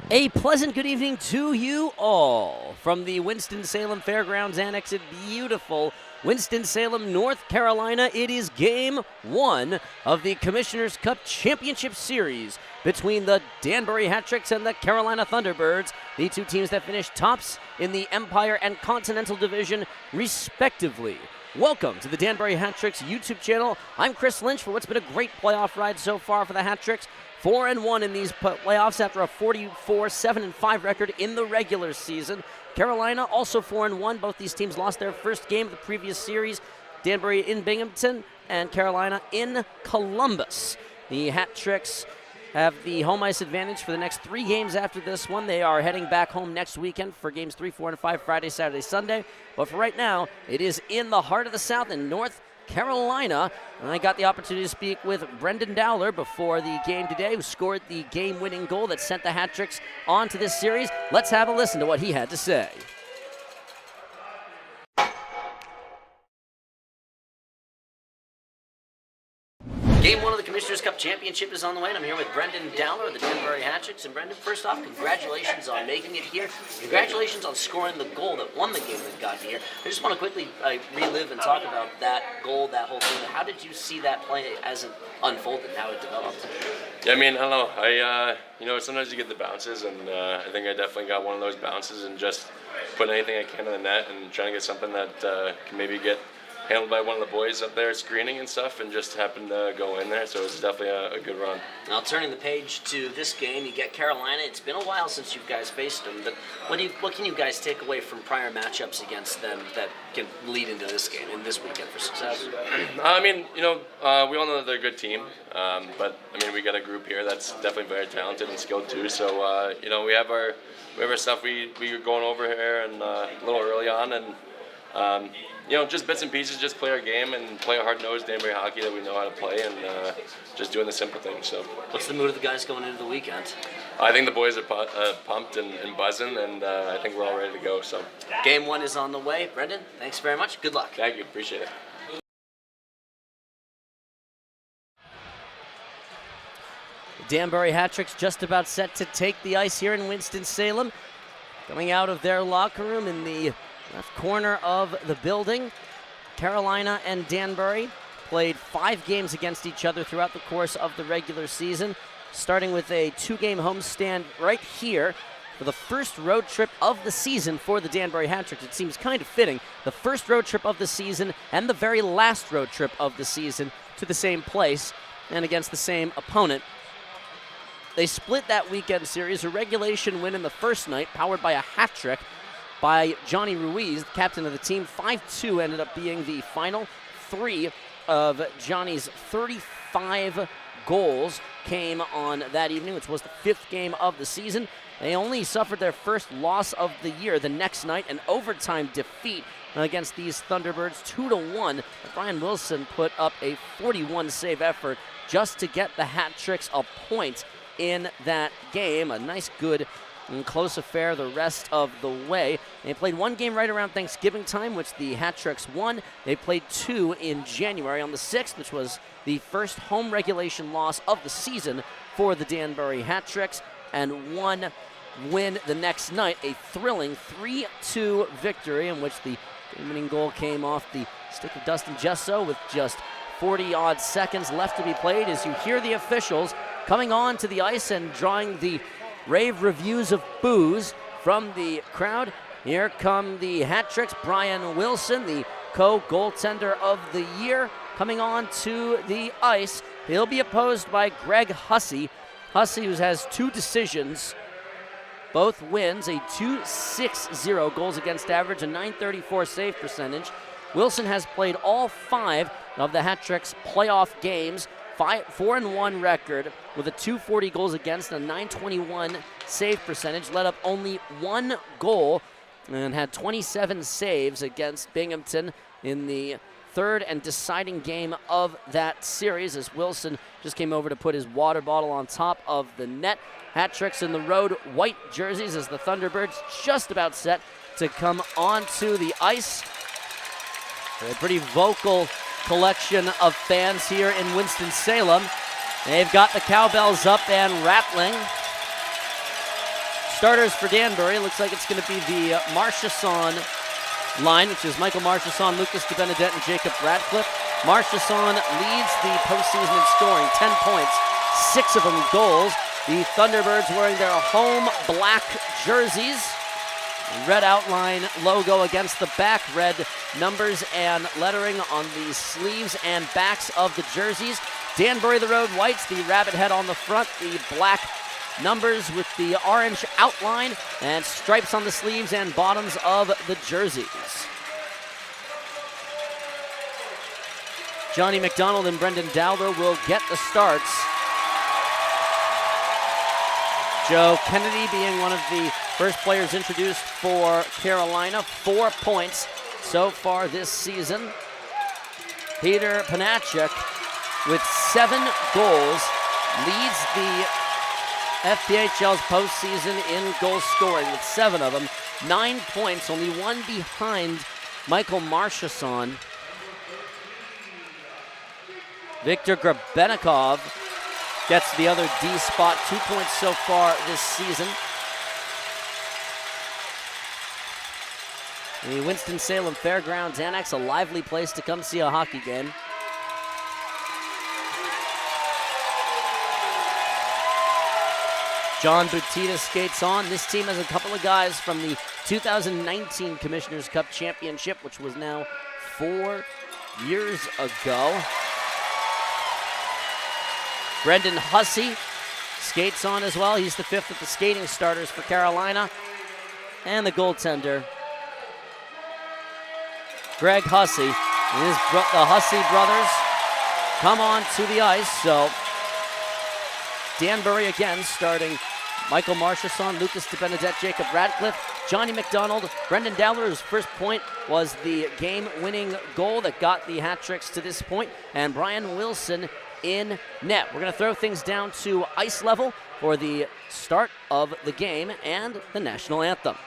A pleasant good evening to you all from the Winston-Salem Fairgrounds Annex at beautiful Winston-Salem, North Carolina. It is game one of the Commissioner's Cup Championship Series between the Danbury Hat-Tricks and the Carolina Thunderbirds, the two teams that finished tops in the Empire and Continental Division, respectively. Welcome to the Danbury Hat-Tricks YouTube channel. I'm Chris Lynch for what's been a great playoff ride so far for the Hat-Tricks. 4-1 in these playoffs after a 44-7-5 record in the regular season. Carolina also 4-1. Both these teams lost their first game of the previous series. Danbury in Binghamton and Carolina in Columbus. The Hat-Tricks have the home ice advantage for the next 3 games after this one. They are heading back home next weekend for games 3, 4, and 5, Friday, Saturday, Sunday. But for right now, it is in the heart of the South in North Carolina. And I got the opportunity to speak with Brendan Dowler before the game today, who scored the game-winning goal that sent the Hat-Tricks on to this series. Let's have a listen to what he had to say. Game one of the Commissioner's Cup Championship is on the way, and I'm here with Brendan Dowler of the Danbury Hat-Tricks. And Brendan, first off, congratulations on making it here. Congratulations on scoring the goal that won the game that got you here. I just want to quickly relive and talk about that goal, that whole thing. How did you see that play as it unfolded, how it developed? Yeah, I mean, I don't know. Sometimes you get the bounces, and I think I definitely got one of those bounces and just put anything I can in the net and trying to get something that can maybe get handled by one of the boys up there screening and stuff, and just happened to go in there, so it was definitely a good run. Now, turning the page to this game, you get Carolina. It's been a while since you guys faced them, but what can you guys take away from prior matchups against them that can lead into this game and this weekend for success? I mean, we all know that they're a good team, but I mean, we got a group here that's definitely very talented and skilled too. So we have our stuff we were going over here and a little early on, and just bits and pieces, just play our game and play a hard-nosed Danbury hockey that we know how to play, and just doing the simple things. So, what's the mood of the guys going into the weekend? I think the boys are pumped and buzzing, and I think we're all ready to go. So, game one is on the way. Brendan, thanks very much. Good luck. Thank you. Appreciate it. Danbury Hat-Tricks just about set to take the ice here in Winston-Salem. Coming out of their locker room in the left corner of the building. Carolina and Danbury played 5 games against each other throughout the course of the regular season, starting with a 2-game homestand right here for the first road trip of the season for the Danbury Hat-Tricks. It seems kind of fitting. The first road trip of the season and the very last road trip of the season to the same place and against the same opponent. They split that weekend series, a regulation win in the first night, powered by a hat trick by Johnny Ruiz, the captain of the team. 5-2 ended up being the final. 3 of Johnny's 35 goals came on that evening, which was the 5th game of the season. They only suffered their first loss of the year the next night, an overtime defeat against these Thunderbirds, 2-1. Brian Wilson put up a 41-save effort just to get the Hat-Tricks a point in that game. A nice, good, and close affair the rest of the way. They played 1 game right around Thanksgiving time, which the Hat-Tricks won. They played 2 in January on the 6th, which was the first home regulation loss of the season for the Danbury Hat-Tricks, and 1 win the next night, a thrilling 3-2 victory in which the winning goal came off the stick of Dustin Gesso with just 40-odd seconds left to be played, as you hear the officials coming on to the ice and drawing the rave reviews of boos from the crowd. Here come the Hat-Tricks. Brian Wilson, the co-goaltender of the year, coming on to the ice. He'll be opposed by Greg Hussey. Hussey, who has 2 decisions, both wins, a .260 goals against average, a .934 save percentage. Wilson has played all 5 of the Hat-Tricks playoff games, 4-1 record with a .240 goals against, a .921 save percentage, let up only 1 goal, and had 27 saves against Binghamton in the 3rd and deciding game of that series, as Wilson just came over to put his water bottle on top of the net. Hat-Tricks in the road white jerseys as the Thunderbirds just about set to come onto the ice. A pretty vocal collection of fans here in Winston-Salem. They've got the cowbells up and rattling. Starters for Danbury, looks like it's going to be the Marchesson line, which is Michael Marchesson, Lucas DeBenedette, and Jacob Ratcliffe. Marchesson leads the postseason in scoring, 10 points, 6 of them goals. The Thunderbirds wearing their home black jerseys. Red outline logo against the back, red numbers and lettering on the sleeves and backs of the jerseys. Danbury the road whites, the rabbit head on the front, the black numbers with the orange outline and stripes on the sleeves and bottoms of the jerseys. Johnny McDonald and Brendan Dowler will get the starts. Joe Kennedy being one of the first players introduced for Carolina, 4 points so far this season. Peter Panacek with 7 goals leads the FPHL's postseason in goal scoring with 7 of them. 9 points, only 1 behind Michael Marchesson. Viktor Grebenikov gets the other D spot, 2 points so far this season. The Winston-Salem Fairgrounds Annex, a lively place to come see a hockey game. John Butita skates on. This team has a couple of guys from the 2019 Commissioners Cup Championship, which was now 4 years ago. Brendan Hussey skates on as well. He's the 5th of the skating starters for Carolina. And the goaltender, Greg Hussey. And the Hussey brothers come on to the ice. So Danbury again starting Michael Marchesson, Lucas DeBenedette, Jacob Ratcliffe, Johnny McDonald, Brendan Dowler, whose first point was the game-winning goal that got the hat tricks to this point, and Brian Wilson in net. We're going to throw things down to ice level for the start of the game and the national anthem.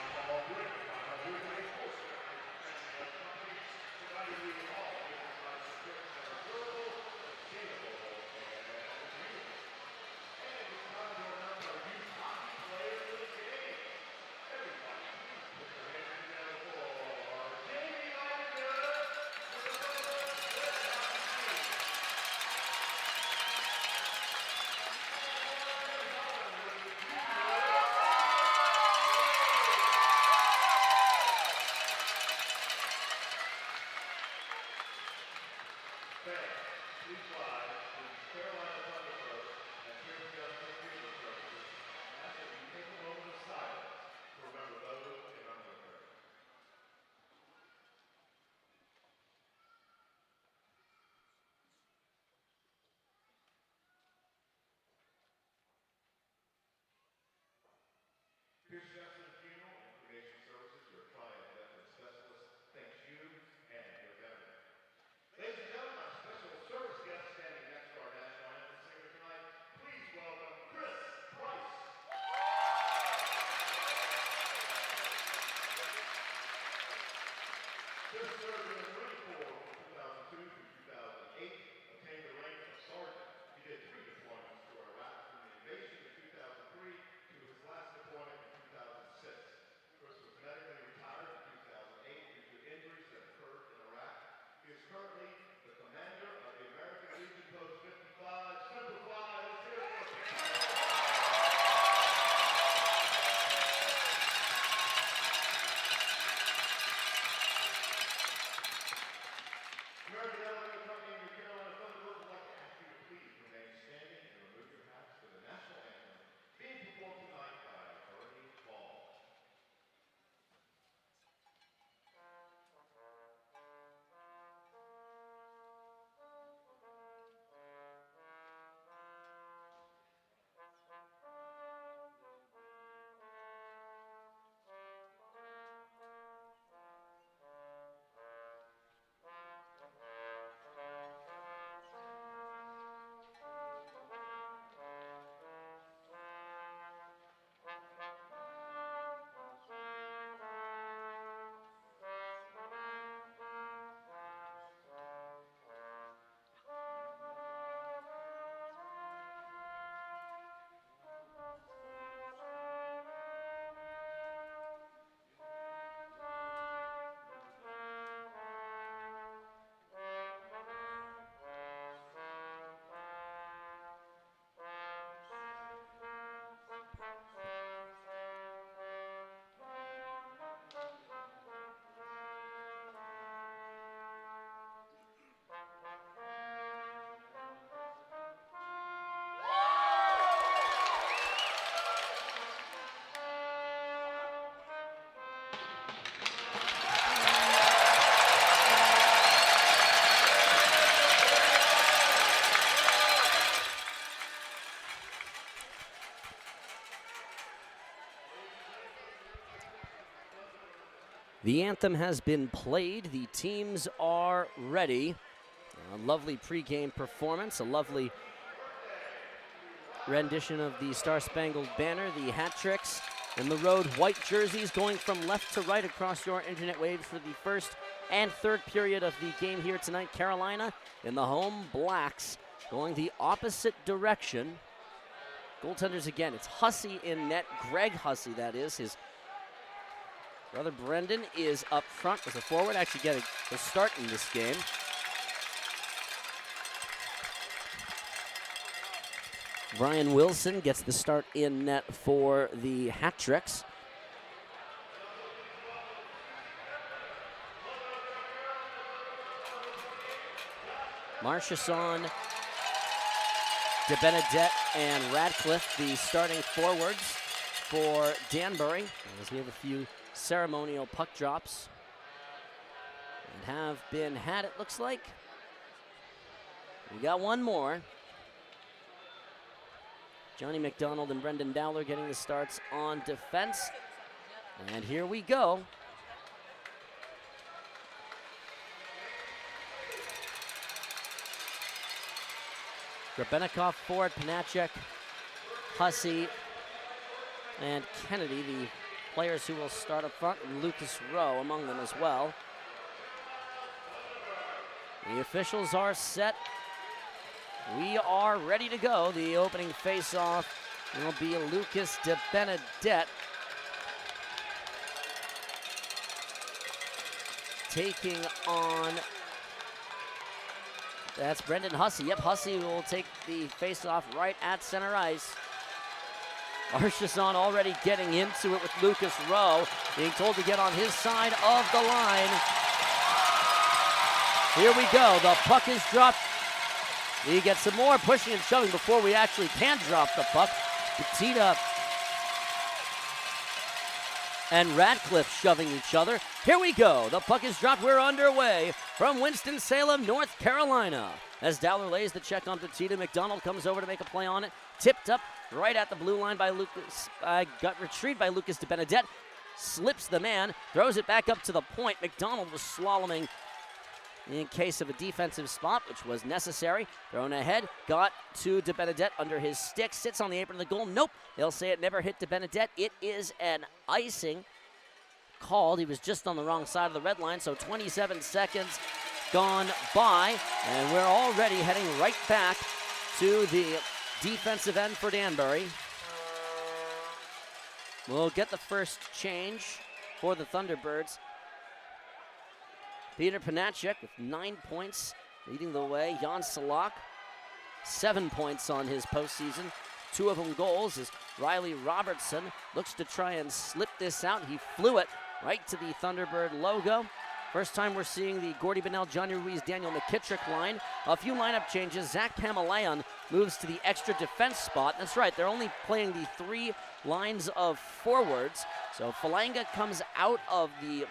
The anthem has been played. The teams are ready. A lovely pregame performance, a lovely rendition of the Star-Spangled Banner, the hat tricks, and the road white jerseys going from left to right across your internet waves for the first and third period of the game here tonight. Carolina in the home blacks going the opposite direction. Goaltenders again, it's Hussey in net, Greg Hussey that is. His brother Brendan is up front as a forward, actually getting a start in this game. Brian Wilson gets the start in net for the hat tricks. Marchesson, DeBenedette, and Radcliffe, the starting forwards for Danbury, as we have a few ceremonial puck drops and have been had, it looks like. We got one more. Johnny McDonald and Brendan Dowler getting the starts on defense. And here we go. Grebennikov, Ford, Panacek, Hussey, and Kennedy, the players who will start up front, and Lucas Rowe among them as well. The officials are set. We are ready to go. The opening face-off will be Lucas DeBenedette taking on, that's Brendan Hussey. Yep, Hussey will take the face-off right at center ice. Marchesson already getting into it with Lucas Rowe, being told to get on his side of the line. Here we go, the puck is dropped. We get some more pushing and shoving before we actually can drop the puck. Petita and Radcliffe shoving each other. Here we go. The puck is dropped. We're underway from Winston-Salem, North Carolina. As Dowler lays the check on Petita, McDonald comes over to make a play on it. Tipped up right at the blue line by Lucas. Got retrieved by Lucas DeBenedette. Slips the man. Throws it back up to the point. McDonald was slaloming in case of a defensive spot, which was necessary. Thrown ahead, got to DeBenedette under his stick, sits on the apron of the goal. Nope, they'll say it never hit DeBenedette. It is an icing called. He was just on the wrong side of the red line, so 27 seconds gone by, and we're already heading right back to the defensive end for Danbury. We'll get the first change for the Thunderbirds. Peter Panacek with 9 points, leading the way. Jan Salak, 7 points on his postseason. 2 of them goals as Riley Robertson looks to try and slip this out. He flew it right to the Thunderbird logo. First time we're seeing the Gordy Bunnell, Johnny Ruiz, Daniel McKittrick line. A few lineup changes. Zach Pamelayan moves to the extra defense spot. That's right, they're only playing the 3 lines of forwards. So Falanga comes out of the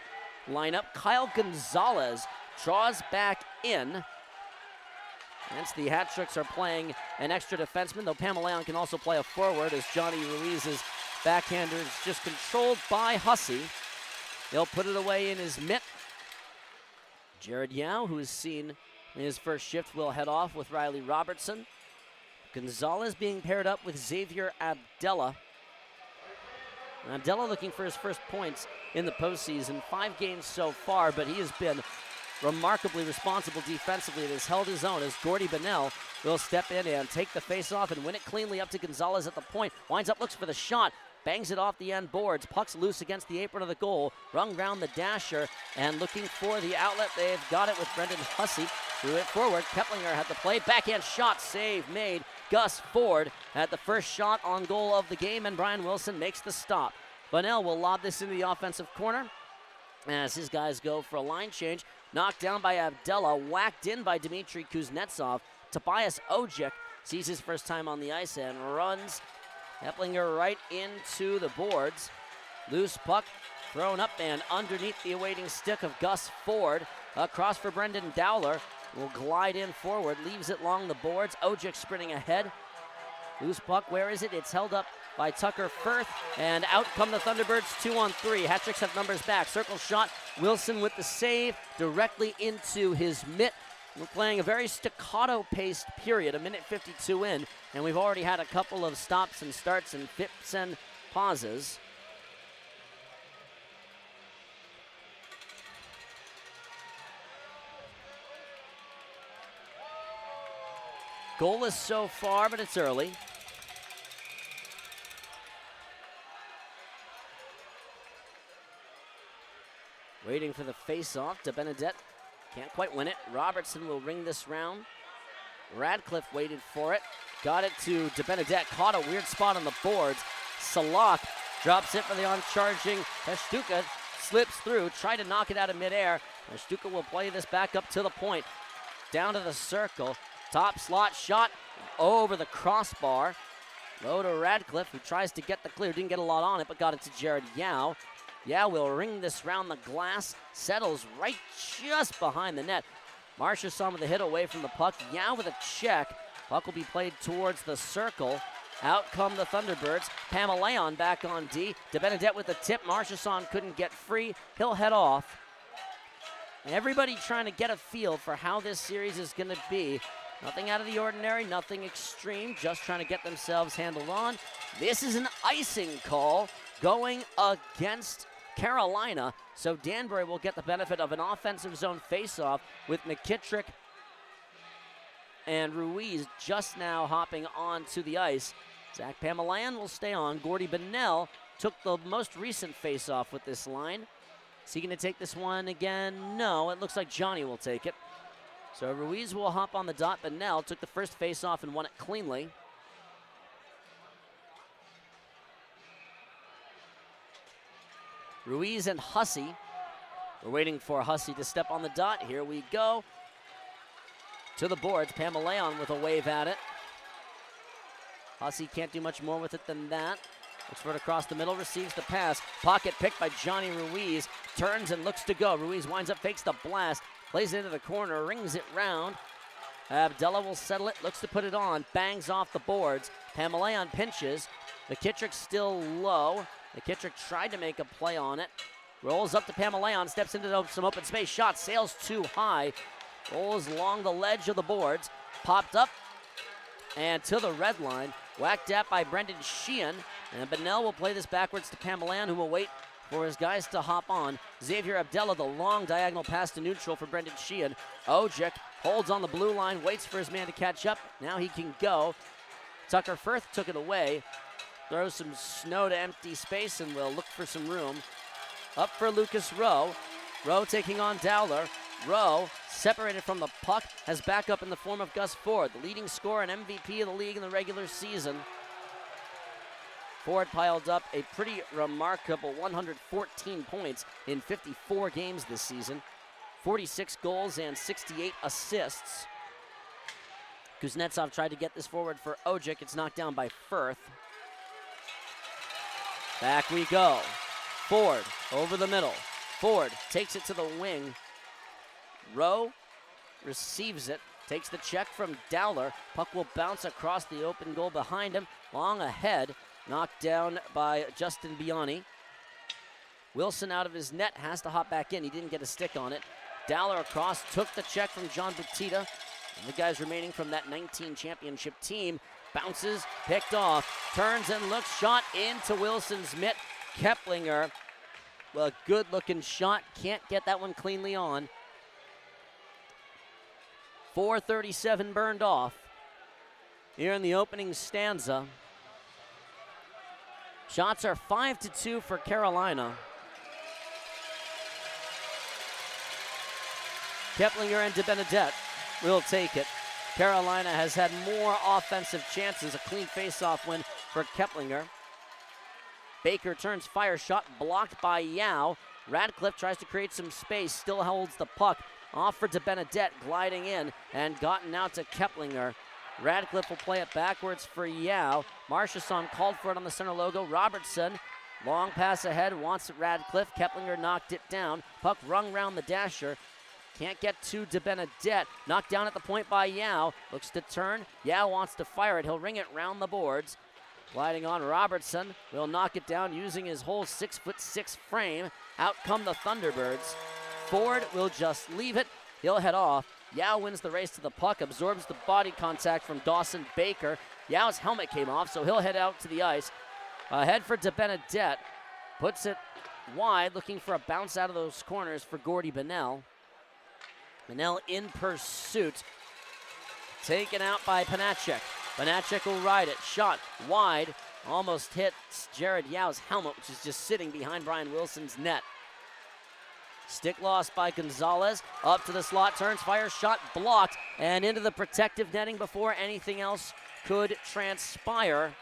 lineup. Kyle Gonzalez draws back in. Hence the hat tricks are playing an extra defenseman, though Pamelayan can also play a forward as Johnny Ruiz's backhander is just controlled by Hussey. They'll put it away in his mitt. Jared Yao, who has seen in his first shift, will head off with Riley Robertson. Gonzalez being paired up with Xavier Abdella. Abdella looking for his first points in the postseason. 5 games so far, but he has been remarkably responsible defensively and has held his own as Gordy Bunnell will step in and take the face-off and win it cleanly up to Gonzalez at the point. Winds up, looks for the shot, bangs it off the end boards. Puck's loose against the apron of the goal. Rung round the dasher and looking for the outlet. They've got it with Brendan Hussey. Threw it forward. Keplinger had the play. Backhand shot, save made. Gus Ford had the first shot on goal of the game, and Brian Wilson makes the stop. Bunnell will lob this into the offensive corner as his guys go for a line change. Knocked down by Abdella, whacked in by Dimitri Kuznetsov. Tobias Ojek sees his first time on the ice and runs Keplinger right into the boards. Loose puck thrown up and underneath the awaiting stick of Gus Ford. Across for Brendan Dowler. Will glide in forward, leaves it along the boards. Ojek sprinting ahead. Loose puck, where is it? It's held up by Tucker Firth, and out come the Thunderbirds 2-on-3. Hat-tricks have numbers back. Circle shot, Wilson with the save directly into his mitt. We're playing a very staccato-paced period, 1:52 in, and we've already had a couple of stops and starts and fips and pauses. Goalless so far, but it's early. Waiting for the face-off. DeBenedette can't quite win it. Robertson will ring this round. Radcliffe waited for it. Got it to DeBenedette. Caught a weird spot on the boards. Salak drops it for the on-charging Pashtuka. Slips through. Tried to knock it out of midair. Pashtuka will play this back up to the point. Down to the circle. Top slot shot over the crossbar. Low to Radcliffe, who tries to get the clear. Didn't get a lot on it, but got it to Jared Yao. Yao will ring this round the glass. Settles right just behind the net. Marchessault with a hit away from the puck. Yao with a check. Puck will be played towards the circle. Out come the Thunderbirds. Pamelayan back on D. DeBenedette with the tip. Marchessault couldn't get free. He'll head off. Everybody trying to get a feel for how this series is going to be. Nothing out of the ordinary, nothing extreme, just trying to get themselves handled on. This is an icing call going against Carolina, so Danbury will get the benefit of an offensive zone faceoff with McKittrick and Ruiz just now hopping onto the ice. Zach Pamelayan will stay on. Gordy Bunnell took the most recent faceoff with this line. Is he going to take this one again? No, it looks like Johnny will take it. So Ruiz will hop on the dot. Bunnell took the first face-off and won it cleanly. Ruiz and Hussey. We're waiting for Hussey to step on the dot. Here we go. To the boards. Pamelayan with a wave at it. Hussey can't do much more with it than that. Looks for it across the middle, receives the pass. Pocket picked by Johnny Ruiz. Turns and looks to go. Ruiz winds up, fakes the blast. Plays it into the corner, rings it round. Abdullah will settle it, looks to put it on. Bangs off the boards. Pamelayan pinches. McKittrick still low. McKittrick tried to make a play on it. Rolls up to Pamelayan, steps into some open space. Shot sails too high. Rolls along the ledge of the boards. Popped up and to the red line. Whacked at by Brendan Sheehan. And Bunnell will play this backwards to Pamelayan, who will wait for his guys to hop on. Xavier Abdullah, the long diagonal pass to neutral for Brendan Sheehan. Ojek holds on the blue line, waits for his man to catch up. Now he can go. Tucker Firth took it away. Throws some snow to empty space and will look for some room. Up for Lucas Rowe. Rowe taking on Dowler. Rowe, separated from the puck, has backup in the form of Gus Ford, the leading scorer and MVP of the league in the regular season. Ford piled up a pretty remarkable 114 points in 54 games this season, 46 goals and 68 assists. Kuznetsov tried to get this forward for Ojek. It's knocked down by Firth. Back we go. Ford over the middle. Ford takes it to the wing. Rowe receives it, takes the check from Dowler. Puck will bounce across the open goal behind him, long ahead. Knocked down by Justin Biani. Wilson out of his net, has to hop back in. He didn't get a stick on it. Dowler across, took the check from John Butita. And the guys remaining from that 19 championship team. Bounces, picked off, turns and looks, shot into Wilson's mitt. Keplinger, well, a good-looking shot. Can't get that one cleanly on. 4:37 burned off here in the opening stanza. Shots are 5-2 for Carolina. Keplinger and DeBenedette will take it. Carolina has had more offensive chances. A clean face-off win for Keplinger. Baker turns fire shot, blocked by Yao. Radcliffe tries to create some space, still holds the puck. Off for DeBenedette, gliding in and gotten out to Keplinger. Radcliffe will play it backwards for Yao. Marchessault called for it on the center logo. Robertson, long pass ahead, wants it Radcliffe. Keplinger knocked it down. Puck rung round the dasher. Can't get to DeBenedette. Knocked down at the point by Yao. Looks to turn. Yao wants to fire it. He'll ring it round the boards. Gliding on, Robertson will knock it down using his whole 6'6" frame. Out come the Thunderbirds. Ford will just leave it. He'll head off. Yao wins the race to the puck, absorbs the body contact from Dawson Baker. Yao's helmet came off, so he'll head out to the ice. Ahead for DeBenedette. Puts it wide, looking for a bounce out of those corners for Gordy Bunnell. Bunnell in pursuit. Taken out by Panacek. Panacek will ride it. Shot wide. Almost hits Jared Yao's helmet, which is just sitting behind Brian Wilson's net. Stick lost by Gonzalez. Up to the slot, turns, fires, shot blocked, and into the protective netting before anything else could transpire.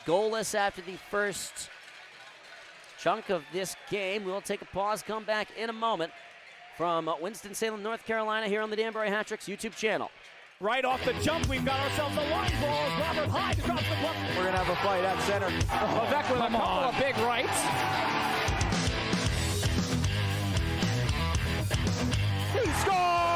Goalless after the first chunk of this game. We'll take a pause, come back in a moment from Winston-Salem, North Carolina, here on the Danbury Hat-Tricks YouTube channel. Right off the jump, we've got ourselves a line ball. Robert Hyde across the puck. We're going to have a fight at center. Levesque with a couple of big rights. He scores!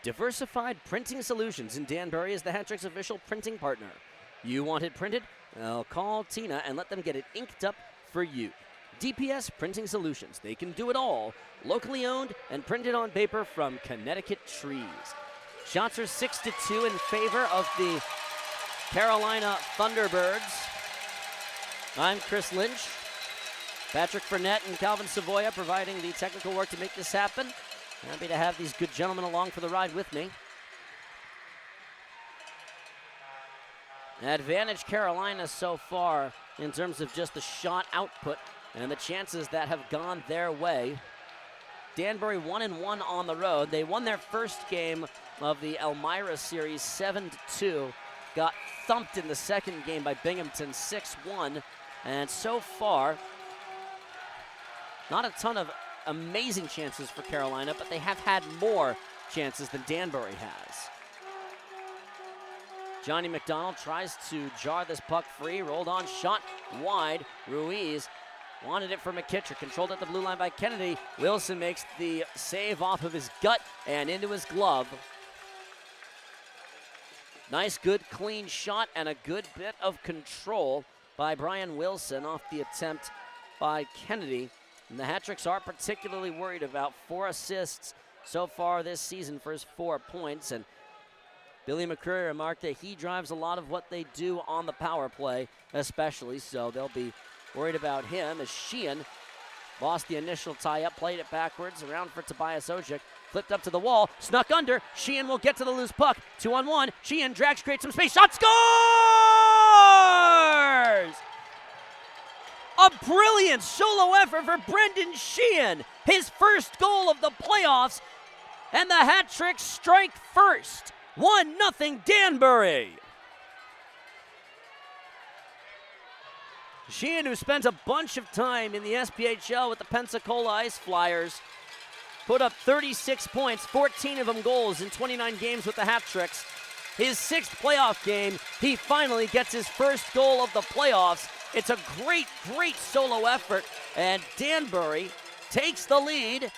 Diversified Printing Solutions in Danbury is the Hat-Tricks official printing partner. You want it printed? Well, call Tina and let them get it inked up for you. DPS Printing Solutions. They can do it all. Locally owned and printed on paper from Connecticut trees. Shots are 6-2 in favor of the Carolina Thunderbirds. I'm Chris Lynch. Patrick Burnett and Calvin Savoya providing the technical work to make this happen. Happy to have these good gentlemen along for the ride with me. Advantage Carolina so far in terms of just the shot output and the chances that have gone their way. Danbury 1-1 on the road. They won their first game of the Elmira series 7-2. Got thumped in the second game by Binghamton 6-1. And so far, not a ton of amazing chances for Carolina, but they have had more chances than Danbury has. Johnny McDonald tries to jar this puck free, rolled on, shot wide. Ruiz wanted it for McKittrick, controlled at the blue line by Kennedy. Wilson makes the save off of his gut and into his glove. Nice, good, clean shot and a good bit of control by Brian Wilson off the attempt by Kennedy. And the Hat-Tricks are particularly worried about 4 assists so far this season for his 4 points. And Billy McCreary remarked that he drives a lot of what they do on the power play, especially. So they'll be worried about him as Sheehan lost the initial tie-up, played it backwards, around for Tobias Ojek, flipped up to the wall, snuck under. Sheehan will get to the loose puck. 2-on-1. Sheehan drags, creates some space. Shot, scores! A brilliant solo effort for Brendan Sheehan. His first goal of the playoffs. And the Hat-Tricks strike first. 1-0 Danbury. Sheehan, who spent a bunch of time in the SPHL with the Pensacola Ice Flyers, put up 36 points, 14 of them goals in 29 games with the Hat-Tricks. His 6th playoff game, he finally gets his first goal of the playoffs. It's a great, great solo effort, and Danbury takes the lead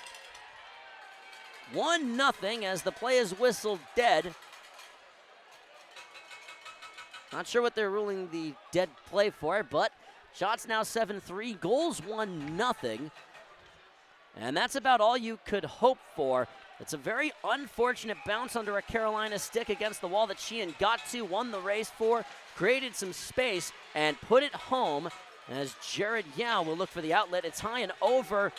1-0 as the play is whistled dead. Not sure what they're ruling the dead play for, but shots now 7-3, goals 1-0. And that's about all you could hope for. It's a very unfortunate bounce under a Carolina stick against the wall that Sheehan got to, won the race for, created some space, and put it home as Jared Yao will look for the outlet. It's high and over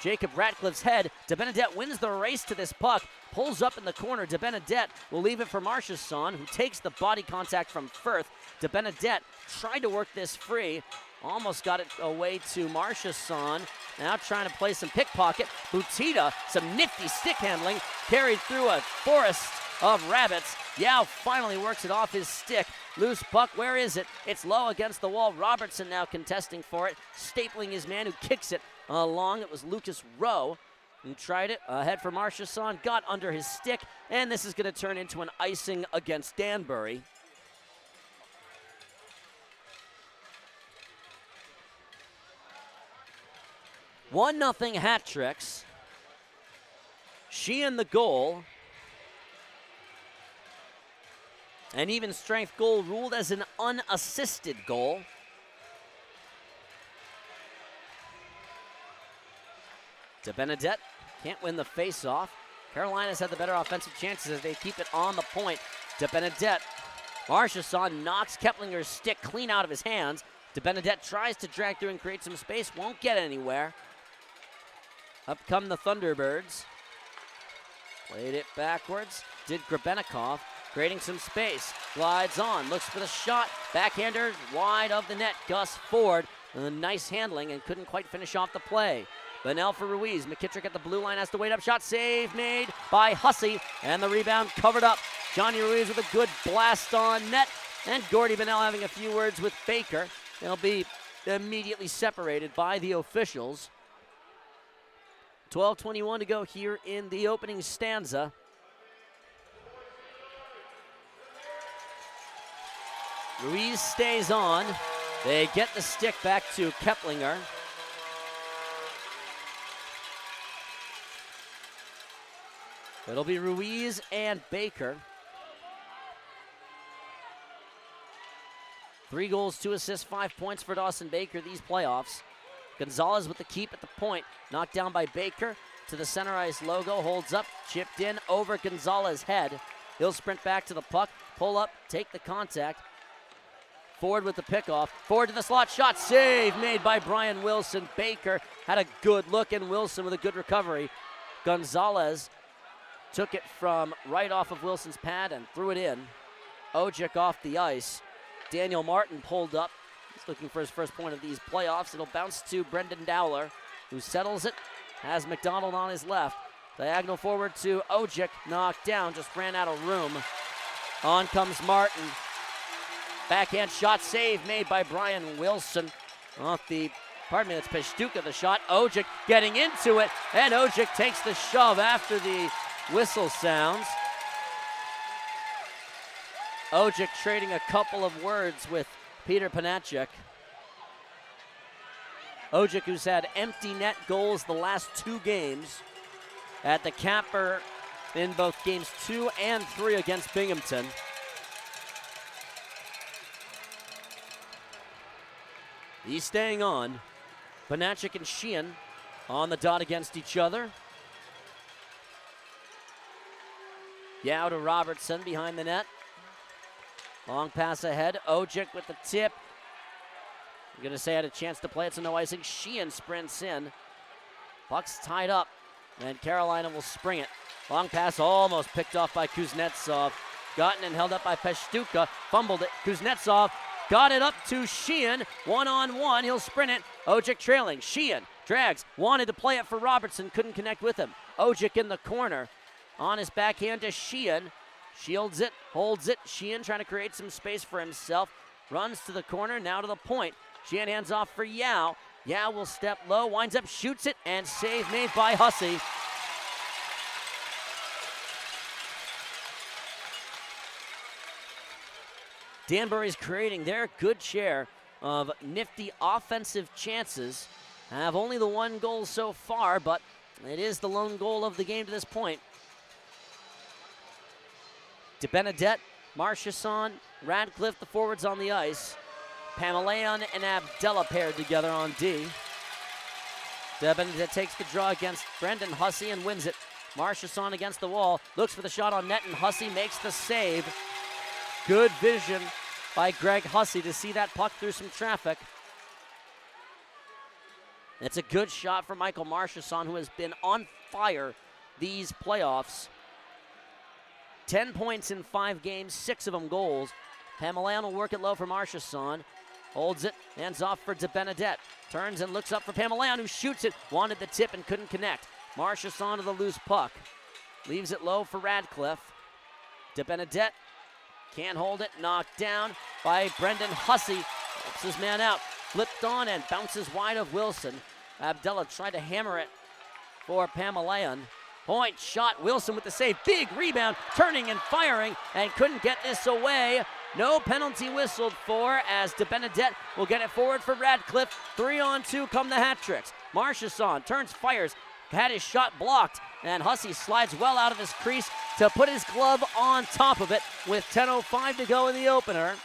Jacob Ratcliffe's head. DeBenedette wins the race to this puck, pulls up in the corner. DeBenedette will leave it for Marchesson, who takes the body contact from Firth. DeBenedette tried to work this free, almost got it away to Marchesson. Now trying to play some pickpocket. Butita, some nifty stick handling, carried through a forest of rabbits. Yao finally works it off his stick. Loose puck, where is it? It's low against the wall. Robertson now contesting for it, stapling his man who kicks it along. It was Lucas Rowe who tried it. Ahead for Marchesson, got under his stick, and this is going to turn into an icing against Danbury. 1-0 hat tricks. Sheehan the goal. An even strength goal ruled as an unassisted goal. DeBenedette can't win the face-off. Carolina's had the better offensive chances as they keep it on the point. DeBenedette. Marchessault knocks Keplinger's stick clean out of his hands. DeBenedette tries to drag through and create some space. Won't get anywhere. Up come the Thunderbirds. Played it backwards. Did Grebennikov. Creating some space. Glides on. Looks for the shot. Backhander wide of the net. Gus Ford. Nice handling and couldn't quite finish off the play. Bunnell for Ruiz. McKittrick at the blue line has to wait up. Shot save made by Hussey. And the rebound covered up. Johnny Ruiz with a good blast on net. And Gordy Bunnell having a few words with Baker. They'll be immediately separated by the officials. 12:21 to go here in the opening stanza. Ruiz stays on. They get the stick back to Keplinger. It'll be Ruiz and Baker. 3 goals, 2 assists, 5 points for Dawson Baker these playoffs. Gonzalez with the keep at the point. Knocked down by Baker to the center ice logo. Holds up, chipped in over Gonzalez's head. He'll sprint back to the puck, pull up, take the contact. Ford with the pickoff. Ford to the slot, shot save made by Brian Wilson. Baker had a good look, and Wilson with a good recovery. Gonzalez took it from right off of Wilson's pad and threw it in. Ojic off the ice. Daniel Martin pulled up. He's looking for his first point of these playoffs. It'll bounce to Brendan Dowler, who settles it. Has McDonald on his left. Diagonal forward to Ojic. Knocked down, just ran out of room. On comes Martin. Backhand shot save made by Brian Wilson. That's Pashtuka the shot. Ojic getting into it, and Ojic takes the shove after the whistle sounds. Ojic trading a couple of words with Peter Panacek. Ojic, who's had empty net goals the last 2 games, at the capper in both games 2 and 3 against Binghamton. He's staying on. Panacek and Sheehan on the dot against each other. Yao to Robertson behind the net. Long pass ahead. Ojic with the tip. I'm going to say had a chance to play it, so no icing. Sheehan sprints in. Puck's tied up, and Carolina will spring it. Long pass almost picked off by Kuznetsov. Gotten and held up by Pashtuka. Fumbled it. Kuznetsov got it up to Sheehan. 1-on-1. He'll sprint it. Ojic trailing. Sheehan drags. Wanted to play it for Robertson. Couldn't connect with him. Ojic in the corner. On his backhand to Sheehan. Shields it, holds it. Sheehan trying to create some space for himself. Runs to the corner, now to the point. Sheehan hands off for Yao. Yao will step low, winds up, shoots it, and save made by Hussey. Danbury's creating their good share of nifty offensive chances. Have only the 1 goal so far, but it is the lone goal of the game to this point. DeBenedette, Marchessault, Radcliffe, the forwards on the ice. Pamelayan and Abdella paired together on D. DeBenedette takes the draw against Brendan Hussey and wins it. Marchessault against the wall, looks for the shot on net, and Hussey makes the save. Good vision by Greg Hussey to see that puck through some traffic. It's a good shot for Michael Marchessault, who has been on fire these playoffs. 10 points in 5 games, 6 of them goals. Pamelayan will work it low for Marchessault. Holds it, hands off for DeBenedette. Turns and looks up for Pamelayan, who shoots it. Wanted the tip and couldn't connect. Marchessault to the loose puck. Leaves it low for Radcliffe. DeBenedette can't hold it. Knocked down by Brendan Hussey. Helps his man out. Flipped on and bounces wide of Wilson. Abdella tried to hammer it for Pamelayan. Point shot, Wilson with the save. Big rebound, turning and firing, and couldn't get this away. No penalty whistled for as DeBenedette will get it forward for Radcliffe. 3-on-2 come the hat-tricks. Marchesson turns, fires, had his shot blocked, and Hussey slides well out of his crease to put his glove on top of it with 10:05 to go in the opener.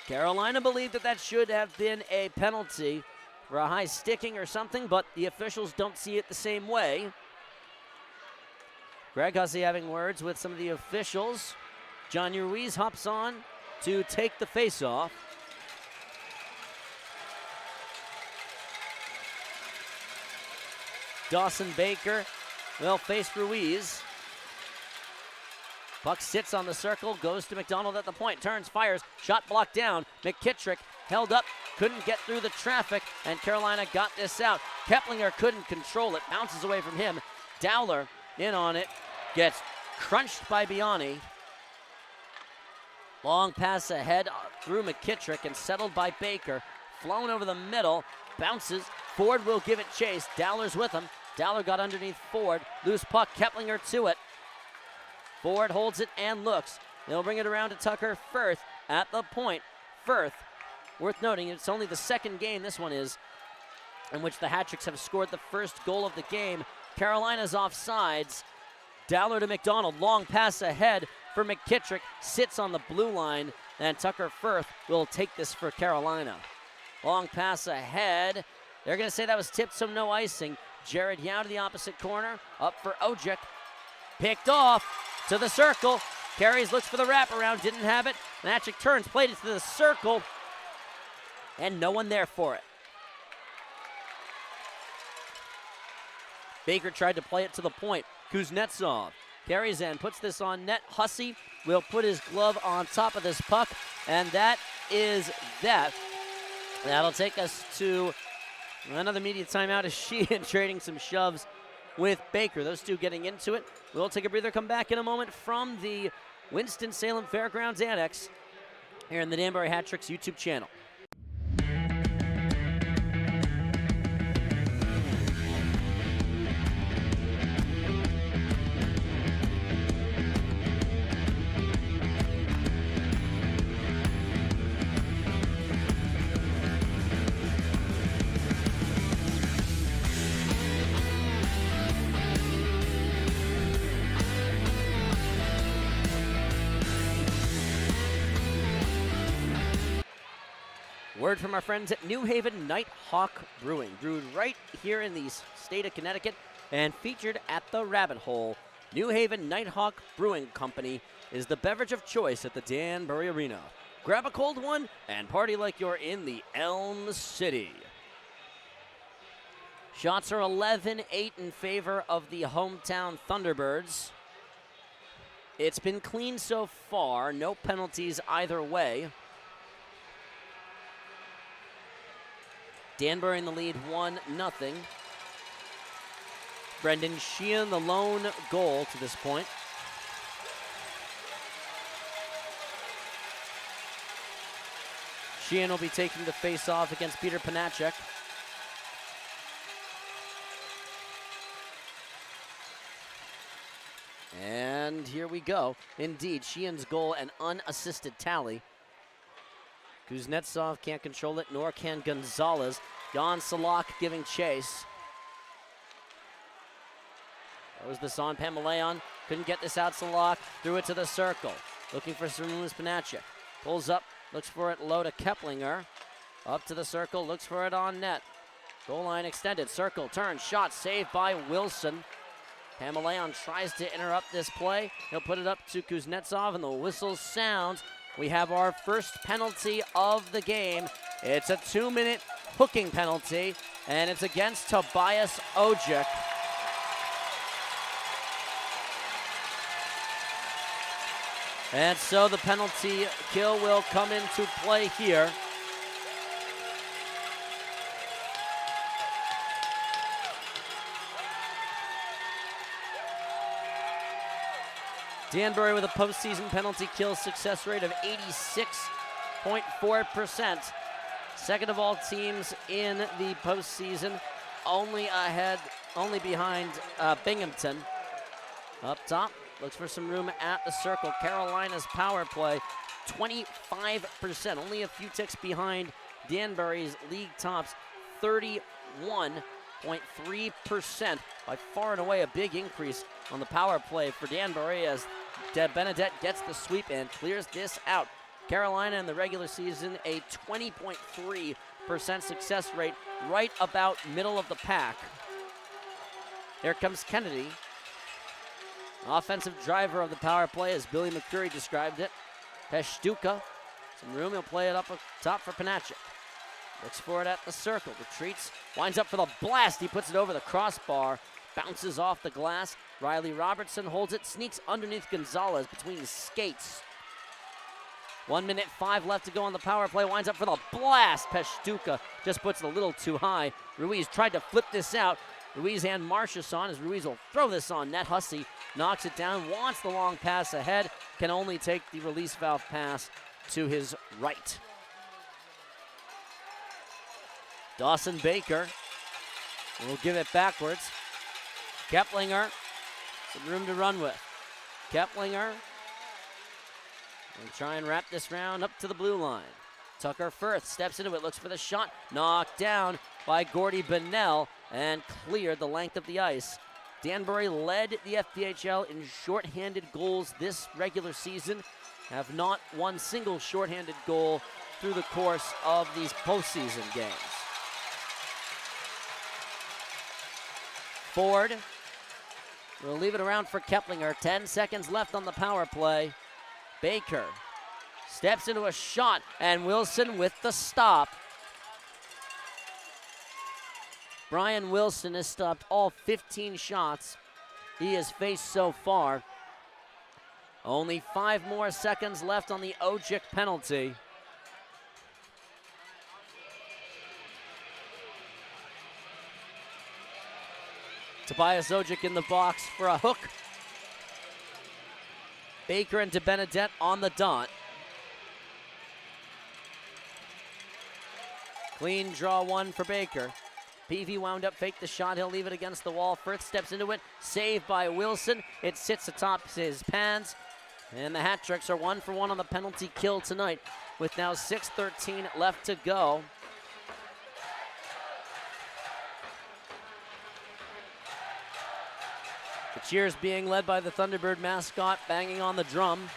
Carolina believed that should have been a penalty for a high sticking or something, but the officials don't see it the same way. Greg Hussey having words with some of the officials. John Ruiz hops on to take the face-off. Dawson Baker will face Ruiz. Puck sits on the circle, goes to McDonald at the point, turns, fires, shot blocked down. McKittrick held up, couldn't get through the traffic, and Carolina got this out. Keplinger couldn't control it, bounces away from him. Dowler in on it, gets crunched by Biani. Long pass ahead through McKittrick and settled by Baker. Flown over the middle, bounces. Ford will give it chase. Dowler's with him. Dowler got underneath Ford. Loose puck, Keplinger to it. Ford holds it and looks. They'll bring it around to Tucker Firth at the point. Firth, worth noting, it's only the second game, this one is, in which the Hat-Tricks have scored the first goal of the game. Carolina's offsides. Dowler to McDonald, long pass ahead for McKittrick, sits on the blue line, and Tucker Firth will take this for Carolina. Long pass ahead. They're going to say that was tipped, so no icing. Jared Yao to the opposite corner, up for Ojek. Picked off to the circle. Carries, looks for the wraparound, didn't have it. Panacek turns, played it to the circle, and no one there for it. Baker tried to play it to the point. Kuznetsov carries in, puts this on net. Hussey will put his glove on top of this puck, and that is that. That'll take us to another media timeout as Sheehan trading some shoves with Baker. Those two getting into it. We'll take a breather, come back in a moment from the Winston-Salem Fairgrounds Annex here in the Danbury Hat-Tricks YouTube channel. Word from our friends at New Haven Nighthawk Brewing, brewed right here in the state of Connecticut and featured at the Rabbit Hole. New Haven Nighthawk Brewing Company is the beverage of choice at the Danbury Arena. Grab a cold one and party like you're in the Elm City. Shots are 11-8 in favor of the hometown Thunderbirds. It's been clean so far, no penalties either way. Danbury in the lead, 1-0. Brendan Sheehan, the lone goal to this point. Sheehan will be taking the face-off against Peter Panacek. And here we go. Indeed, Sheehan's goal, an unassisted tally. Kuznetsov can't control it, nor can Gonzalez. Jan Salak giving chase. That was this on Pamaleon. Couldn't get this out, Salak. Threw it to the circle. Looking for Sarunas Panacek. Pulls up, looks for it low to Keplinger. Up to the circle, looks for it on net. Goal line extended, circle, turn, shot, saved by Wilson. Pamaleon tries to interrupt this play. He'll put it up to Kuznetsov, and the whistle sounds. We have our first penalty of the game. It's a 2-minute hooking penalty, and it's against Tobias Ojek. And so the penalty kill will come into play here. Danbury with a postseason penalty kill success rate of 86.4%. Second of all teams in the postseason, only behind Binghamton. Up top, looks for some room at the circle. Carolina's power play, 25%, only a few ticks behind Danbury's league tops, 31.3%. By far and away a big increase on the power play for Danbury as Benedette gets the sweep and clears this out. Carolina in the regular season, a 20.3% success rate, right about middle of the pack. Here comes Kennedy. Offensive driver of the power play, as Billy McCreary described it. Pashtuka, some room, he'll play it up top for Panacek. Looks for it at the circle, retreats, winds up for the blast. He puts it over the crossbar, bounces off the glass. Riley Robertson holds it, sneaks underneath Gonzalez between his skates. 1:05 left to go on the power play, winds up for the blast. Pashtuka just puts it a little too high. Ruiz tried to flip this out. Ruiz and Marchesson, as Ruiz will throw this on net. Hussey knocks it down, wants the long pass ahead, can only take the release valve pass to his right. Dawson Baker will give it backwards. Keplinger, some room to run with. Keplinger will try and wrap this round up to the blue line. Tucker Firth steps into it, looks for the shot, knocked down by Gordy Bunnell and cleared the length of the ice. Danbury led the FPHL in shorthanded goals this regular season, have not one single shorthanded goal through the course of these postseason games. Ford will leave it around for Keplinger. 10 seconds left on the power play. Baker steps into a shot, and Wilson with the stop. Brian Wilson has stopped all 15 shots he has faced so far. Only 5 more seconds left on the Ojic penalty. Tobias Ojic in the box for a hook. Baker and DeBenedette on the dot. Clean draw one for Baker. Peavy wound up, faked the shot. He'll leave it against the wall. Firth steps into it. Saved by Wilson. It sits atop his pants. And the hat tricks are 1 for 1 on the penalty kill tonight, with now 6:13 left to go. The cheers being led by the Thunderbird mascot, banging on the drum.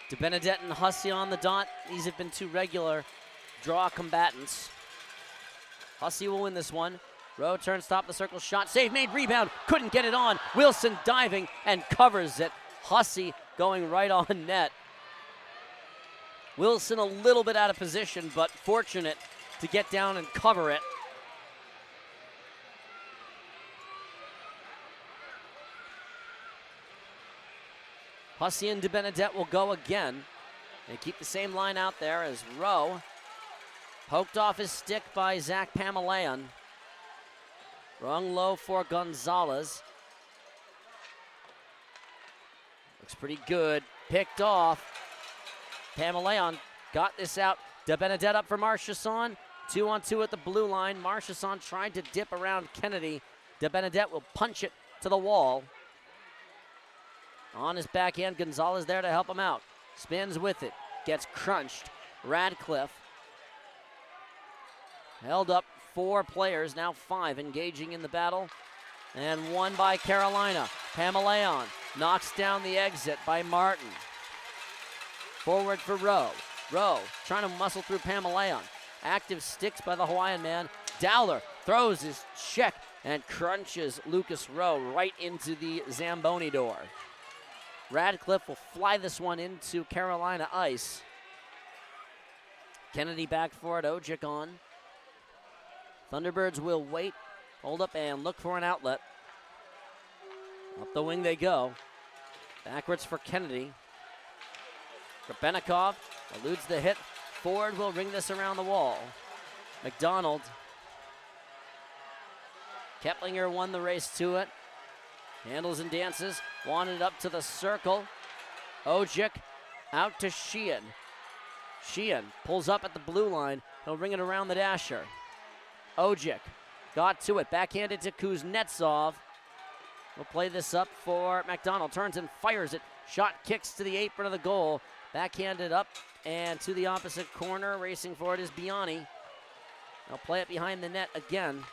DeBenedette and Hussey on the dot. These have been 2 regular draw combatants. Hussey will win this one. Rowe turns top the circle, shot, save made, rebound, couldn't get it on. Wilson diving and covers it. Hussey going right on net. Wilson a little bit out of position, but fortunate to get down and cover it. Hussey and DeBenedette will go again. They keep the same line out there as Rowe. Poked off his stick by Zach Pamelayan. Rung low for Gonzalez. Looks pretty good. Picked off. Pamelayan got this out. DeBenedette up for Marchesson. 2-on-2 at the blue line. Marchesson tried to dip around Kennedy. DeBenedette will punch it to the wall. On his backhand, Gonzalez there to help him out. Spins with it, gets crunched. Radcliffe held up 4 players, now 5 engaging in the battle. And 1 by Carolina. Pamelayan knocks down the exit by Martin. Forward for Rowe. Rowe trying to muscle through Pamelayan. Active sticks by the Hawaiian man. Dowler throws his check and crunches Lucas Rowe right into the Zamboni door. Radcliffe will fly this one into Carolina ice. Kennedy back for it, Ojic on. Thunderbirds will wait, hold up, and look for an outlet. Up the wing they go. Backwards for Kennedy. Krepenikov eludes the hit. Ford will ring this around the wall. McDonald. Keplinger won the race to it. Handles and dances, wanted up to the circle. Ojic out to Sheehan. Sheehan pulls up at the blue line. He'll ring it around the dasher. Ojic got to it, backhanded to Kuznetsov. We'll play this up for McDonald, turns and fires it. Shot kicks to the apron of the goal, backhanded up and to the opposite corner. Racing for it is Biani. They'll play it behind the net again.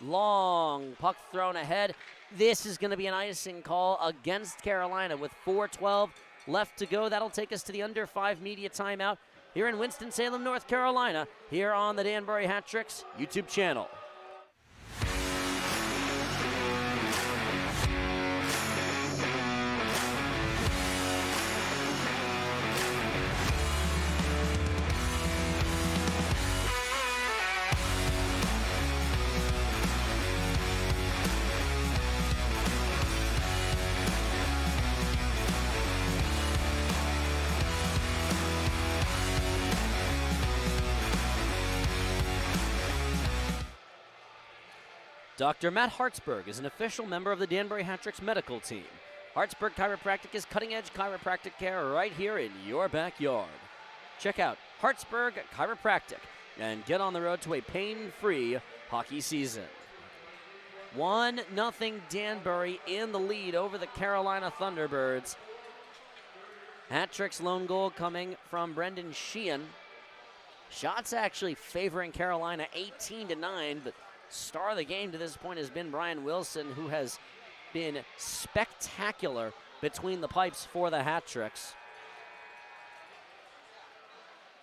Long puck thrown ahead. This is going to be an icing call against Carolina with 4:12 left to go. That'll take us to the under 5 media timeout here in Winston-Salem, North Carolina, here on the Danbury Hat Tricks YouTube channel. Dr. Matt Hartsburg is an official member of the Danbury Hat Tricks medical team. Hartsburg Chiropractic is cutting-edge chiropractic care right here in your backyard. Check out Hartsburg Chiropractic and get on the road to a pain-free hockey season. 1-0 Danbury in the lead over the Carolina Thunderbirds. Hat Tricks lone goal coming from Brendan Sheehan. Shots actually favoring Carolina 18-9, but star of the game to this point has been Brian Wilson, who has been spectacular between the pipes for the Hat Tricks.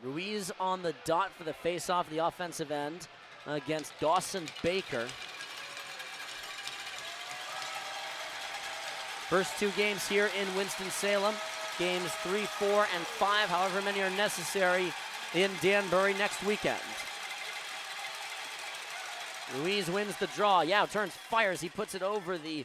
Ruiz on the dot for the face-off, the offensive end against Dawson Baker. First 2 games here in Winston-Salem. Games 3, 4, and 5, however many are necessary in Danbury next weekend. Ruiz wins the draw. Yao turns, fires. He puts it over the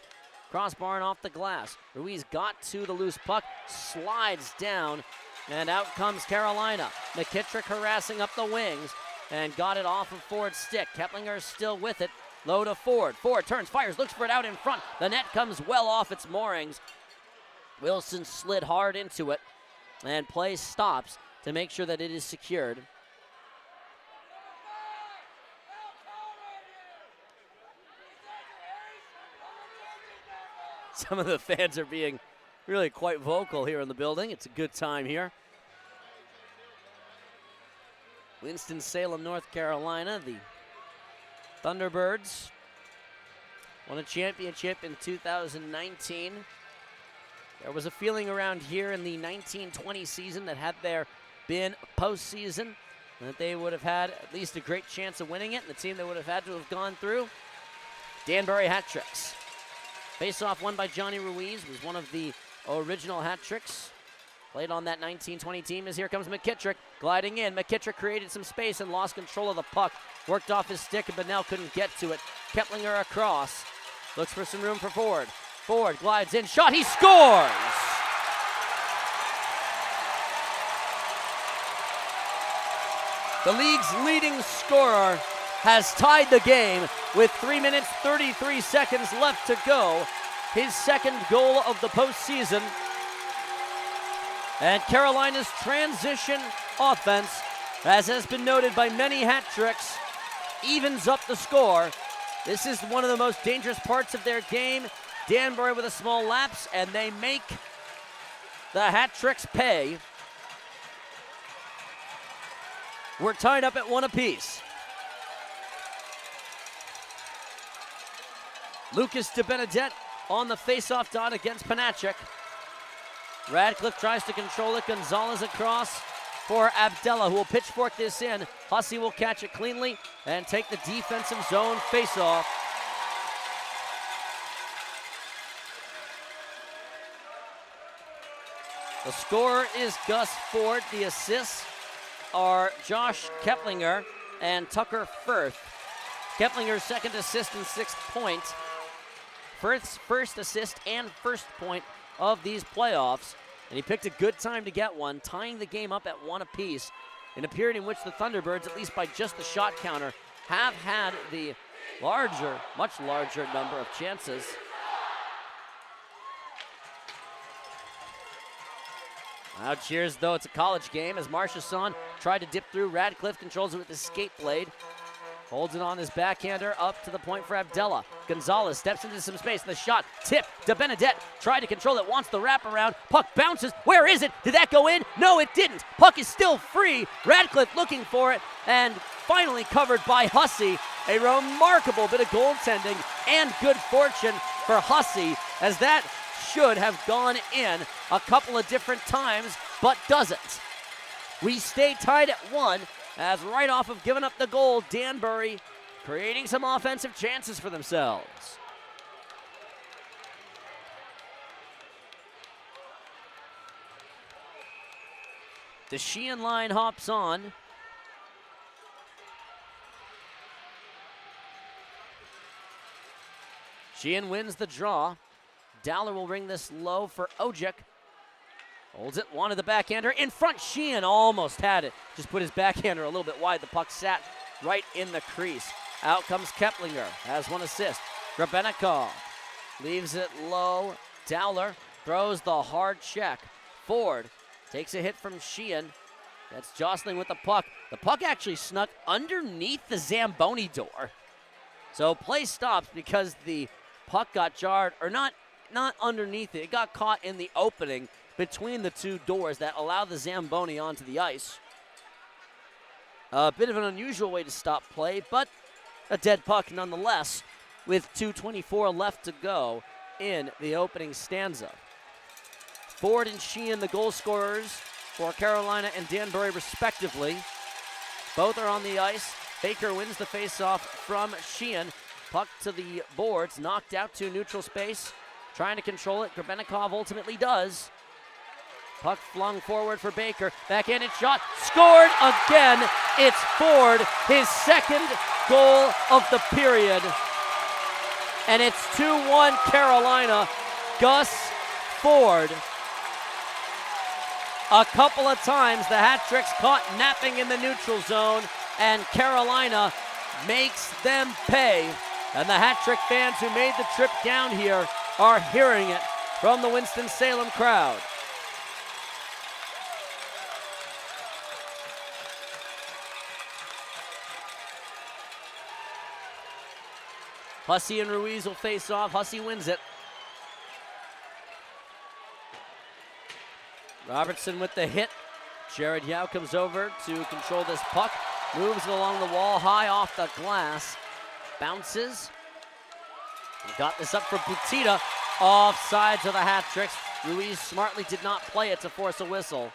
crossbar and off the glass. Ruiz got to the loose puck, slides down, and out comes Carolina. McKittrick harassing up the wings and got it off of Ford's stick. Keplinger still with it. Low to Ford. Ford turns, fires, looks for it out in front. The net comes well off its moorings. Wilson slid hard into it, and play stops to make sure that it is secured. Some of the fans are being really quite vocal here in the building. It's a good time here. Winston-Salem, North Carolina, the Thunderbirds won a championship in 2019. There was a feeling around here in the 1920 season that had there been a postseason, that they would have had at least a great chance of winning it, and the team that would have had to have gone through, Danbury Hat Tricks. Face-off won by Johnny Ruiz, was one of the original Hat Tricks. Played on that 1920 team as here comes McKittrick, gliding in. McKittrick created some space and lost control of the puck. Worked off his stick and Bunnell couldn't get to it. Keplinger across, looks for some room for Ford. Ford glides in, shot, he scores! The league's leading scorer has tied the game with 3 minutes, 33 seconds left to go. His second goal of the postseason. And Carolina's transition offense, as has been noted by many Hat Tricks, evens up the score. This is one of the most dangerous parts of their game. Danbury with a small lapse, and they make the Hat Tricks pay. We're tied up at 1 apiece. Lucas DeBenedette on the face-off dot against Panacek. Radcliffe tries to control it. Gonzalez across for Abdella, who will pitchfork this in. Hussey will catch it cleanly and take the defensive zone face-off. The scorer is Gus Ford. The assists are Josh Keplinger and Tucker Firth. Keplinger's second assist and 6th point. Firth's first assist and first point of these playoffs. And he picked a good time to get one, tying the game up at 1 apiece in a period in which the Thunderbirds, at least by just the shot counter, have had the larger, much larger number of chances. Loud cheers, though it's a college game, as Marchesson tried to dip through. Radcliffe controls it with his skate blade. Holds it on his backhander up to the point for Abdella. Gonzalez steps into some space. The shot, tip to Benedette. Tried to control it, wants the wraparound. Puck bounces. Where is it? Did that go in? No, it didn't. Puck is still free. Radcliffe looking for it and finally covered by Hussey. A remarkable bit of goaltending and good fortune for Hussey, as that should have gone in a couple of different times, but doesn't. We stay tied at 1. As right off of giving up the goal, Danbury creating some offensive chances for themselves. The Sheehan line hops on. Sheehan wins the draw. Dowler will ring this low for Ojek. Holds it, wanted the backhander. In front, Sheehan almost had it. Just put his backhander a little bit wide. The puck sat right in the crease. Out comes Keplinger, has 1 assist. Grebennikov leaves it low. Dowler throws the hard check. Ford takes a hit from Sheehan. That's jostling with the puck. The puck actually snuck underneath the Zamboni door. So play stops because the puck got jarred, or not underneath it. It got caught in the opening between the two doors that allow the Zamboni onto the ice. A bit of an unusual way to stop play, but a dead puck nonetheless, with 2:24 left to go in the opening stanza. Ford and Sheehan, the goal scorers for Carolina and Danbury respectively. Both are on the ice. Baker wins the faceoff from Sheehan. Puck to the boards, knocked out to neutral space. Trying to control it, Grebennikov ultimately does. Puck flung forward for Baker. Backhanded shot. Scored again. It's Ford. His second goal of the period. And it's 2-1 Carolina. Gus Ford. A couple of times the hat tricks caught napping in the neutral zone, and Carolina makes them pay. And the hat trick fans who made the trip down here are hearing it from the Winston-Salem crowd. Hussey and Ruiz will face off. Hussey wins it. Robertson with the hit. Jared Yao comes over to control this puck. Moves it along the wall, high off the glass. Bounces. Got this up for Butita. Off sides of the hat tricks. Ruiz smartly did not play it to force a whistle.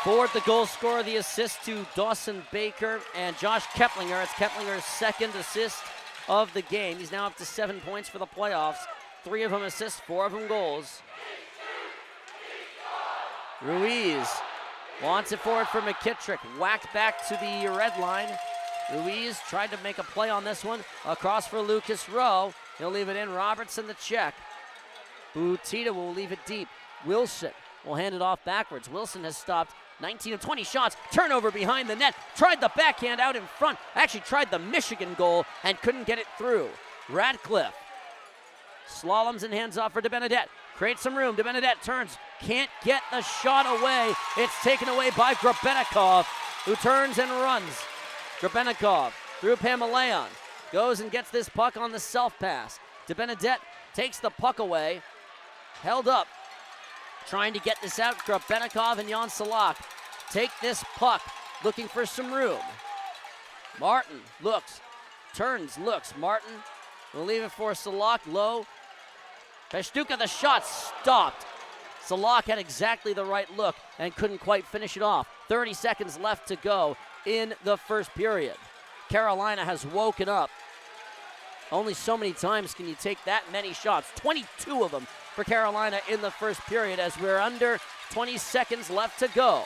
Ford, the goal scorer, the assist to Dawson Baker and Josh Keplinger. It's Keplinger's second assist of the game. He's now up to 7 points for the playoffs. 3 of them assists, 4 of them goals. Ruiz wants it forward for McKittrick. Whacked back to the red line. Ruiz tried to make a play on this one. Across for Lucas Rowe. He'll leave it in. Robertson the check. Butita will leave it deep. Wilson will hand it off backwards. Wilson has stopped 19 of 20 shots. Turnover behind the net. Tried the backhand out in front. Actually tried the Michigan goal and couldn't get it through. Radcliffe slaloms and hands off for DeBenedette. Creates some room. DeBenedette turns. Can't get the shot away. It's taken away by Grebennikov, who turns and runs. Grebennikov through Pamaleon. Goes and gets this puck on the self-pass. DeBenedette takes the puck away. Held up. Trying to get this out. Grebennikov and Jan Salak take this puck. Looking for some room. Martin looks. Turns, looks. Martin will leave it for Salak. Low. Pashtuka, the shot stopped. Salak had exactly the right look and couldn't quite finish it off. 30 seconds left to go in the first period. Carolina has woken up. Only so many times can you take that many shots. 22 of them for Carolina in the first period as we're under 20 seconds left to go.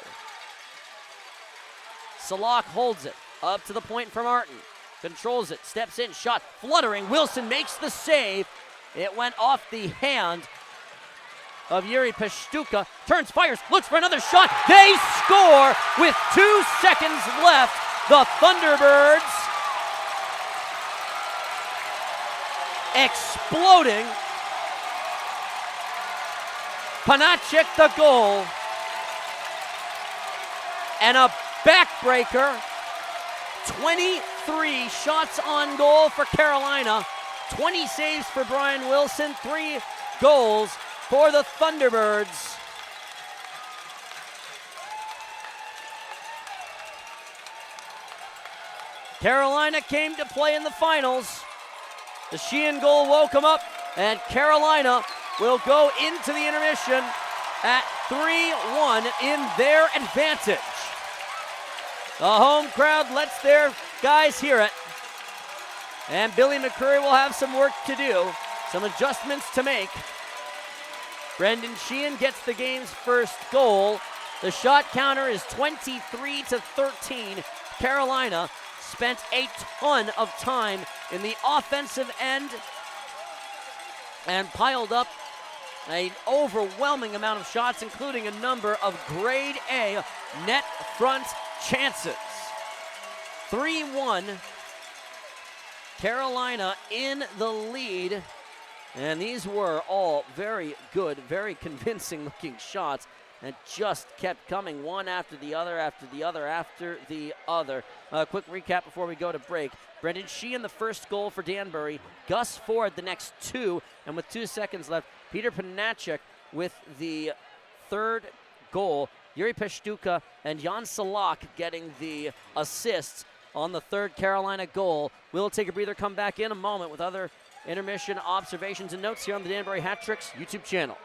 Salak holds it up to the point for Martin. Controls it, steps in, shot, fluttering. Wilson makes the save. It went off the hand of Yuri Pashtuka. Turns, fires, looks for another shot. They score with 2 seconds left. The Thunderbirds exploding. Panacek the goal. And a backbreaker. 23 shots on goal for Carolina. 20 saves for Brian Wilson. 3 goals for the Thunderbirds. Carolina came to play in the finals. The Sheehan goal woke them up, and Carolina will go into the intermission at 3-1 in their advantage. The home crowd lets their guys hear it. And Billy McCurry will have some work to do, some adjustments to make. Brendan Sheehan gets the game's first goal. The shot counter is 23-13. Carolina spent a ton of time in the offensive end and piled up an overwhelming amount of shots, including a number of grade A net front chances. 3-1, Carolina in the lead, and these were all very good, very convincing looking shots that just kept coming one after the other, after the other, after the other. Quick recap before we go to break. Brendan Sheehan, the first goal for Danbury. Gus Ford, the next 2. And with 2 seconds left, Peter Panacek with the third goal. Yuri Pashtuka and Jan Salak getting the assists on the third Carolina goal. We'll take a breather, come back in a moment with other intermission observations and notes here on the Danbury Hat Tricks YouTube channel.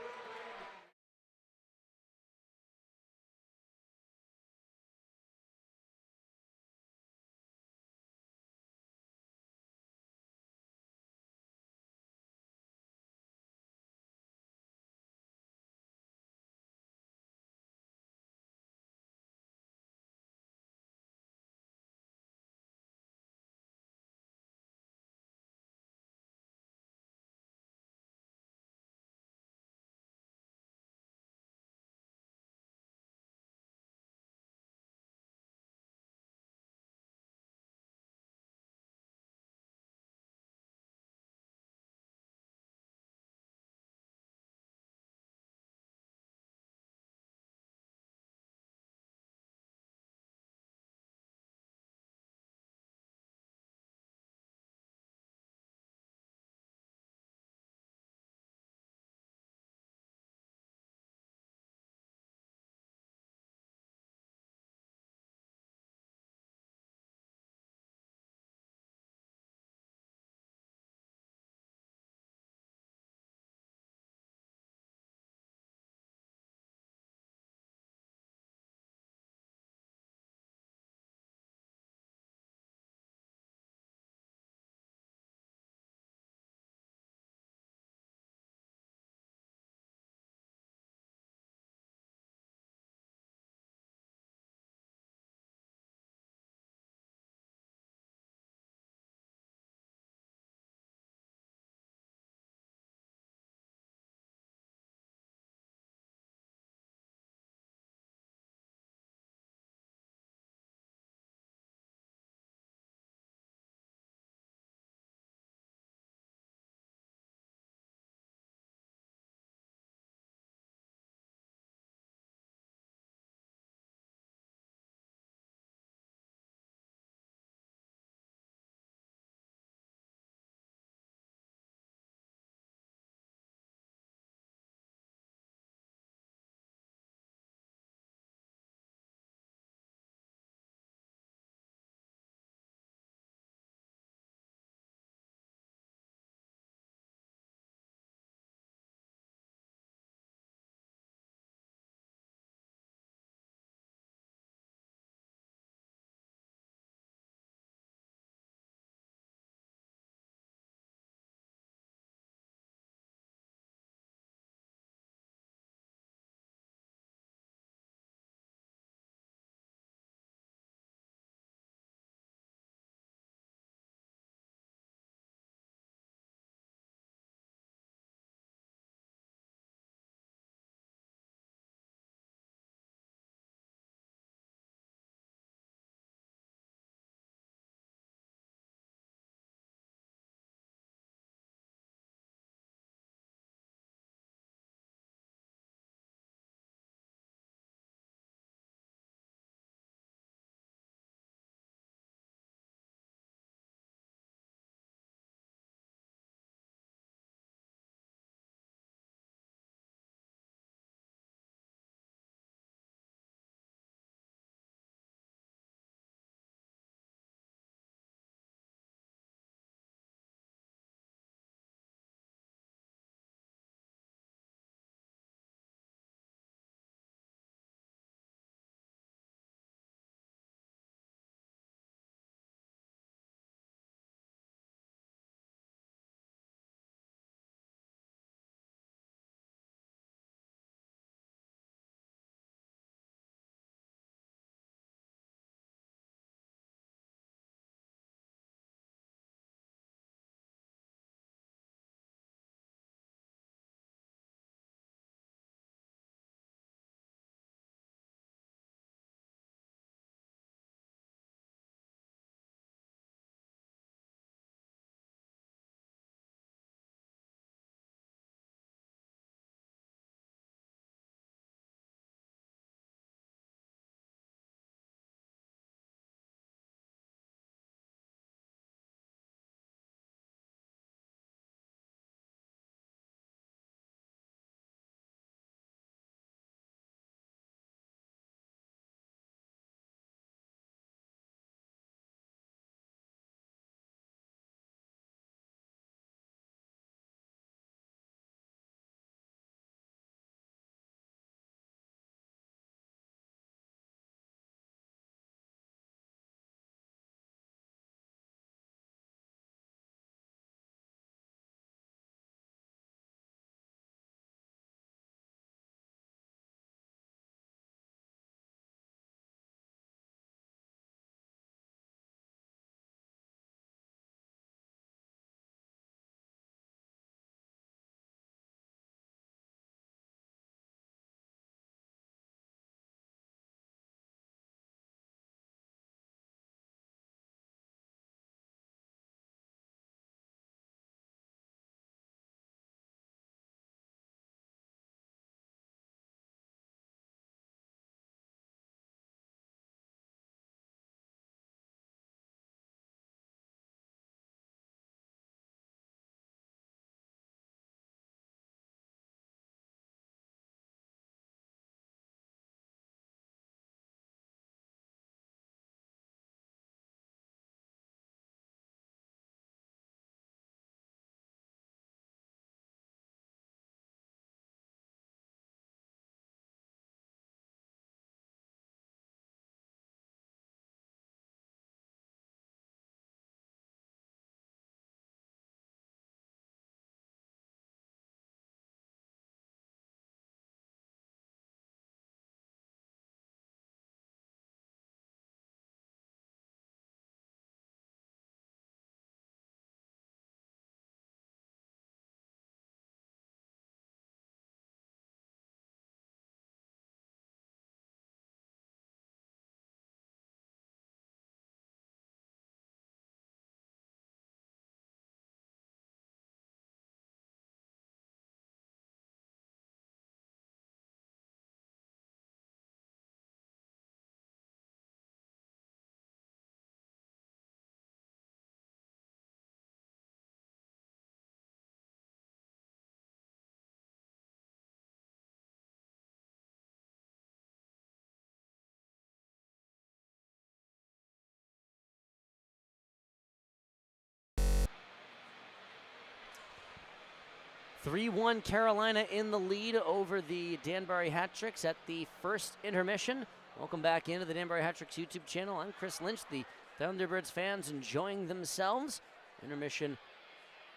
3-1 Carolina in the lead over the Danbury Hat-Tricks at the first intermission. Welcome back into the Danbury Hat-Tricks YouTube channel. I'm Chris Lynch, the Thunderbirds fans enjoying themselves. Intermission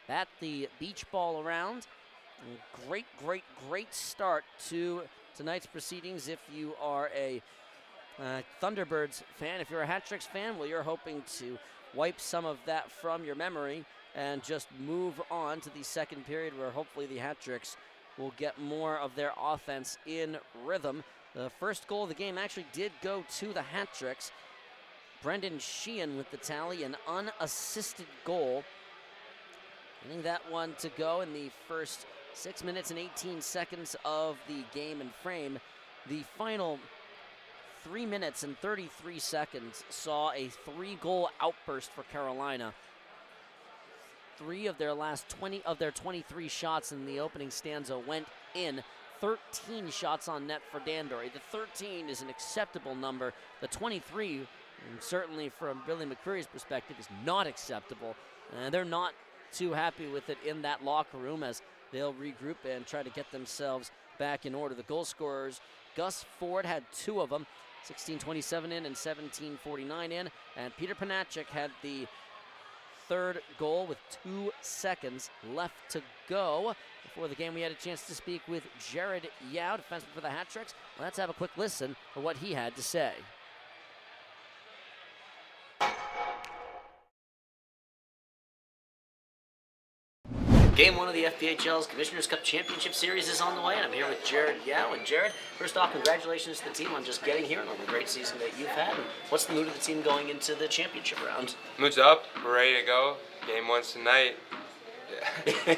at the beach ball around. And great start to tonight's proceedings if you are a Thunderbirds fan. If you're a Hat-Tricks fan, well, you're hoping to wipe some of that from your memory and just move on to the second period where hopefully the Hat-Tricks will get more of their offense in rhythm. The first goal of the game actually did go to the Hat-Tricks. Brendan Sheehan with the tally, an unassisted goal. Getting that one to go in the first 6 minutes and 18 seconds of the game and frame. The final 3 minutes and 33 seconds saw a 3-goal outburst for Carolina. 3 of their last 23 shots in the opening stanza went in. 13 shots on net for Danbury. The 13 is an acceptable number. The 23, certainly from Billy McCreary's perspective, is not acceptable. They're not too happy with it in that locker room as they'll regroup and try to get themselves back in order. The goal scorers, Gus Ford had 2 of them, 16:27 in and 17:49 in, and Peter Panacek had the third goal with 2 seconds left to go. Before the game, we had a chance to speak with Jared Yao, defenseman for the Hat-Tricks. Let's have a quick listen for what he had to say. Game 1 of the FPHL's Commissioners Cup Championship Series is on the way, and I'm here with Jared Yao. And Jared, first off, congratulations to the team on just getting here and on the great season that you've had. And what's the mood of the team going into the championship round? Mood's up. We're ready to go. Game 1's tonight. Yeah.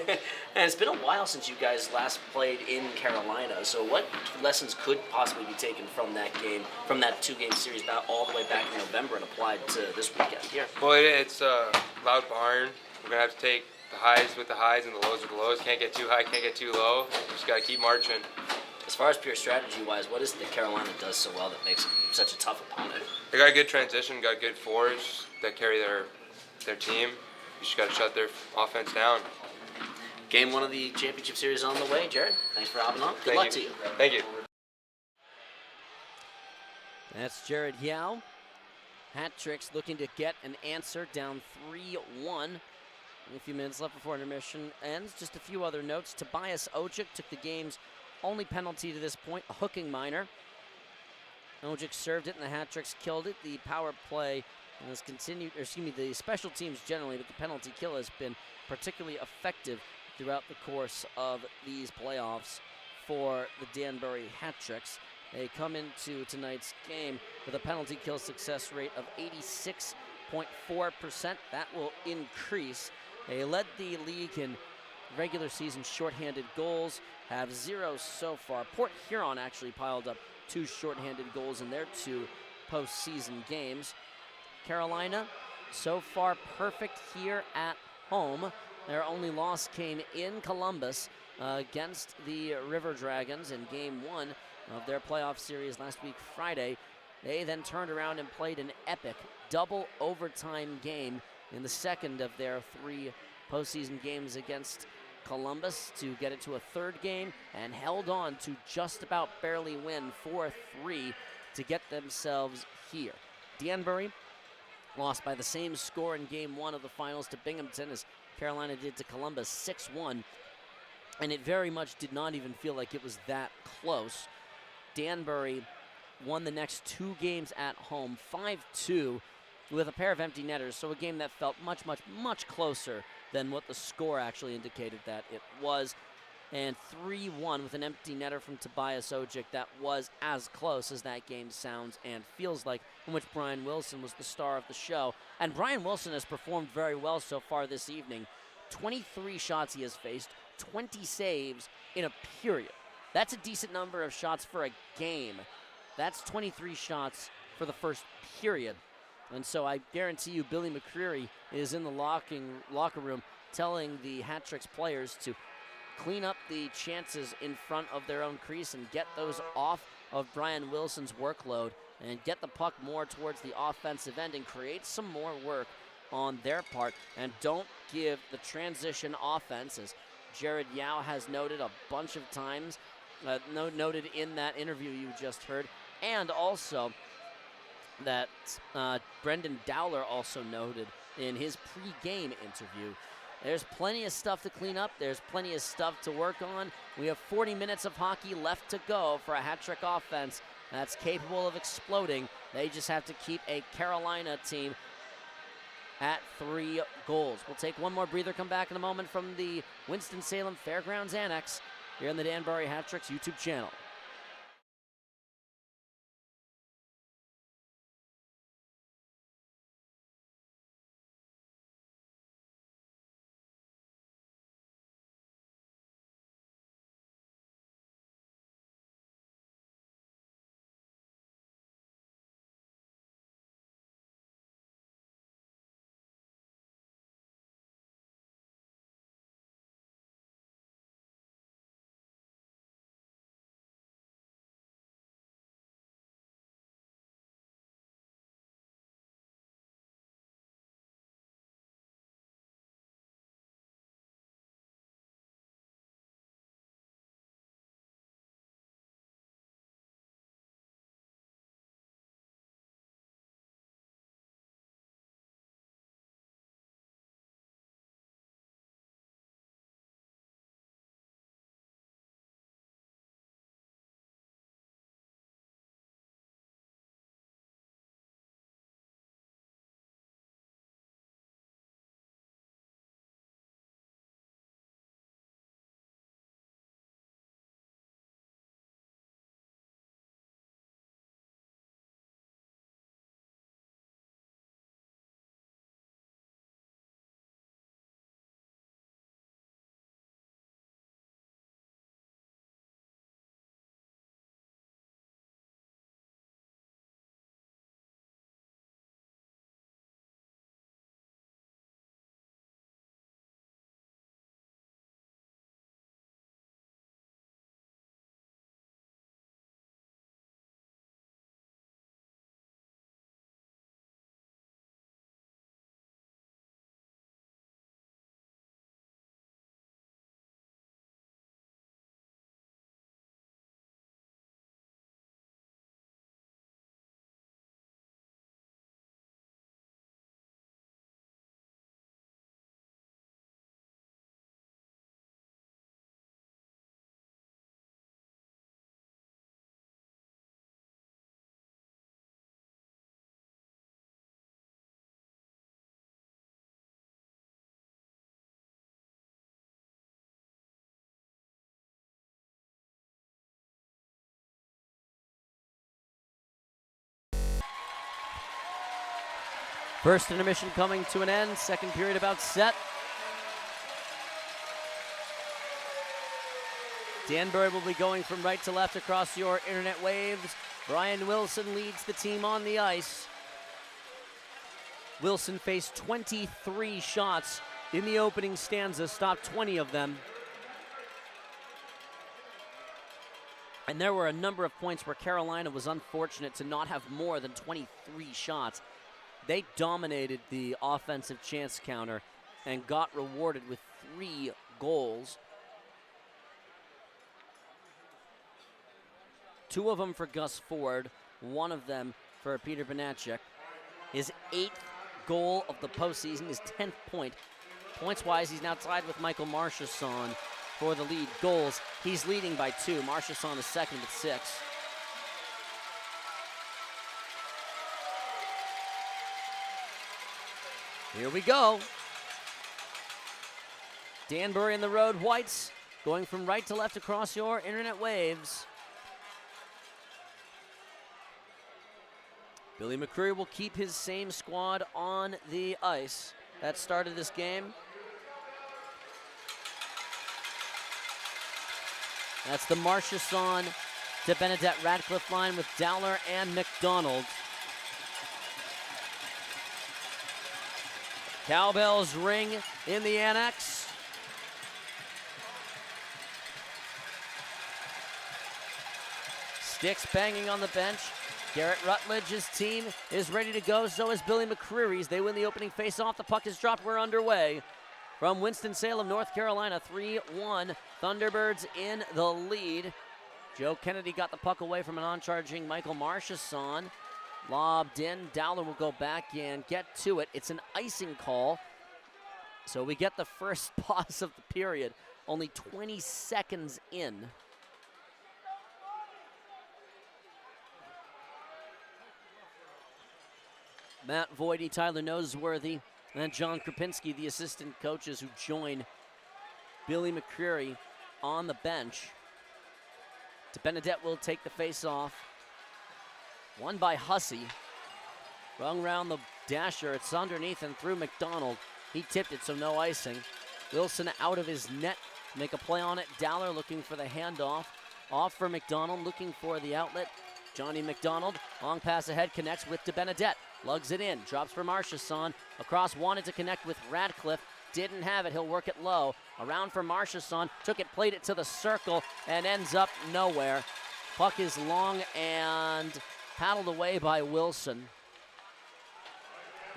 And it's been a while since you guys last played in Carolina, so what lessons could possibly be taken from that game, from that 2-game series all the way back in November and applied to this weekend here? Well, it's a loud barn. We're going to have to take the highs with the highs and the lows with the lows. Can't get too high, can't get too low. Just got to keep marching. As far as pure strategy-wise, what is it that Carolina does so well that makes them such a tough opponent? They got a good transition, got good forwards that carry their team. You just got to shut their offense down. Game 1 of the championship series on the way. Jared, thanks for hopping on. Good luck to you. Thank you. That's Jared Yao. Hat-Tricks looking to get an answer, down 3-1. A few minutes left before intermission ends. Just a few other notes. Tobias Ojic took the game's only penalty to this point, a hooking minor. Ojic served it and the Hat-Tricks killed it. The power play has continued, the special teams generally, but the penalty kill has been particularly effective throughout the course of these playoffs for the Danbury Hat-Tricks. They come into tonight's game with a penalty kill success rate of 86.4%. That will increase. They led the league in regular season shorthanded goals, have 0 so far. Port Huron actually piled up 2 shorthanded goals in their 2 postseason games. Carolina, so far perfect here at home. Their only loss came in Columbus against the River Dragons in Game 1 of their playoff series last week Friday. They then turned around and played an epic double overtime game in the second of their 3 postseason games against Columbus to get it to a third game and held on to just about barely win 4-3 to get themselves here. Danbury lost by the same score in Game 1 of the finals to Binghamton as Carolina did to Columbus, 6-1. And it very much did not even feel like it was that close. Danbury won the next 2 games at home, 5-2, with a pair of empty netters, so a game that felt much closer than what the score actually indicated that it was. And 3-1 with an empty netter from Tobias Ojic. That was as close as that game sounds and feels like, in which Brian Wilson was the star of the show. And Brian Wilson has performed very well so far this evening. 23 shots he has faced, 20 saves in a period. That's a decent number of shots for a game. That's 23 shots for the first period. And so I guarantee you Billy McCreary is in the locker room telling the Hat-Tricks players to clean up the chances in front of their own crease and get those off of Brian Wilson's workload and get the puck more towards the offensive end and create some more work on their part. And don't give the transition offenses Jared Yao has noted a bunch of times, noted in that interview you just heard, and also that Brendan Dowler also noted in his pre-game interview. There's plenty of stuff to clean up. There's plenty of stuff to work on. We have 40 minutes of hockey left to go for a hat-trick offense that's capable of exploding. They just have to keep a Carolina team at 3 goals. We'll take one more breather, come back in a moment from the Winston-Salem Fairgrounds Annex here on the Danbury Hat Tricks YouTube channel. First intermission coming to an end. Second period about set. Danbury will be going from right to left across your internet waves. Brian Wilson leads the team on the ice. Wilson faced 23 shots in the opening stanza, stopped 20 of them. And there were a number of points where Carolina was unfortunate to not have more than 23 shots. They dominated the offensive chance counter and got rewarded with 3 goals. 2 of them for Gus Ford, 1 of them for Peter Panacek. His 8th goal of the postseason, his 10th point. Points-wise, he's now tied with Michael Marchesson for the lead. Goals, he's leading by 2. Marchesson is second with 6. Here we go. Danbury in the road whites, going from right to left across your internet waves. Billy McCreary will keep his same squad on the ice that started this game. That's the Marchesson to Benedette Radcliffe line with Dowler and McDonald. Cowbells ring in the annex. Sticks banging on the bench. Garrett Rutledge's team is ready to go. So is Billy McCreary's. They win the opening face-off. The puck is dropped. We're underway. from Winston-Salem, North Carolina. 3-1, Thunderbirds in the lead. Joe Kennedy got the puck away from an on-charging Michael Marchesson. Lobbed in. Dowler will go back and get to it. It's an icing call. So we get the first pause of the period, only 20 seconds in. Matt Voidy, Tyler Noseworthy, and John Krupinski, the assistant coaches who join Billy McCreary on the bench. DeBenedette will take the face-off. Won by Hussey. Rung around the dasher. It's underneath and through McDonald. He tipped it, so no icing. Wilson out of his net. Make a play on it. Dowler looking for the handoff. Off for McDonald, looking for the outlet. Johnny McDonald, long pass ahead, connects with DeBenedette. Lugs it in, drops for Marchesson. Across, wanted to connect with Radcliffe. Didn't have it, he'll work it low. Around for Marchesson, took it, played it to the circle, and ends up nowhere. Puck is long and paddled away by Wilson.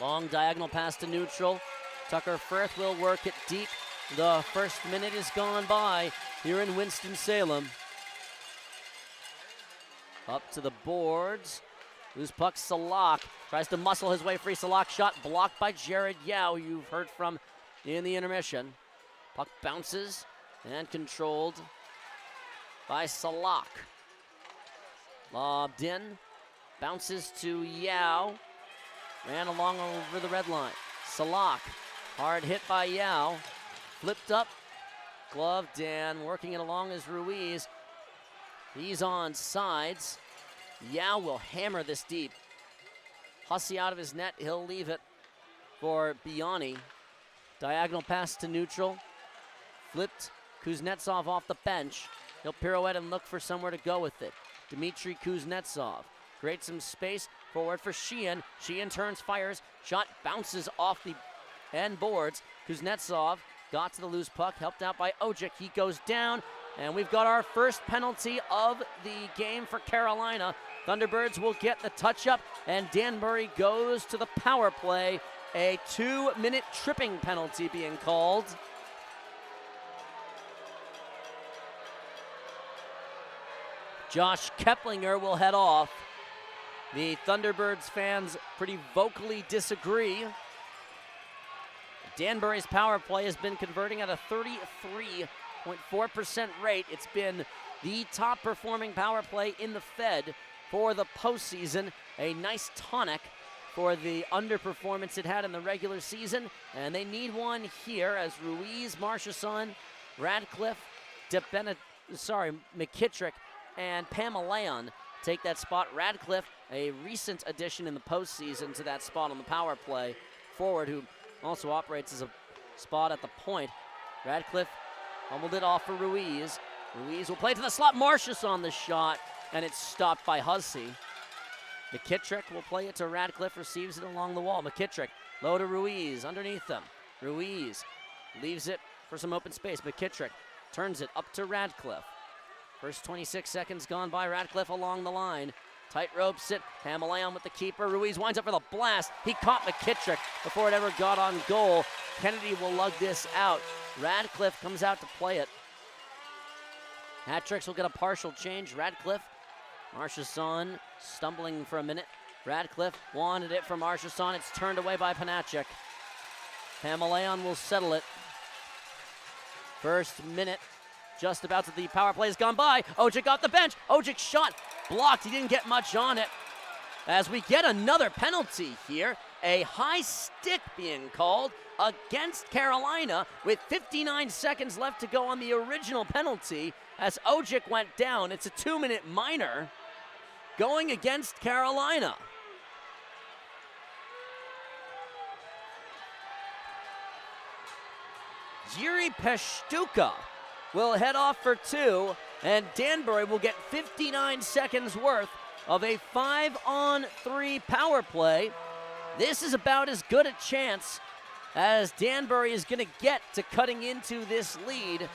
Long diagonal pass to neutral. Tucker Firth will work it deep. The first minute is gone by here in Winston-Salem. Up to the boards. Loose puck, Salak. Tries to muscle his way free. Salak shot blocked by Jared Yao, who you've heard from in the intermission. Puck bounces and controlled by Salak. Lobbed in. Bounces to Yao. Ran along over the red line. Salak. Hard hit by Yao. Flipped up. Gloved and working it along is Ruiz. He's on sides. Yao will hammer this deep. Hussey out of his net. He'll leave it for Biani. Diagonal pass to neutral. Flipped Kuznetsov off the bench. He'll pirouette and look for somewhere to go with it. Dimitri Kuznetsov creates some space forward for Sheehan. Sheehan turns, fires. Shot bounces off the end boards. Kuznetsov got to the loose puck, helped out by Ojic. He goes down, and we've got our first penalty of the game for Carolina. Thunderbirds will get the touch-up, and Danbury goes to the power play. A 2-minute tripping penalty being called. Josh Keplinger will head off. The Thunderbirds fans pretty vocally disagree. Danbury's power play has been converting at a 33.4% rate. It's been the top performing power play in the Fed for the postseason. A nice tonic for the underperformance it had in the regular season. And they need one here as Ruiz, Marchesson, Radcliffe, McKittrick, and Pamelayan take that spot. Radcliffe, a recent addition in the postseason to that spot on the power play. Forward who also operates as a spot at the point. Radcliffe fumbled it off for Ruiz. Ruiz will play to the slot. Marchesson on the shot, and it's stopped by Hussey. McKittrick will play it to Radcliffe, receives it along the wall. McKittrick, low to Ruiz, underneath them. Ruiz leaves it for some open space. McKittrick turns it up to Radcliffe. First 26 seconds gone by. Radcliffe along the line. Tight ropes it. Pamelayan with the keeper. Ruiz winds up for the blast. He caught McKittrick before it ever got on goal. Kennedy will lug this out. Radcliffe comes out to play it. Hat-tricks will get a partial change. Radcliffe. Marchesson stumbling for a minute. Radcliffe wanted it from Marchesson. It's turned away by Panacek. Pamelayan will settle it. First minute. Just about to the power play has gone by. Ojic off the bench. Ojic shot blocked. He didn't get much on it. As we get another penalty here, a high stick being called against Carolina with 59 seconds left to go on the original penalty as Ojic went down. It's a 2-minute minor going against Carolina. Yuri Pashtuka will head off for 2, and Danbury will get 59 seconds worth of a 5-on-3 power play. This is about as good a chance as Danbury is going to get to cutting into this lead.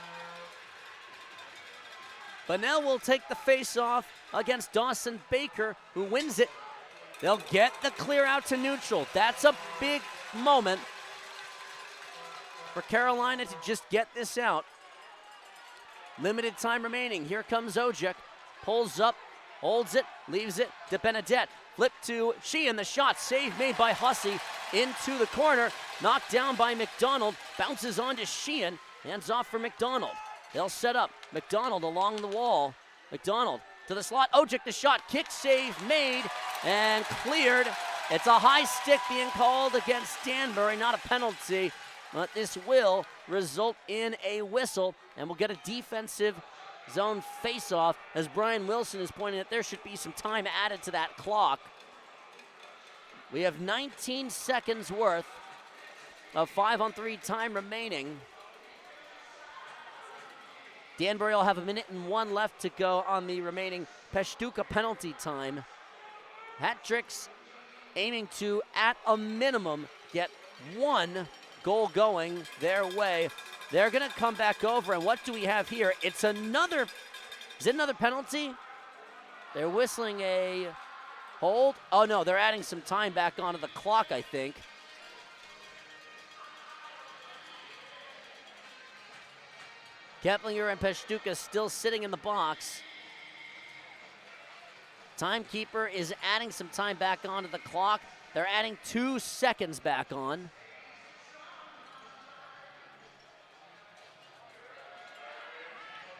Bunnell will take the face-off against Dawson Baker, who wins it. They'll get the clear out to neutral. That's a big moment. for Carolina to just get this out. Limited time remaining. Here comes Ojek. Pulls up, holds it, leaves it to Benedette. Flip to Sheehan. The shot save made by Hussey into the corner. Knocked down by McDonald. Bounces on to Sheehan. Hands off for McDonald. They'll set up. McDonald along the wall. McDonald to the slot. Ojek the shot. Kick save made and cleared. It's a high stick being called against Danbury. Not a penalty, but this will result in a whistle, and we'll get a defensive zone face-off as Brian Wilson is pointing that there should be some time added to that clock. We have 19 seconds worth of 5-on-3 time remaining. Danbury will have 1:01 left to go on the remaining Pashtuka penalty time. Hat-tricks aiming to, at a minimum, get one goal going their way. They're going to come back over, and what do we have here? It's another, is it another penalty? They're whistling a hold. Oh, no, they're adding some time back onto the clock, I think. Keplinger and Pashtuka still sitting in the box. Timekeeper is adding some time back onto the clock. They're adding 2 seconds back on.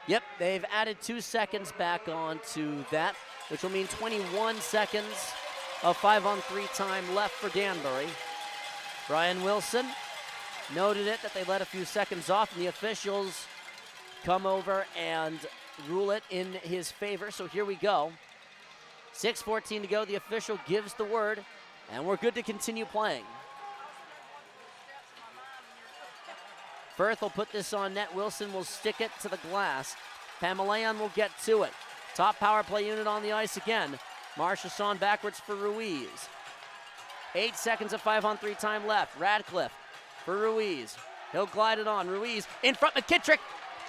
Yep, they've added 2 seconds back on to that, which will mean 21 seconds of 5-on-3 time left for Danbury. Brian Wilson noted it that they let a few seconds off, and the officials come over and rule it in his favor. So here we go. 6:14 to go. The official gives the word, and we're good to continue playing. Firth will put this on net. Wilson will stick it to the glass. Pamelayan will get to it. Top power play unit on the ice again. Marchesson backwards for Ruiz. 8 seconds of 5-on-3 time left. Radcliffe for Ruiz. He'll glide it on. Ruiz in front. McKittrick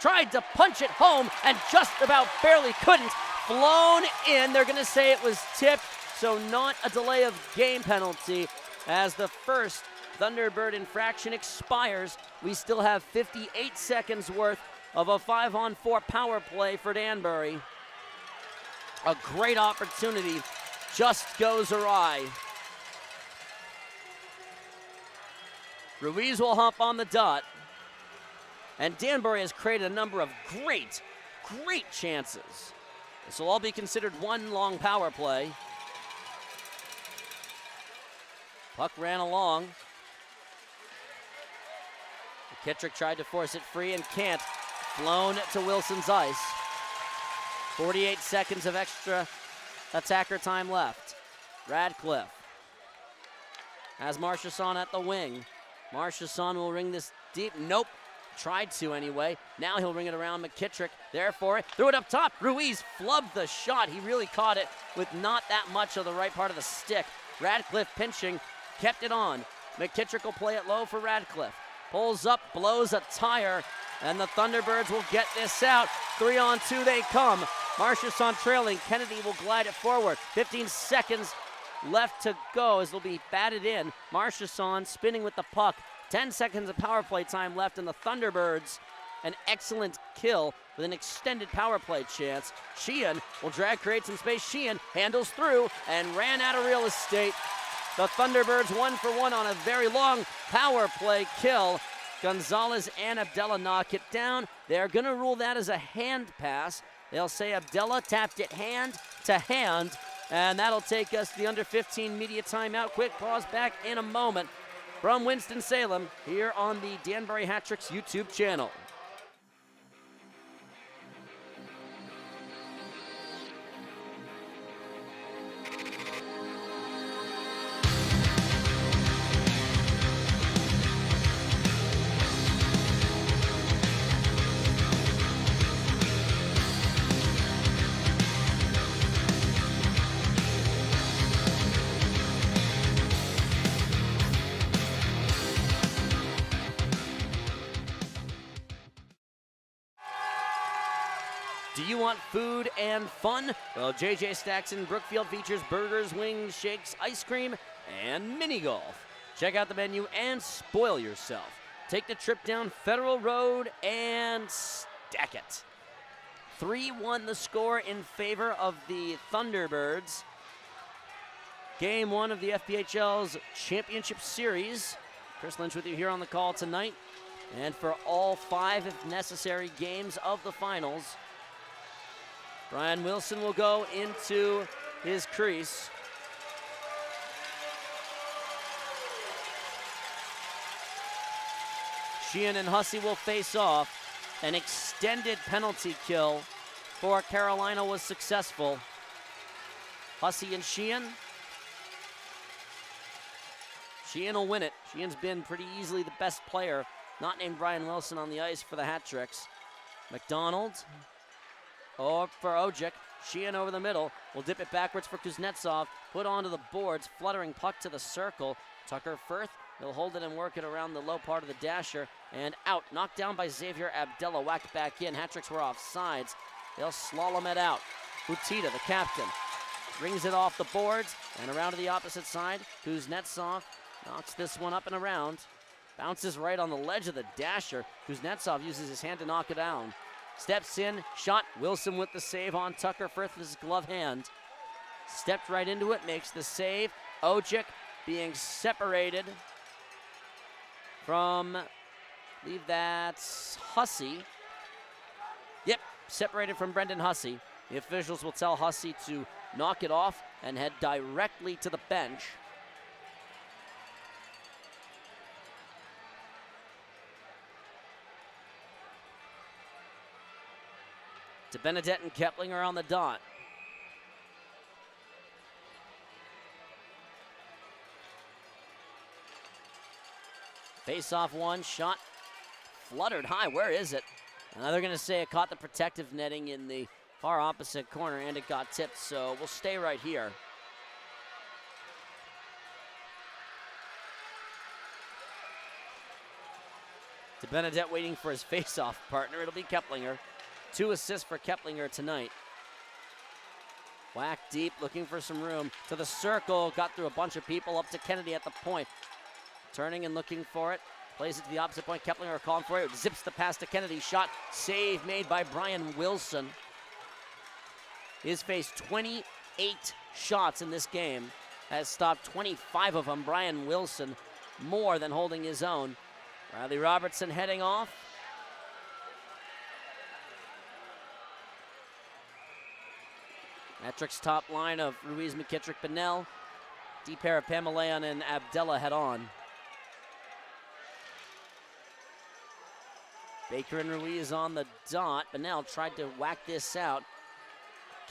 tried to punch it home and just about barely couldn't. Flown in. They're going to say it was tipped, so not a delay of game penalty as the first Thunderbird infraction expires. We still have 58 seconds worth of a 5-on-4 power play for Danbury. A great opportunity just goes awry. Ruiz will hop on the dot. And Danbury has created a number of great chances. This will all be considered one long power play. Puck ran along. McKittrick tried to force it free and can't. Flown to Wilson's ice. 48 seconds of extra attacker time left. Radcliffe has Marchesson at the wing. Marchesson will ring this deep. Nope. Tried to anyway. Now he'll ring it around McKittrick. There for it. Threw it up top. Ruiz flubbed the shot. He really caught it with not that much of the right part of the stick. Radcliffe pinching. Kept it on. McKittrick will play it low for Radcliffe. Pulls up, blows a tire, and the Thunderbirds will get this out. 3-on-2 they come. Marchesson trailing. Kennedy will glide it forward. 15 seconds left to go as they'll be batted in. Marchesson spinning with the puck. 10 seconds of power play time left, and the Thunderbirds, an excellent kill with an extended power play chance. Sheehan will create some space. Sheehan handles through and ran out of real estate. The Thunderbirds 1 for 1 on a very long power play kill. Gonzalez and Abdullah knock it down. They're going to rule that as a hand pass. They'll say Abdullah tapped it hand to hand, and that'll take us to the under 15 media timeout. Quick pause, back in a moment from Winston-Salem here on the Danbury Hat-Tricks YouTube channel. Do you want food and fun? Well, JJ Stacks in Brookfield features burgers, wings, shakes, ice cream, and mini golf. Check out the menu and spoil yourself. take the trip down Federal Road and stack it. 3-1 the score in favor of the Thunderbirds. Game 1 of the FPHL's Championship Series. Chris Lynch with you here on the call tonight. And for all 5, if necessary, games of the finals, Brian Wilson will go into his crease. Sheehan and Hussey will face off. An extended penalty kill for Carolina was successful. Hussey and Sheehan. Sheehan will win it. Sheehan's been pretty easily the best player, not named Brian Wilson, on the ice for the hat tricks. McDonald, for Ojek. Sheehan over the middle, will dip it backwards for Kuznetsov, put onto the boards, fluttering puck to the circle. Tucker Firth, he'll hold it and work it around the low part of the dasher, and out. Knocked down by Xavier Abdella, whacked back in. Hat tricks were off sides. They'll slalom it out. Butita, the captain, brings it off the boards and around to the opposite side. Kuznetsov knocks this one up and around. Bounces right on the ledge of the dasher. Kuznetsov uses his hand to knock it down. Steps in, shot. Wilson with the save on Tucker Firth with his glove hand. Stepped right into it, makes the save. Ojek being separated from, I believe that's Hussey. Yep, separated from Brendan Hussey. The officials will tell Hussey to knock it off and head directly to the bench. To Benedette and Keplinger on the dot. Face-off one, shot fluttered high. Where is it? They're going to say it caught the protective netting in the far opposite corner, and it got tipped, so we'll stay right here. To Benedette waiting for his face-off partner. It'll be Keplinger. 2 assists for Keplinger tonight. Whack deep, looking for some room. To the circle, got through a bunch of people, up to Kennedy at the point. Turning and looking for it. Plays it to the opposite point. Keplinger calling for it. Zips the pass to Kennedy. Shot, save made by Brian Wilson. He's faced 28 shots in this game. Has stopped 25 of them. Brian Wilson more than holding his own. Riley Robertson heading off. Metrics top line of Ruiz, McKittrick, Bunnell. Deep pair of Pamelayan and Abdella head on. Baker and Ruiz on the dot. Bunnell tried to whack this out.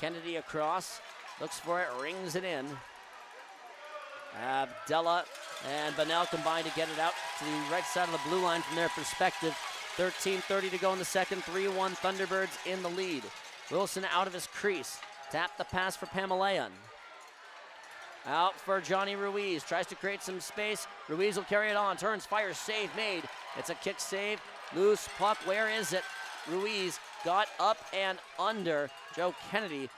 Kennedy across, looks for it, rings it in. Abdella and Bunnell combine to get it out to the right side of the blue line from their perspective. 13:30 to go in the second, 3-1 Thunderbirds in the lead. Wilson out of his crease. Tap the pass for Pamelayan. Out for Johnny Ruiz. Tries to create some space. Ruiz will carry it on. Turns, fires, save made. It's a kick save. Loose puck. Where is it? Ruiz got up and under. Joe Kennedy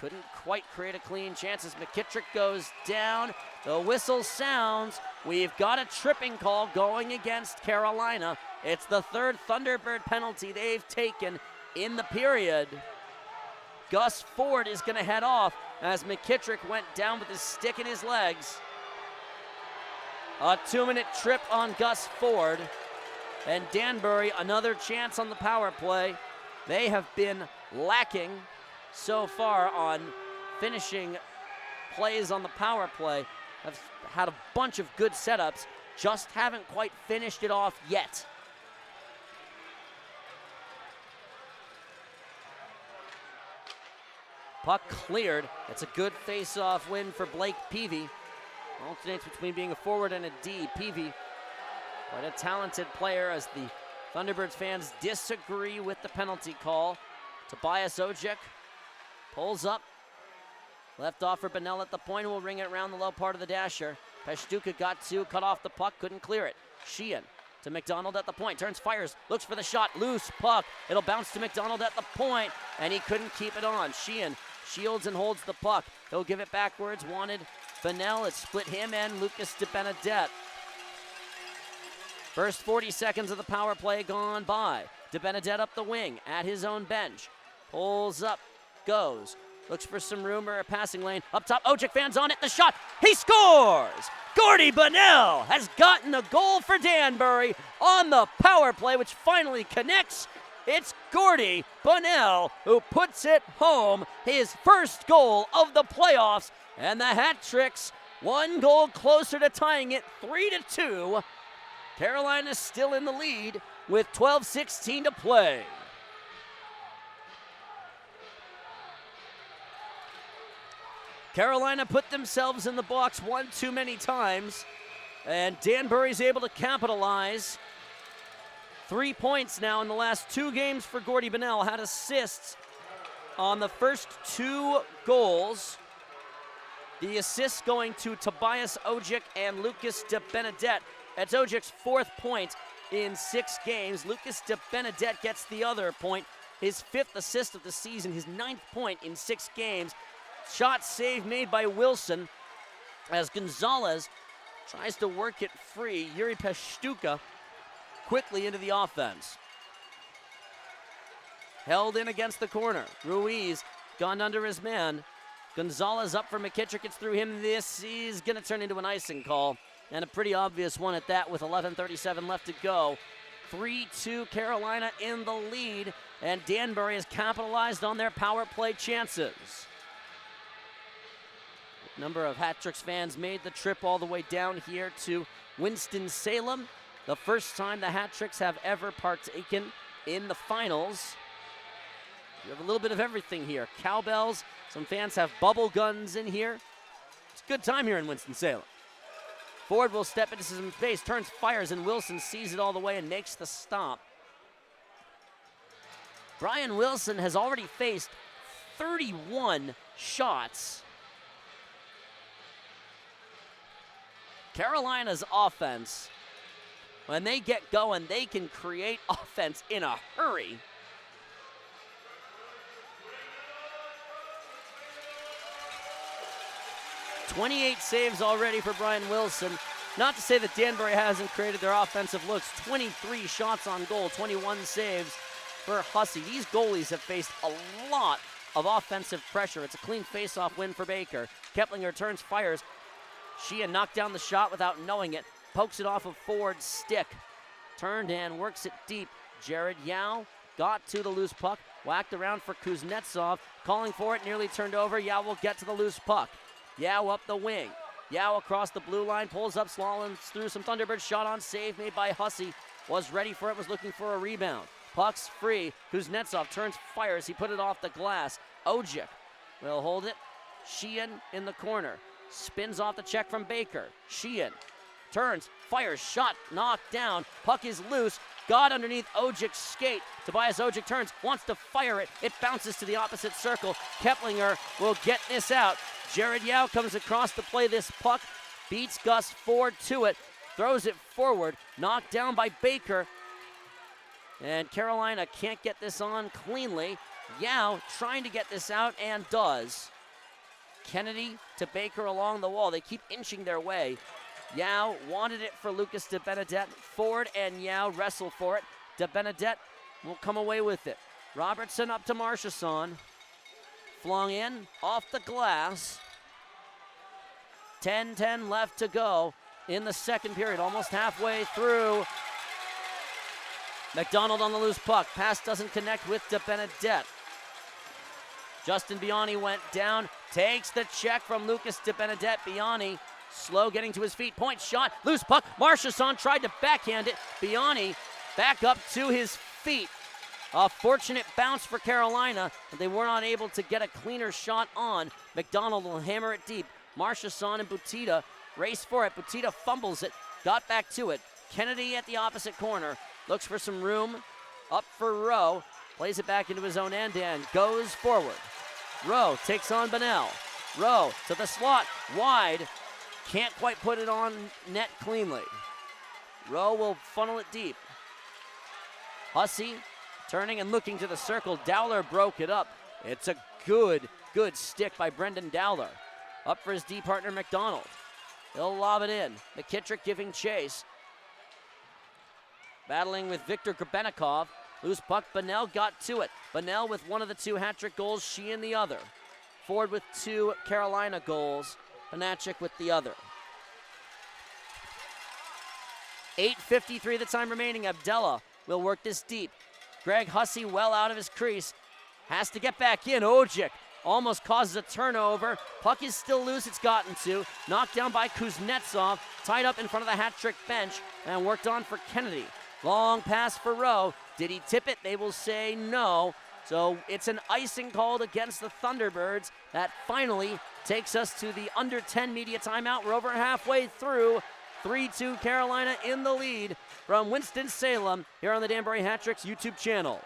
couldn't quite create a clean chance as McKittrick goes down. The whistle sounds. We've got a tripping call going against Carolina. It's the 3rd Thunderbird penalty they've taken in the period. Gus Ford is going to head off as McKittrick went down with his stick in his legs. A 2-minute trip on Gus Ford. And Danbury, another chance on the power play. They have been lacking so far on finishing plays on the power play. Have had a bunch of good setups, just haven't quite finished it off yet. Puck cleared. It's a good face-off win for Blake Peavy. Alternates between being a forward and a D. Peavy, quite a talented player as the Thunderbirds fans disagree with the penalty call. Tobias Ojek pulls up. Left off for Bunnell at the point, who will ring it around the low part of the dasher. Pashtuka got to, cut off the puck, couldn't clear it. Sheehan to McDonald at the point, turns, fires, looks for the shot, loose puck. It'll bounce to McDonald at the point, and he couldn't keep it on. Sheehan shields and holds the puck. He'll give it backwards, wanted Bunnell. It split him and Lucas de Benedette. First 40 seconds of the power play gone by. DeBenedette up the wing at his own bench. Pulls up, goes. Looks for some room or a passing lane. Up top, Ojic fans on it, the shot. He scores! Gordy Bunnell has gotten a goal for Danbury on the power play, which finally connects. It's Gordy Bunnell who puts it home, his first goal of the playoffs, and the Hat Tricks one goal closer to tying it 3-2. Carolina's still in the lead with 12:16 to play. Carolina put themselves in the box one too many times, and Danbury's able to capitalize. 3 points now in the last 2 games for Gordy Bunnell. Had assists on the first 2 goals. The assists going to Tobias Ojic and Lucas DeBenedette. That's Ojic's 4th point in 6 games. Lucas DeBenedette gets the other point, his 5th assist of the season, his 9th point in 6 games. Shot save made by Wilson as Gonzalez tries to work it free. Yuri Pashtuka quickly into the offense. Held in against the corner. Ruiz gone under his man. Gonzalez up for McKittrick. It's through him. This is going to turn into an icing call, and a pretty obvious one at that with 11:37 left to go. 3-2 Carolina in the lead, and Danbury has capitalized on their power play chances. A number of Hat Tricks fans made the trip all the way down here to Winston-Salem. The first time the Hat Tricks have ever partaken in the finals. You have a little bit of everything here. Cowbells, some fans have bubble guns in here. It's a good time here in Winston-Salem. Ford will step into some space, turns, fires, and Wilson sees it all the way and makes the stop. Brian Wilson has already faced 31 shots. Carolina's offense, when they get going, they can create offense in a hurry. "28 saves already for Brian Wilson. Not to say that Danbury hasn't created their offensive looks. 23 shots on goal, 21 saves for Hussey. These goalies have faced a lot of offensive pressure. It's a clean face-off win for Baker. Keplinger turns, fires. Sheehan knocked down the shot without knowing it. Pokes it off of Ford's stick. Turned and works it deep. Jared Yao got to the loose puck. Whacked around for Kuznetsov. Calling for it, nearly turned over. Yao will get to the loose puck. Yao up the wing. Yao across the blue line. Pulls up, slaloms through some Thunderbirds. Shot on save made by Hussey. Was ready for it, was looking for a rebound. Puck's free. Kuznetsov turns, fires. He put it off the glass. Ojic will hold it. Sheehan in the corner. Spins off the check from Baker. Sheehan turns, fires, shot, knocked down. Puck is loose. Got underneath Ojic's skate. Tobias Ojic turns, wants to fire it. It bounces to the opposite circle. Keplinger will get this out. Jared Yao comes across to play this puck. Beats Gus Ford to it. Throws it forward. Knocked down by Baker. And Carolina can't get this on cleanly. Yao trying to get this out and does. Kennedy to Baker along the wall. They keep inching their way. Yao wanted it for Lucas DeBenedette. Ford and Yao wrestle for it. DeBenedette will come away with it. Robertson up to Marchessault. Flung in, off the glass. 10-10 left to go in the second period. Almost halfway through. McDonald on the loose puck. Pass doesn't connect with DeBenedette. Justin Biani went down, takes the check from Lucas DeBenedette. Biani, slow getting to his feet, point shot, loose puck. Marchessault tried to backhand it. Biani back up to his feet. A fortunate bounce for Carolina, but they were not able to get a cleaner shot on. McDonald will hammer it deep. Marchessault and Butita race for it. Butita fumbles it, got back to it. Kennedy at the opposite corner, looks for some room. Up for Rowe, plays it back into his own end and goes forward. Rowe takes on Bunnell. Rowe to the slot, wide. Can't quite put it on net cleanly. Rowe will funnel it deep. Hussey turning and looking to the circle. Dowler broke it up. It's a good stick by Brendan Dowler. Up for his D partner, McDonald. He'll lob it in. McKittrick giving chase. battling with Viktor Grebennikov. Loose puck, Bunnell got to it. Bunnell with one of the 2 hat-trick goals, Sheehan the other. Ford with 2 Carolina goals, Panacek with the other. 8:53 the time remaining. Abdella will work this deep. Greg Hussey well out of his crease. Has to get back in. Ojic almost causes a turnover. Puck is still loose. It's gotten to. Knocked down by Kuznetsov. Tied up in front of the hat-trick bench and worked on for Kennedy. Long pass for Rowe. Did he tip it? They will say no. So it's an icing called against the Thunderbirds. That finally takes us to the under 10 media timeout. We're over halfway through. 3-2 Carolina in the lead from Winston-Salem here on the Danbury Hat-Tricks YouTube channel.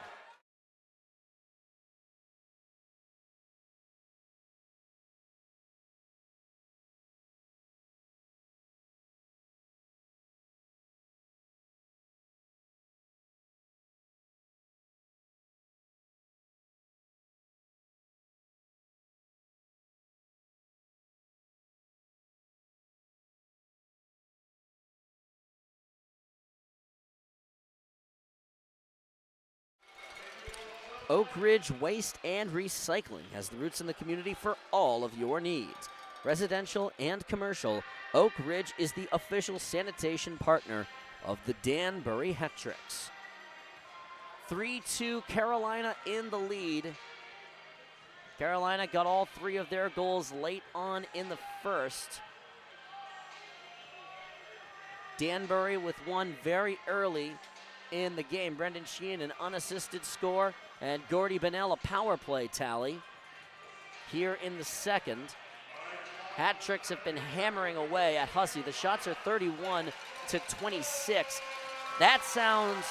Oak Ridge Waste and Recycling has the roots in the community for all of your needs. Residential and commercial, Oak Ridge is the official sanitation partner of the Danbury Hat-Tricks. 3-2 Carolina in the lead. Carolina got all 3 of their goals late on in the first. Danbury with one very early in the game. Brendan Sheehan, an unassisted score, and Gordy Bunnell, a power play tally. Here in the second, hat-tricks have been hammering away at Hussey. The shots are 31-26. That sounds,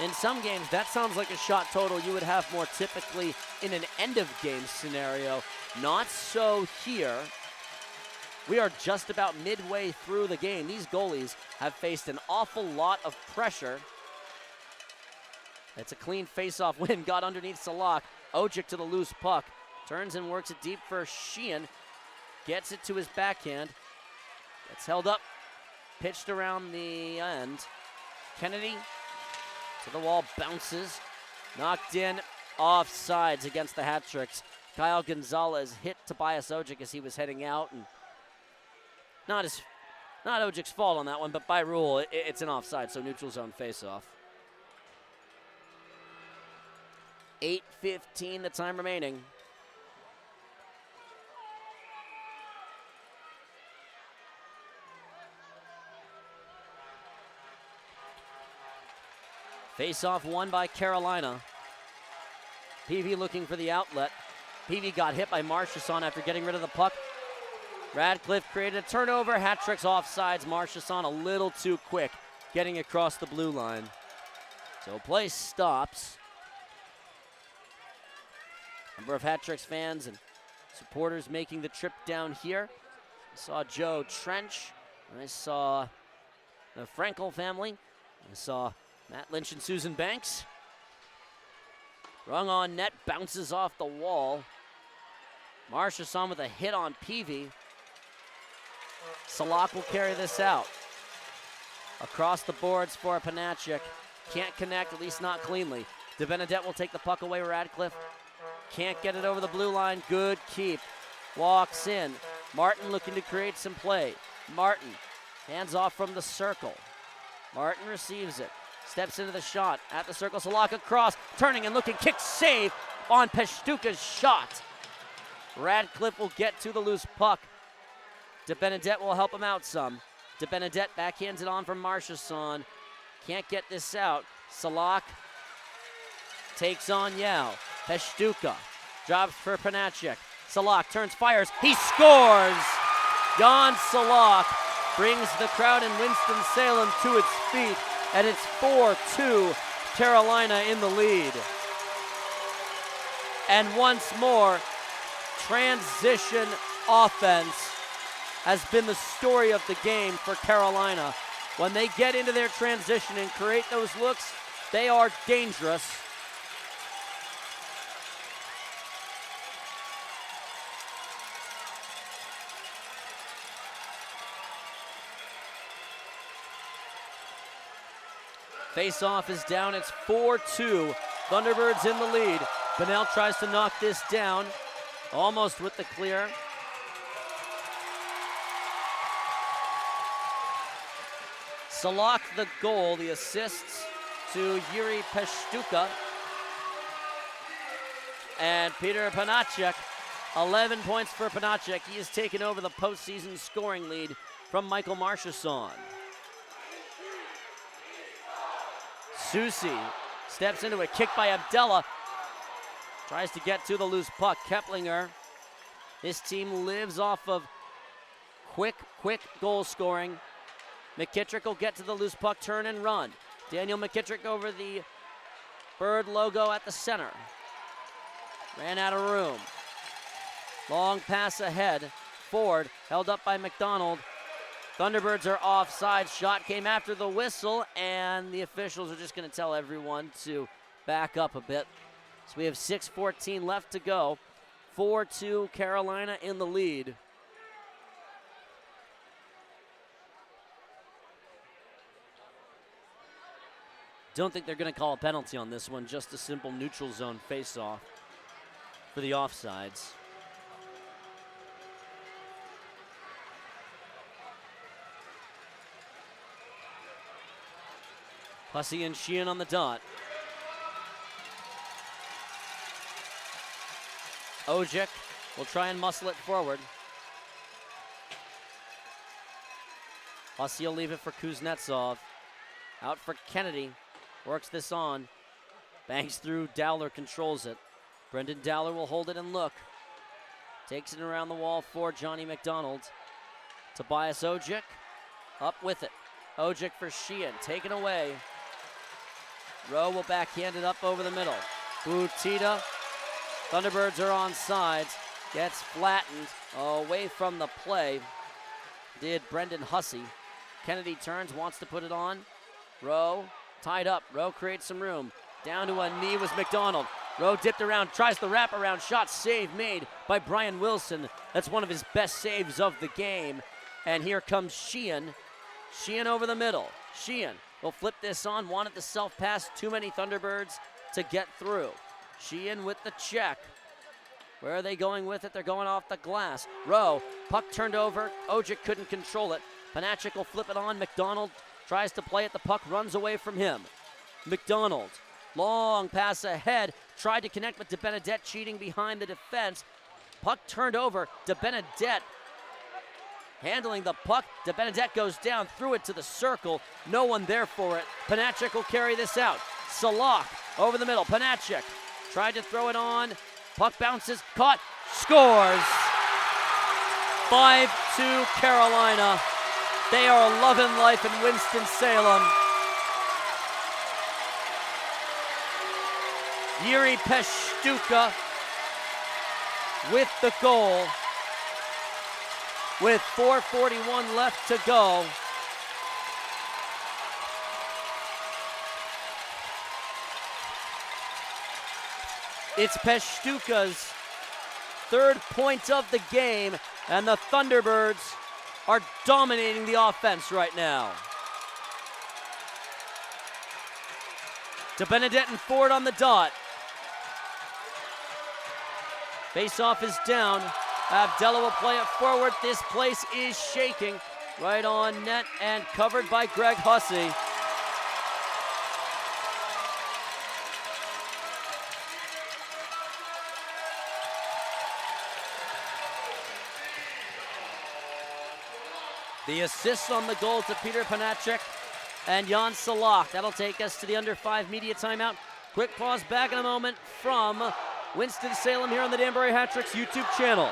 in some games, that sounds like a shot total you would have more typically in an end-of-game scenario. Not so here. We are just about midway through the game. These goalies have faced an awful lot of pressure. It's a clean face-off win. Got underneath Salak. Ojic to the loose puck. Turns and works it deep for Sheehan. Gets it to his backhand. Gets held up. Pitched around the end. Kennedy to the wall. Bounces. Knocked in. Offsides against the hat-tricks. Kyle Gonzalez hit Tobias Ojic as he was heading out. And not Ojic's fault on that one, but by rule, it's an offside, so neutral zone face-off. 8:15 the time remaining. Face-off won by Carolina. Peavy looking for the outlet. Peavy got hit by Marchesson after getting rid of the puck. Radcliffe created a turnover. Hat-tricks offsides. Marchesson a little too quick getting across the blue line. So play stops. Number of hat-tricks fans and supporters making the trip down here. I saw Joe Trench. I saw the Frankel family. I saw Matt Lynch and Susan Banks. Rung on net, bounces off the wall. Marchesson with a hit on Peavy. Salak will carry this out. Across the boards for Panacek. Can't connect, at least not cleanly. DeBenedette will take the puck away. Radcliffe can't get it over the blue line. Good keep. Walks in. Martin looking to create some play. Martin hands off from the circle. Martin receives it. Steps into the shot. At the circle, Salak across. Turning and looking. Kick save on Pashtuka's shot. Radcliffe will get to the loose puck. DeBenedette will help him out some. DeBenedette backhands it on from Marchesson. Can't get this out. Salak takes on Yao. Pashtuka drops for Panacek. Salak turns, fires. He scores! Jan Salak brings the crowd in Winston-Salem to its feet, and it's 4-2 Carolina in the lead. And once more, transition offense has been the story of the game for Carolina. When they get into their transition and create those looks, they are dangerous. Face-off is down. It's 4-2. Thunderbirds in the lead. Bunnell tries to knock this down. Almost with the clear. Salak the goal. The assists to Yuri Pashtuka. And Peter Panacek, 11 points for Panacek. He has taken over the postseason scoring lead from Michael Marchesson. Susi steps into it, kick by Abdella. Tries to get to the loose puck. Keplinger. This team lives off of quick goal scoring. McKittrick will get to the loose puck, turn and run. Daniel McKittrick over the bird logo at the center. Ran out of room. Long pass ahead. Ford held up by McDonald. Thunderbirds are offside. Shot came after the whistle, and the officials are just going to tell everyone to back up a bit. So we have 6:14 left to go. 4-2 Carolina in the lead. Don't think they're going to call a penalty on this one. Just a simple neutral zone face-off for the offsides. Hussey and Sheehan on the dot. Ojic will try and muscle it forward. Hussey will leave it for Kuznetsov. Out for Kennedy. Works this on. Bangs through. Dowler controls it. Brendan Dowler will hold it and look. Takes it around the wall for Johnny McDonald. Tobias Ojic up with it. Ojic for Sheehan. Taken away. Rowe will backhand it up over the middle. Butita. Thunderbirds are on sides. Gets flattened away from the play. Did Brendan Hussey. Kennedy turns, wants to put it on. Rowe tied up. Rowe creates some room. Down to a knee was McDonald. Rowe dipped around, tries the wraparound shot. Save made by Brian Wilson. That's one of his best saves of the game. And here comes Sheehan. Sheehan over the middle. Sheehan will flip this on. Wanted the self-pass. Too many Thunderbirds to get through. Sheehan with the check. Where are they going with it? They're going off the glass. Rowe, puck turned over. Ojic couldn't control it. Panacek will flip it on. McDonald tries to play it. The puck runs away from him. McDonald, long pass ahead. Tried to connect with DeBenedette, cheating behind the defense. Puck turned over. DeBenedette handling the puck. DeBenedette goes down, threw it to the circle. No one there for it. Panacek will carry this out. Salak over the middle. Panacek tried to throw it on. Puck bounces, caught, scores. 5-2 Carolina. They are loving life in Winston-Salem. Yuri Pashtuka with the goal. With 4:41 left to go. It's Pashtuka's third point of the game, and the Thunderbirds are dominating the offense right now. DeBenedette and Ford on the dot. Face-off is down. Abdella will play it forward. This place is shaking. Right on net and covered by Greg Hussey. The assist on the goal to Peter Panacek and Jan Salak. That'll take us to the under 5 media timeout. Quick pause, back in a moment from Winston-Salem here on the Danbury Hat-Tricks YouTube channel.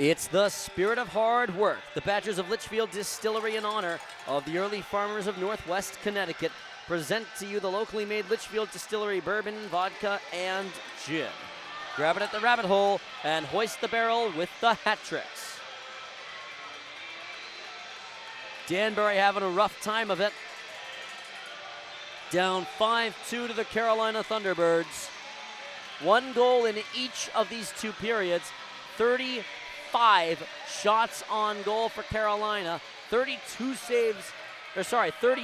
It's the spirit of hard work. The Badgers of Litchfield Distillery, in honor of the early farmers of Northwest Connecticut, present to you the locally made Litchfield Distillery bourbon, vodka, and gin. Grab it at the rabbit hole and hoist the barrel with the hat tricks. Danbury having a rough time of it. Down 5-2 to the Carolina Thunderbirds. 1 goal in each of these 2 periods. 35 shots on goal for Carolina. 30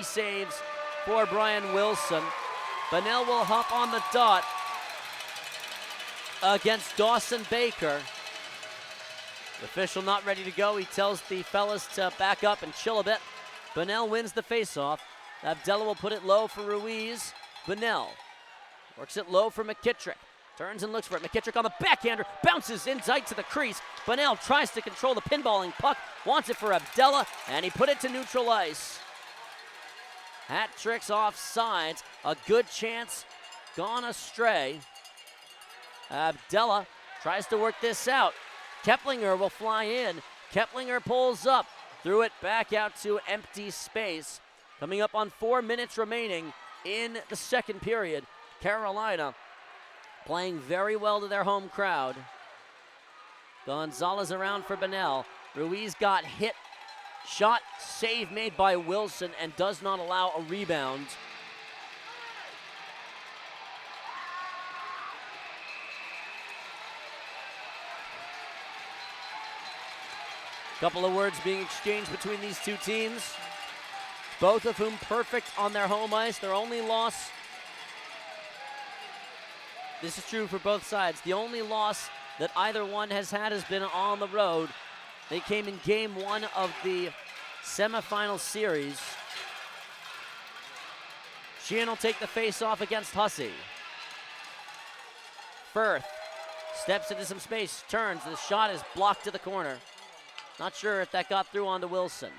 saves for Brian Wilson. Bunnell will hop on the dot against Dawson Baker. The official not ready to go. He tells the fellas to back up and chill a bit. Bunnell wins the faceoff. Abdella will put it low for Ruiz. Bunnell works it low for McKittrick. Turns and looks for it. McKittrick on the backhander. Bounces in tight to the crease. Bunnell tries to control the pinballing puck. Wants it for Abdella, and he put it to neutral ice. Hat tricks off sides. A good chance gone astray. Abdella tries to work this out. Keplinger will fly in. Keplinger pulls up. Threw it back out to empty space. Coming up on 4 minutes remaining in the second period. Carolina playing very well to their home crowd. Gonzalez around for Bunnell. Ruiz got hit. Shot, save made by Wilson, and does not allow a rebound. Couple of words being exchanged between these 2 teams. Both of whom perfect on their home ice. Their only loss, this is true for both sides, the only loss that either one has had has been on the road. They came in game 1 of the semifinal series. Sheehan will take the face-off against Hussey. Firth steps into some space, turns, the shot is blocked to the corner. Not sure if that got through onto Wilson.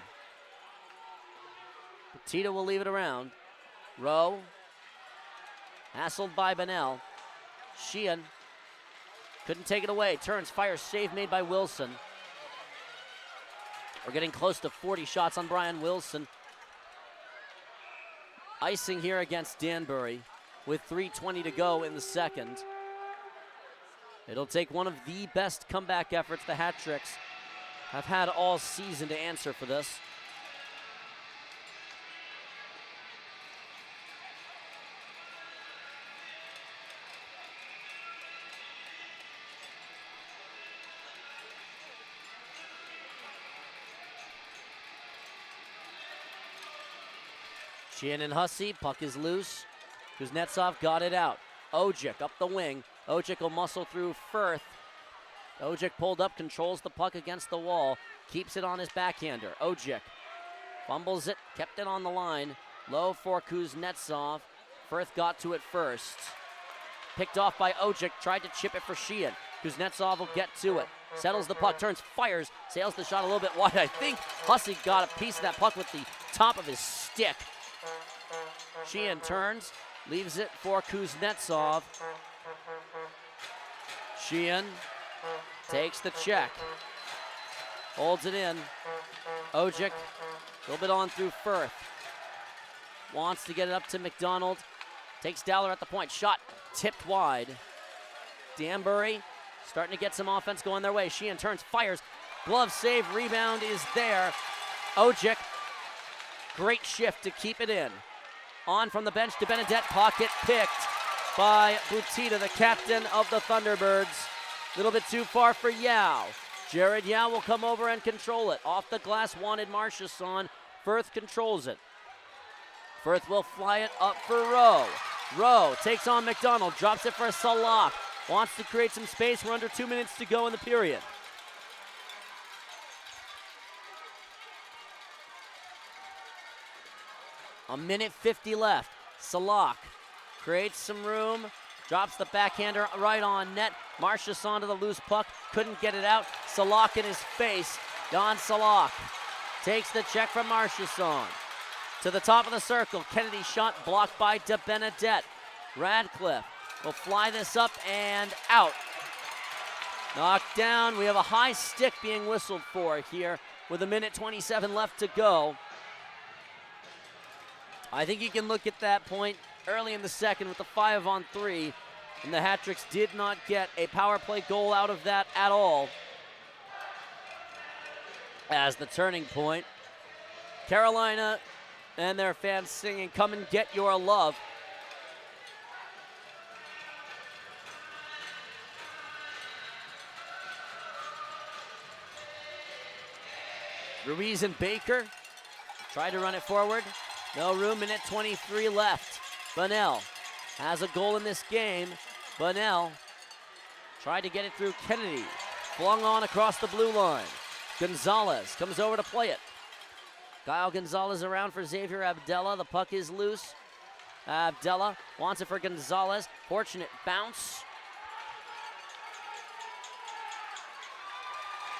Tito will leave it around. Rowe, hassled by Bunnell. Sheehan couldn't take it away. Turns, fires, save made by Wilson. We're getting close to 40 shots on Brian Wilson. Icing here against Danbury with 3:20 to go in the second. It'll take one of the best comeback efforts the Hat Tricks have had all season to answer for this. Sheehan and Hussey, puck is loose. Kuznetsov got it out. Ojic up the wing. Ojic will muscle through Firth. Ojic pulled up, controls the puck against the wall, keeps it on his backhander. Ojic fumbles it, kept it on the line. Low for Kuznetsov. Firth got to it first. Picked off by Ojic, tried to chip it for Sheehan. Kuznetsov will get to it. Settles the puck, turns, fires, sails the shot a little bit wide. I think Hussey got a piece of that puck with the top of his stick. Sheehan turns, leaves it for Kuznetsov. Sheehan takes the check, holds it in. Ojic, a little bit on through Firth. Wants to get it up to McDonald. Takes Dowler at the point, shot tipped wide. Danbury starting to get some offense going their way. Sheehan turns, fires, glove save, rebound is there. Ojic, great shift to keep it in. On from the bench to Benedette, pocket picked by Butita, the captain of the Thunderbirds. A little bit too far for Yao. Jared Yao will come over and control it. Off the glass, wanted Marchesson. Firth controls it. Firth will fly it up for Rowe. Rowe takes on McDonald, drops it for Salak. Wants to create some space. We're under 2 minutes to go in the period. A minute 50 left. Salak creates some room, drops the backhander right on net. Marchesson to the loose puck, couldn't get it out. Salak in his face. Don Salak takes the check from Marchesson. To the top of the circle, Kennedy shot blocked by De Benedette. Radcliffe will fly this up and out. Knocked down. We have a high stick being whistled for here with a minute 27 left to go. I think you can look at that point early in the second with the 5-on-3, and the Hat-Tricks did not get a power play goal out of that at all. As the turning point, Carolina and their fans singing, "Come and get your love." Ruiz and Baker tried to run it forward. No room, minute 23 left. Bunnell has a goal in this game. Bunnell tried to get it through Kennedy. Flung on across the blue line. Gonzalez comes over to play it. Kyle Gonzalez around for Xavier Abdella. The puck is loose. Abdella wants it for Gonzalez. Fortunate bounce.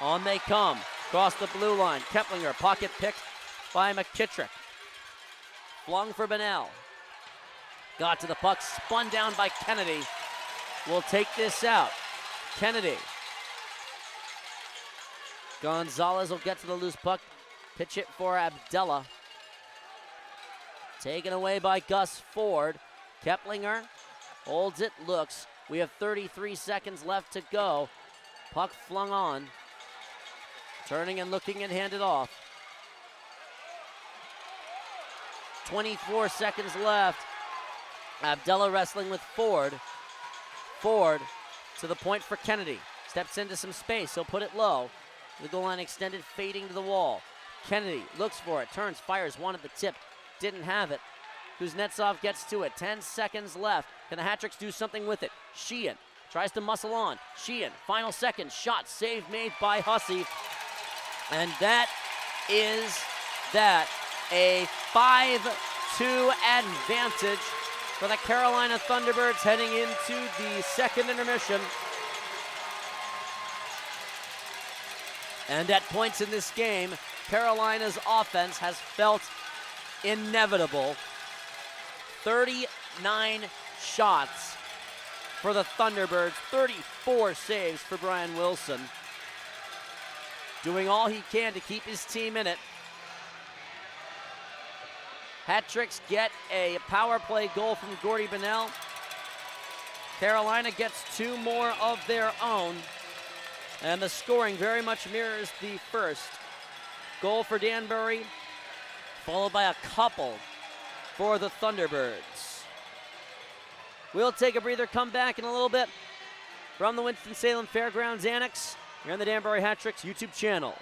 On they come. Across the blue line. Keplinger, pocket picked by McKittrick. Flung for Bunnell. Got to the puck, spun down by Kennedy. Will take this out. Kennedy. Gonzalez will get to the loose puck. Pitch it for Abdella. Taken away by Gus Ford. Keplinger holds it, looks. We have 33 seconds left to go. Puck flung on. Turning and looking and handed off. 24 seconds left. Abdella wrestling with Ford. Ford to the point for Kennedy. Steps into some space, he'll put it low. The goal line extended, fading to the wall. Kennedy looks for it, turns, fires, wanted the tip, didn't have it. Kuznetsov gets to it, 10 seconds left. Can the Hat-Tricks do something with it? Sheehan tries to muscle on. Sheehan, final second, shot, save made by Hussey. And that is that. A 5-2 advantage for the Carolina Thunderbirds heading into the second intermission. And at points in this game, Carolina's offense has felt inevitable. 39 shots for the Thunderbirds, 34 saves for Brian Wilson. Doing all he can to keep his team in it. Hat-Tricks get a power play goal from Gordy Bunnell. Carolina gets 2 more of their own. And the scoring very much mirrors the first. Goal for Danbury, followed by a couple for the Thunderbirds. We'll take a breather, come back in a little bit from the Winston-Salem Fairgrounds Annex. You're on the Danbury Hat-Tricks YouTube channel.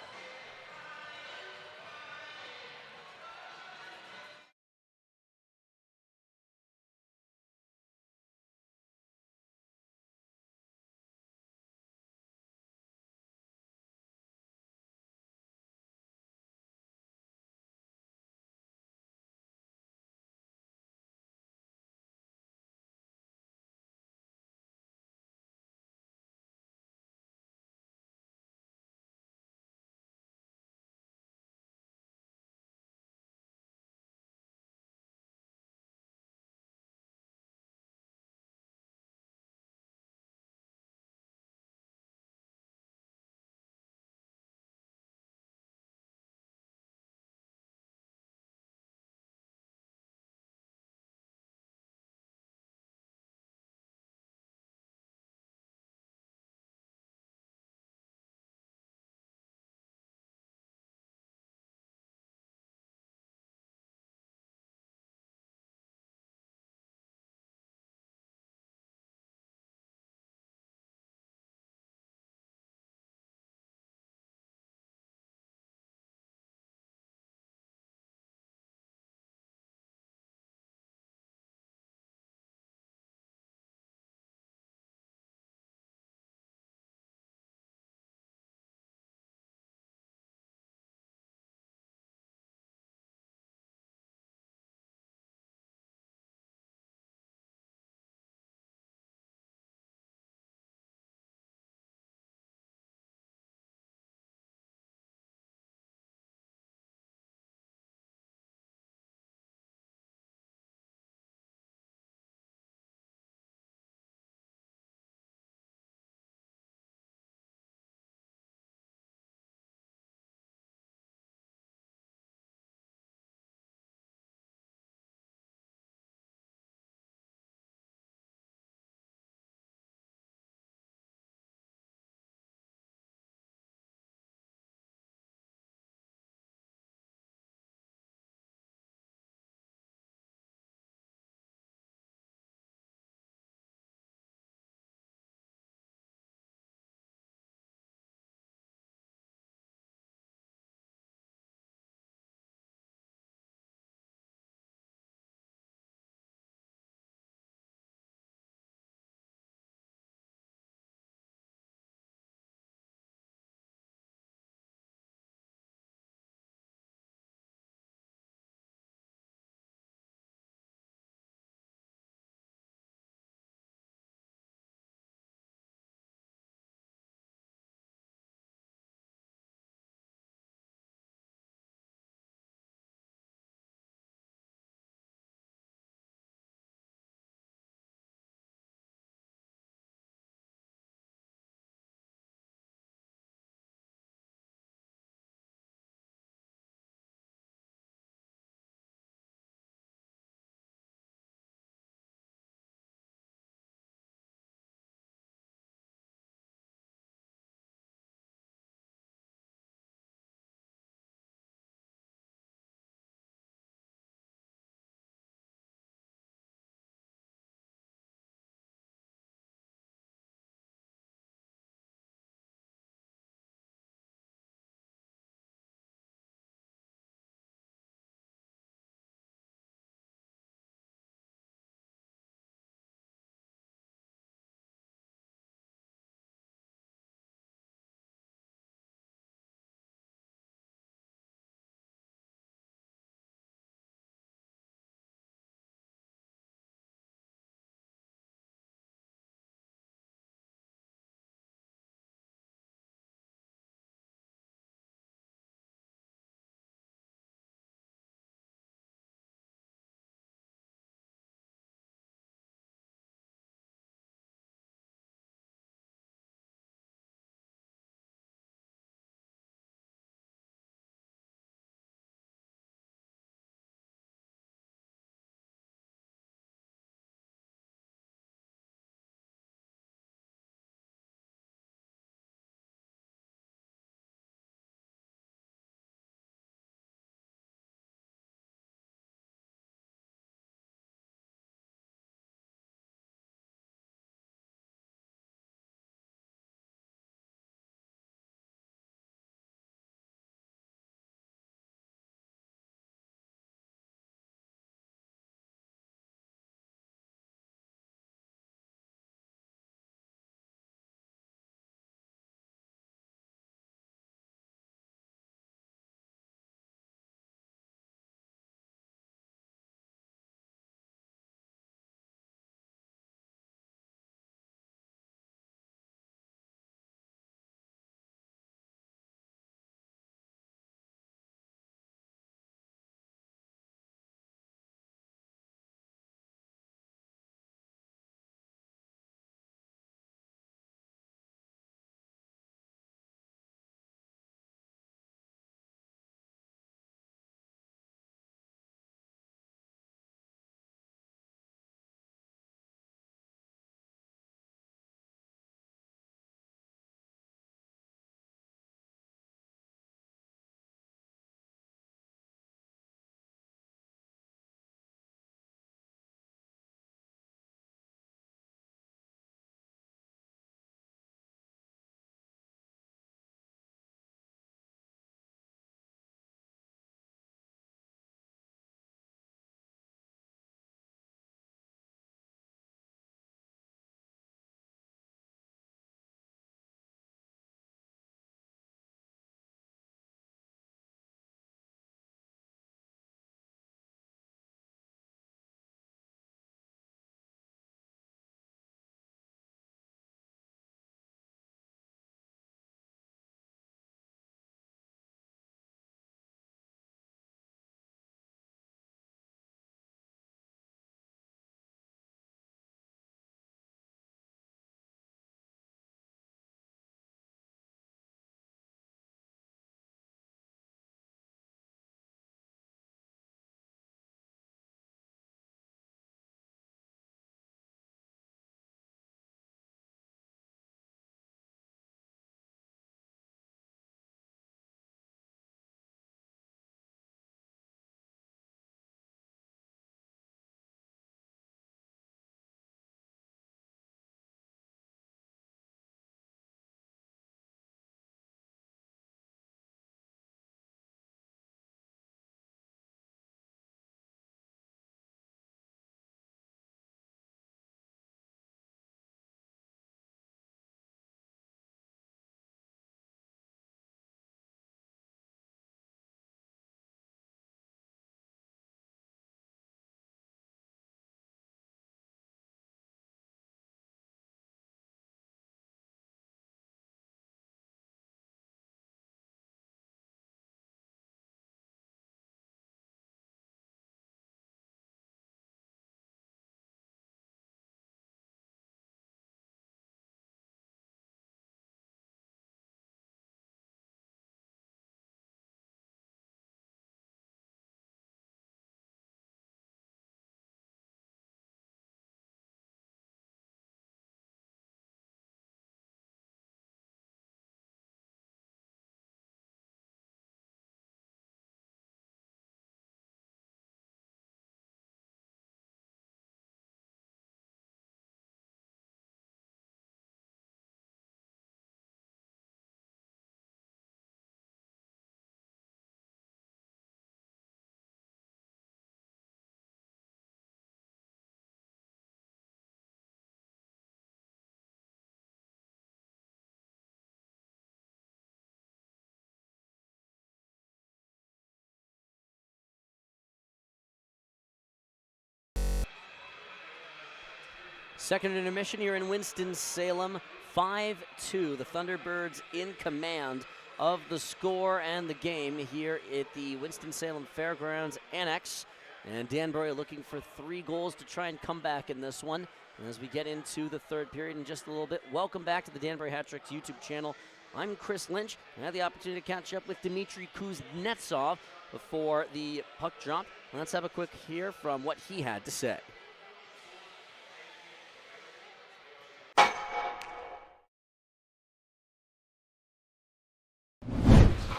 Second intermission here in Winston-Salem, 5-2. The Thunderbirds in command of the score and the game here at the Winston-Salem Fairgrounds Annex. And Danbury looking for 3 goals to try and come back in this one. And as we get into the third period in just a little bit, welcome back to the Danbury Hat Tricks YouTube channel. I'm Chris Lynch. I had the opportunity to catch up with Dimitri Kuznetsov before the puck drop. Let's have a quick hear from what he had to say.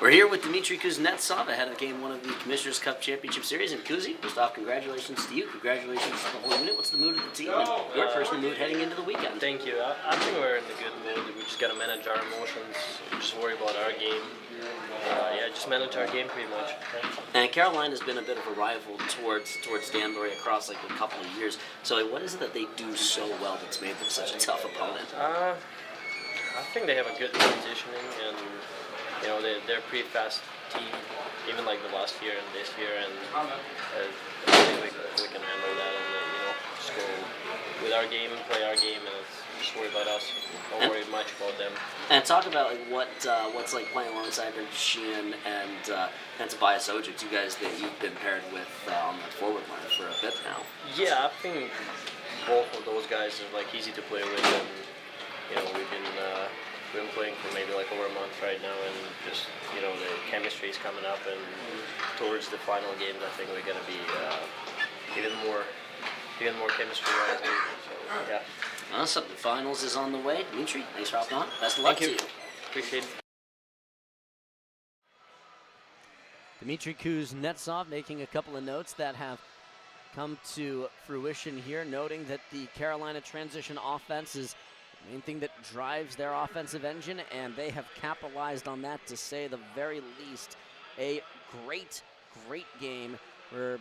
We're here with Dimitri Kuznetsov ahead of Game 1 of the Commissioner's Cup Championship Series. And Kuzi, first off, congratulations to you. Congratulations to the whole unit. What's the mood of the team and your personal mood heading into the weekend? Thank you. I think we're in a good mood. We just got to manage our emotions, just worry about our game. Just manage our game pretty much. And Carolina's been a bit of a rival towards Danbury across like a couple of years. So what is it that they do so well that's made them such a tough opponent? I think they have a good positioning, and they're a pretty fast team, even like the last year and this year, and I think we can handle that, and just go with our game, play our game, and just worry about us. Don't worry much about them. And talk about like what's like playing alongside Sheehan and Tobias Ojic, two guys that you've been paired with on the forward line for a bit now. Yeah, I think both of those guys are like easy to play with, and we've been playing for maybe like over a month right now, and just the chemistry is coming up, and towards the final games I think we're gonna be even more chemistry wise. So yeah. Awesome. The finals is on the way. Dimitri, thanks for hopping on. Best of luck to you. Appreciate it. Dimitri Kuznetsov making a couple of notes that have come to fruition here, noting that the Carolina transition offense is the main thing that drives their offensive engine, and they have capitalized on that, to say the very least. A great game where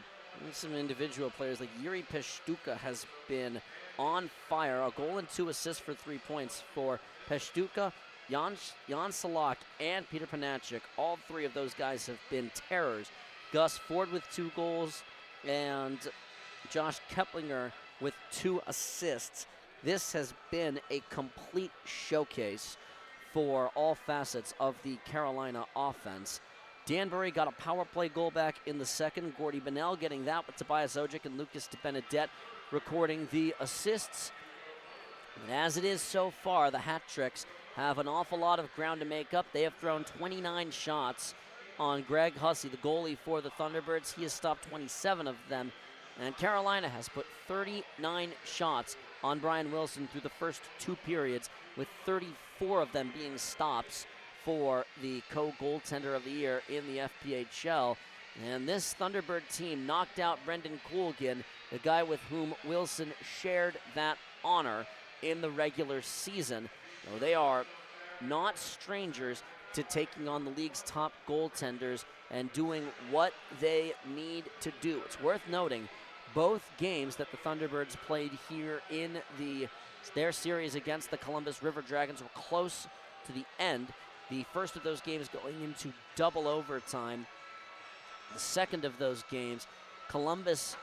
some individual players like Yuri Pashtuka has been on fire. A goal and 2 assists for 3 points for Pashtuka, Jan Salak, and Peter Panacek. All 3 of those guys have been terrors. Gus Ford with 2 goals and Josh Keplinger with 2 assists. This has been a complete showcase for all facets of the Carolina offense. Danbury got a power play goal back in the second. Gordy Bunnell getting that, with Tobias Ojic and Lucas DeBenedette recording the assists. But as it is so far, the Hat Tricks have an awful lot of ground to make up. They have thrown 29 shots on Greg Hussey, the goalie for the Thunderbirds. He has stopped 27 of them. And Carolina has put 39 shots on Brian Wilson through the first 2 periods, with 34 of them being stops for the co-goaltender of the year in the FPHL. And this Thunderbird team knocked out Brendan Coolgan, the guy with whom Wilson shared that honor in the regular season. So they are not strangers to taking on the league's top goaltenders and doing what they need to do. It's worth noting, both games that the Thunderbirds played here in their series against the Columbus River Dragons were close to the end. The first of those games going into double overtime. The second of those games, Columbus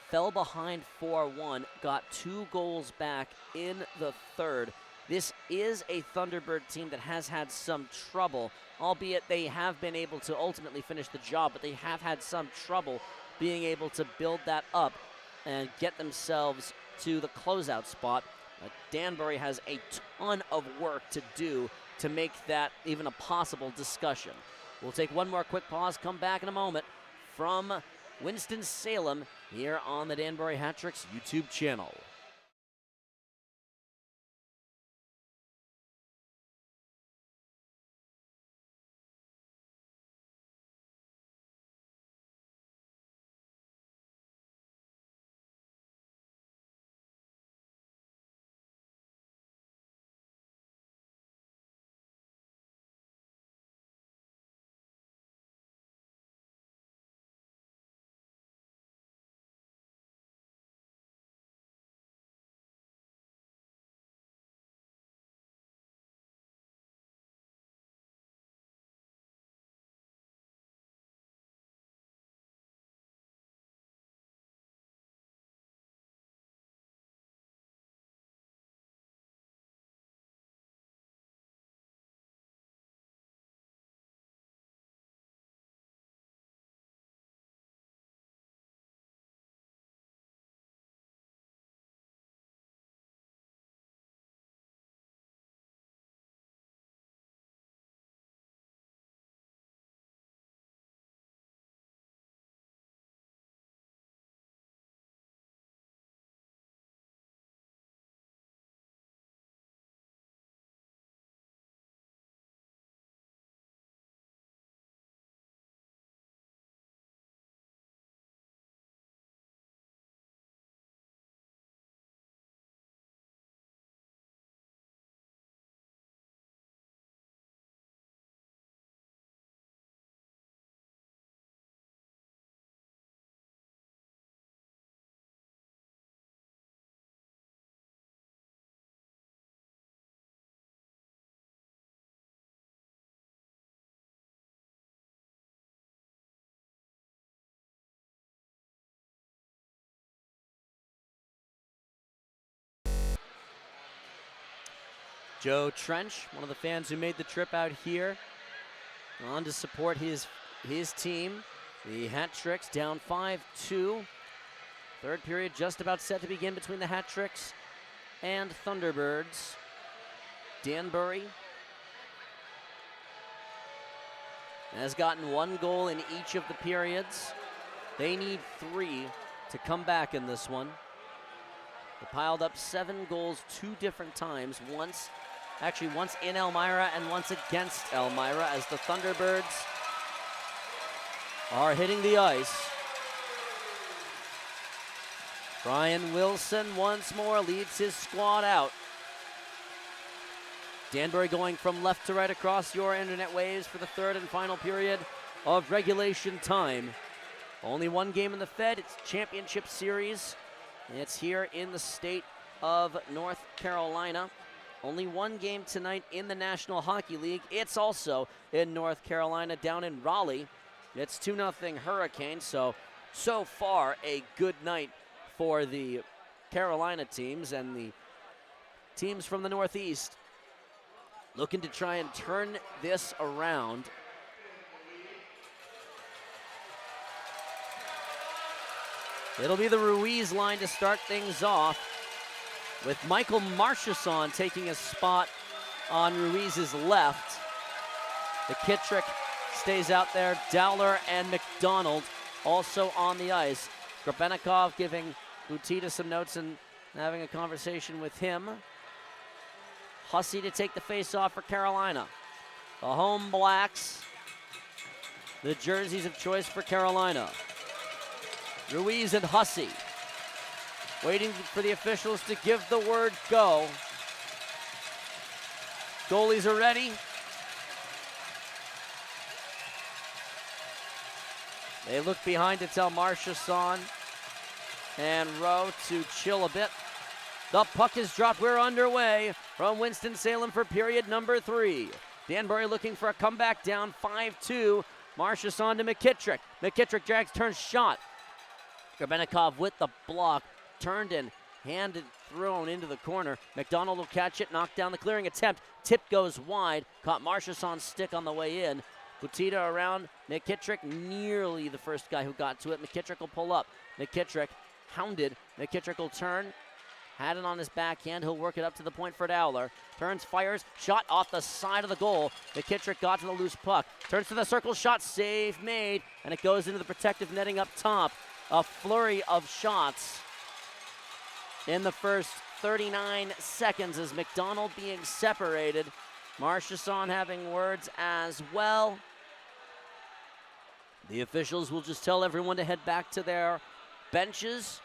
fell behind 4-1, got 2 goals back in the third. This is a Thunderbird team that has had some trouble, albeit they have been able to ultimately finish the job, but they have had some trouble being able to build that up and get themselves to the closeout spot. Danbury has a ton of work to do to make that even a possible discussion. We'll take one more quick pause, come back in a moment from Winston-Salem here on the Danbury Hat Tricks YouTube channel. Joe Trench, one of the fans who made the trip out here, on to support his team. The Hat Tricks down 5-2. Third period just about set to begin between the Hat Tricks and Thunderbirds. Danbury has gotten 1 goal in each of the periods. They need 3 to come back in this one. They piled up 7 goals 2 different times, once in Elmira and once against Elmira, as the Thunderbirds are hitting the ice. Brian Wilson once more leads his squad out. Danbury going from left to right across your internet waves for the third and final period of regulation time. Only 1 game in the Fed. It's Championship Series. It's here in the state of North Carolina. Only 1 game tonight in the National Hockey League. It's also in North Carolina, down in Raleigh. It's 2-0 Hurricanes, so far a good night for the Carolina teams, and the teams from the Northeast looking to try and turn this around. It'll be the Ruiz line to start things off, with Michael Marchesson taking a spot on Ruiz's left. McKittrick stays out there. Dowler and McDonald also on the ice. Grebennikov giving Butita some notes and having a conversation with him. Hussey to take the face-off for Carolina. The home Blacks, the jerseys of choice for Carolina. Ruiz and Hussey waiting for the officials to give the word go. Goalies are ready. They look behind to tell Marchesson and Rowe to chill a bit. The puck is dropped. We're underway from Winston-Salem for period number 3. Danbury looking for a comeback, down 5-2. Marchesson to McKittrick. McKittrick drags, turns, shot. Grebennikov with the block, turned and handed, thrown into the corner. McDonald will catch it, knock down the clearing attempt. Tip goes wide, caught Marchesson's stick on the way in. Butita around McKittrick, nearly the first guy who got to it. McKittrick will pull up. McKittrick hounded. McKittrick will turn. Had it on his backhand. He'll work it up to the point for Dowler. Turns, fires, shot off the side of the goal. McKittrick got to the loose puck. Turns to the circle, shot, save made, and it goes into the protective netting up top. A flurry of shots in the first 39 seconds as McDonald being separated. Marchesson having words as well. The officials will just tell everyone to head back to their benches.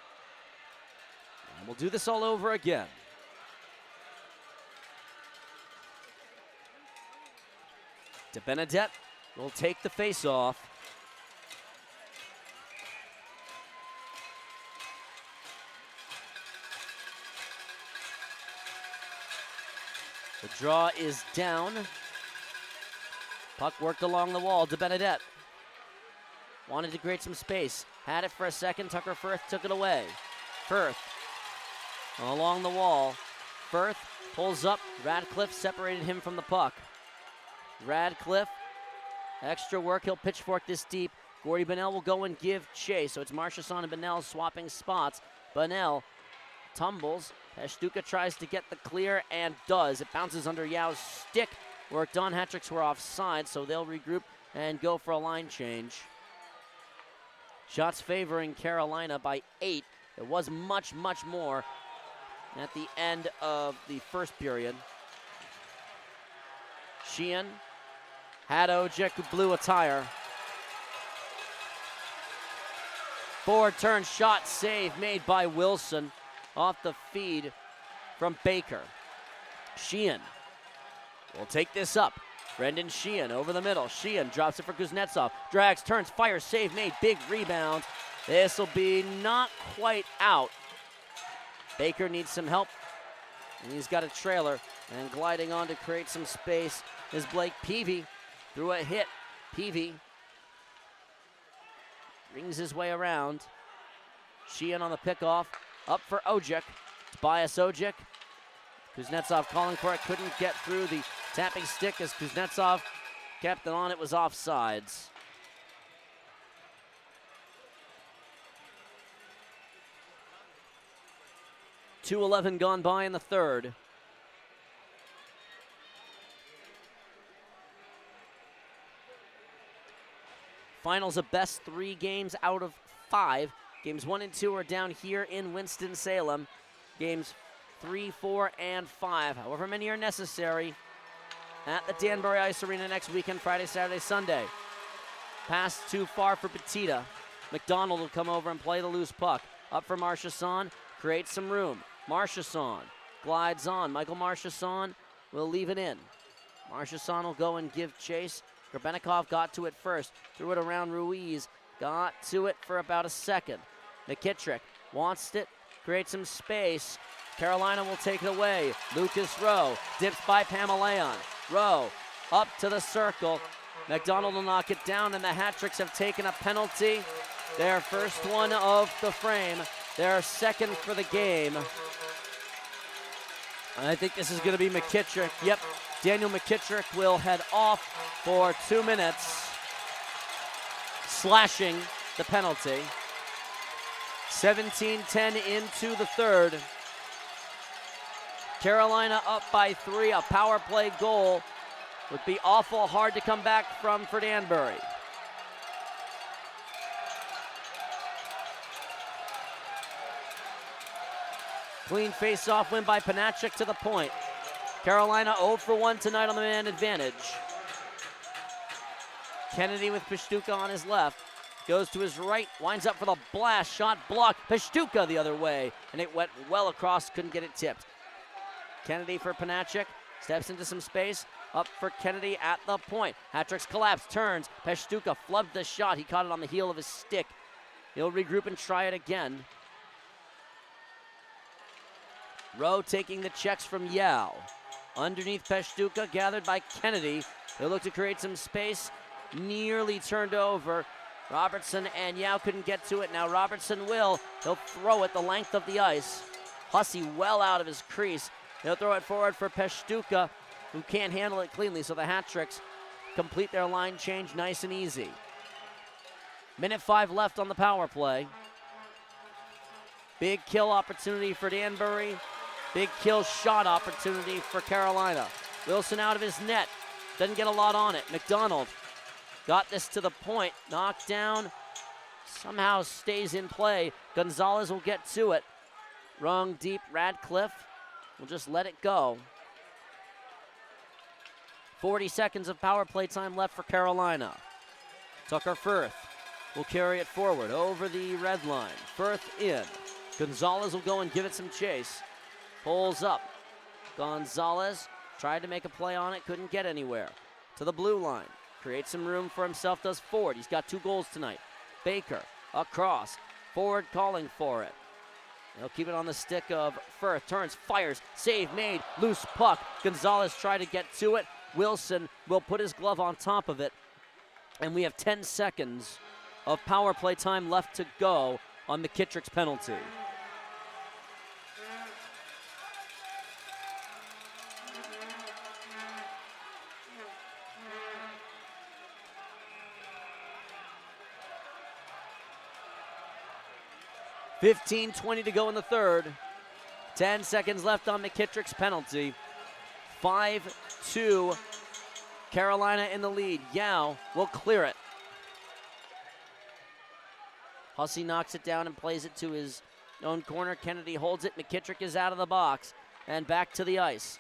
And we'll do this all over again. De Benedette will take the face-off. The draw is down. Puck worked along the wall. De Benedette wanted to create some space. Had it for a second. Tucker Firth took it away. Firth along the wall. Firth pulls up. Radcliffe separated him from the puck. Radcliffe, extra work. He'll pitchfork this deep. Gordy Bunnell will go and give chase. So it's Marchesson and Bunnell swapping spots. Bunnell tumbles. Pashtuka tries to get the clear and does. It bounces under Yao's stick. Worked on. Hat-tricks were offside, so they'll regroup and go for a line change. Shots favoring Carolina by 8. There was much, much more at the end of the first period. Sheehan had Ojek, who blew a tire. Forward turn, shot, save made by Wilson off the feed from Baker. Sheehan will take this up. Brendan Sheehan over the middle. Sheehan drops it for Kuznetsov. Drags, turns, fires, save made, big rebound. This will be not quite out. Baker needs some help, and he's got a trailer. And gliding on to create some space is Blake Peavy through a hit. Peavy rings his way around. Sheehan on the pickoff. Up for Ojek. Tobias Ojek Kuznetsov calling for it, couldn't get through the tapping stick as Kuznetsov kept it on. It was offsides. .2:11 gone by in the third. Finals of best 3 games out of 5. Games 1 and 2 are down here in Winston-Salem. Games 3, 4, and 5, however many are necessary, at the Danbury Ice Arena next weekend, Friday, Saturday, Sunday. Pass too far for Petita. McDonald will come over and play the loose puck. Up for Marchesson, creates some room. Marchesson glides on. Michael Marchesson will leave it in. Marchesson will go and give chase. Grebennikov got to it first, threw it around Ruiz, got to it for about a second. McKittrick wants it, creates some space. Carolina will take it away. Lucas Rowe dips by Pamaleon. Rowe up to the circle. McDonald will knock it down, and the Hat-Tricks have taken a penalty. Their first one of the frame, their second for the game. I think this is going to be McKittrick. Yep, Daniel McKittrick will head off for 2 minutes, slashing the penalty. 17-10 into the third. Carolina up by 3. A power play goal would be awful hard to come back from for Danbury. Clean face-off win by Panacek to the point. Carolina 0 for 1 tonight on the man advantage. Kennedy with Pashtuka on his left. Goes to his right, winds up for the blast. Shot blocked. Pashtuka the other way, and it went well across, couldn't get it tipped. Kennedy for Panacek. Steps into some space. Up for Kennedy at the point. Hat-Tricks collapse, turns. Pashtuka flubbed the shot. He caught it on the heel of his stick. He'll regroup and try it again. Rowe taking the checks from Yao. Underneath Pashtuka, gathered by Kennedy. They'll look to create some space. Nearly turned over. Robertson and Yao couldn't get to it. Now Robertson will. He'll throw it the length of the ice. Hussey well out of his crease. He'll throw it forward for Pashtuka, who can't handle it cleanly, so the Hat-Tricks complete their line change nice and easy. Minute 5 left on the power play. Big kill opportunity for Danbury. Big kill shot opportunity for Carolina. Wilson out of his net. Doesn't get a lot on it. McDonald got this to the point. Knocked down. Somehow stays in play. Gonzalez will get to it. Rung deep. Radcliffe will just let it go. 40 seconds of power play time left for Carolina. Tucker Firth will carry it forward over the red line. Firth in. Gonzalez will go and give it some chase. Pulls up. Gonzalez tried to make a play on it, couldn't get anywhere. To the blue line. Creates some room for himself, does Ford. He's got 2 goals tonight. Baker across. Ford calling for it. They'll keep it on the stick of Firth. Turns, fires, save made, loose puck. Gonzalez tried to get to it. Wilson will put his glove on top of it. And we have 10 seconds of power play time left to go on McKittrick's penalty. $15:20 to go in the third. 10 seconds left on McKittrick's penalty. 5-2. Carolina in the lead. Yao will clear it. Hussey knocks it down and plays it to his own corner. Kennedy holds it. McKittrick is out of the box and back to the ice.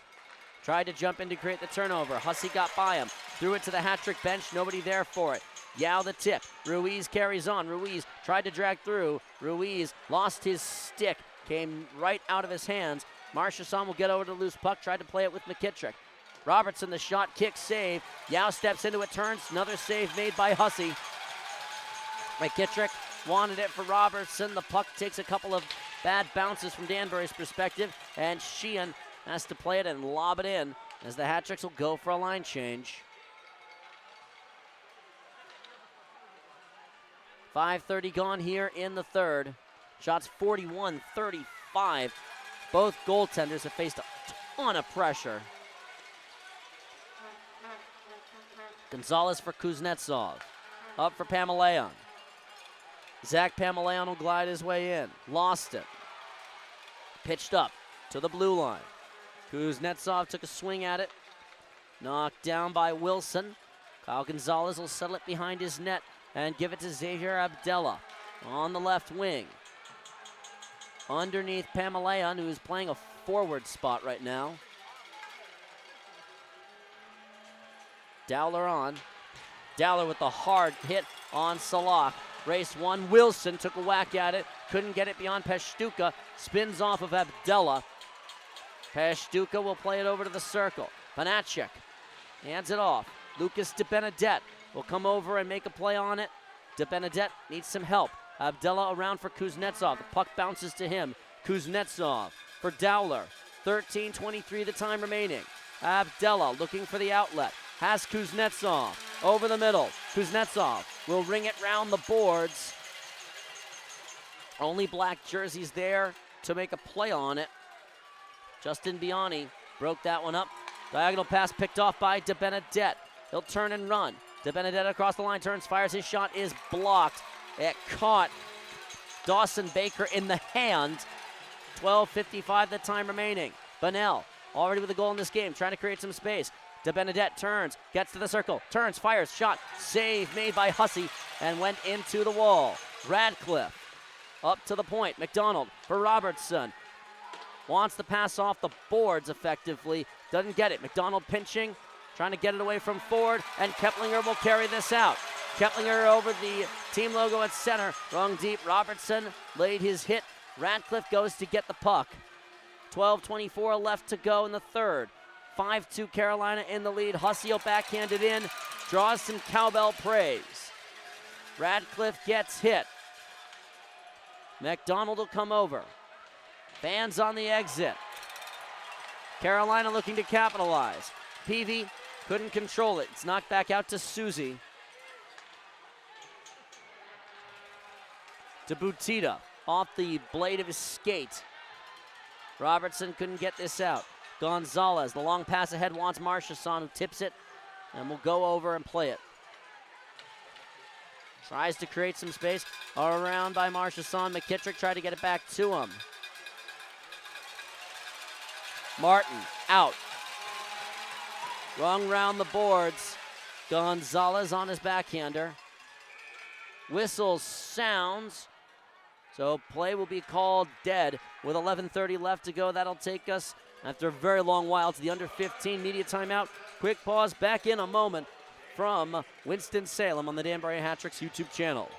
Tried to jump in to create the turnover. Hussey got by him. Threw it to the hat-trick bench. Nobody there for it. Yao the tip. Ruiz carries on. Ruiz tried to drag through. Ruiz lost his stick. Came right out of his hands. Marchesson will get over to the loose puck. Tried to play it with McKittrick. Robertson, the shot, kick, save. Yao steps into it, turns. Another save made by Hussey. McKittrick wanted it for Robertson. The puck takes a couple of bad bounces from Danbury's perspective. And Sheehan has to play it and lob it in as the Hat-Tricks will go for a line change. 5:30 gone here in the third. Shots 41-35. Both goaltenders have faced ton of pressure. Gonzalez for Kuznetsov. Up for Pamaleon. Zach Pamaleon will glide his way in. Lost it. Pitched up to the blue line. Kuznetsov took a swing at it. Knocked down by Wilson. Kyle Gonzalez will settle it behind his net and give it to Xavier Abdella on the left wing. Underneath Pamaleon, who is playing a forward spot right now. Dowler on. Dowler with the hard hit on Salak. Race one, Wilson took a whack at it. Couldn't get it beyond Pashtuka. Spins off of Abdella. Pashtuka will play it over to the circle. Panacek hands it off. Lucas De Benedette will come over and make a play on it. De Benedette needs some help. Abdella around for Kuznetsov. The puck bounces to him. Kuznetsov for Dowler. 13:23 the time remaining. Abdella looking for the outlet. Has Kuznetsov over the middle. Kuznetsov will ring it round the boards. Only black jerseys there to make a play on it. Justin Biani broke that one up. Diagonal pass picked off by De Benedette. He'll turn and run. De Benedette across the line, turns, fires. His shot is blocked. It caught Dawson Baker in the hand. 12:55 the time remaining. Bunnell already with a goal in this game, trying to create some space. De Benedette turns, gets to the circle, turns, fires, shot, save made by Hussey, and went into the wall. Radcliffe up to the point. McDonald for Robertson. Wants to pass off the boards effectively. Doesn't get it. McDonald pinching, trying to get it away from Ford, and Keplinger will carry this out. Keplinger over the team logo at center. Rung deep. Robertson laid his hit. Radcliffe goes to get the puck. 12:24 left to go in the third. 5-2 Carolina in the lead. Hussey backhanded in. Draws some cowbell praise. Radcliffe gets hit. McDonald will come over. Fans on the exit. Carolina looking to capitalize. Peavy couldn't control it. It's knocked back out to Susie. To Butita off the blade of his skate. Robertson couldn't get this out. Gonzalez, the long pass ahead, wants Marchesson, who tips it and will go over and play it. Tries to create some space around by Marchesson. McKittrick tried to get it back to him. Martin out. Rung round the boards. Gonzalez on his backhander. Whistle sounds. So play will be called dead with 11:30 left to go. That'll take us, after a very long while, to the under 15 media timeout. Quick pause, back in a moment from Winston-Salem on the Danbury Hat-Tricks YouTube channel.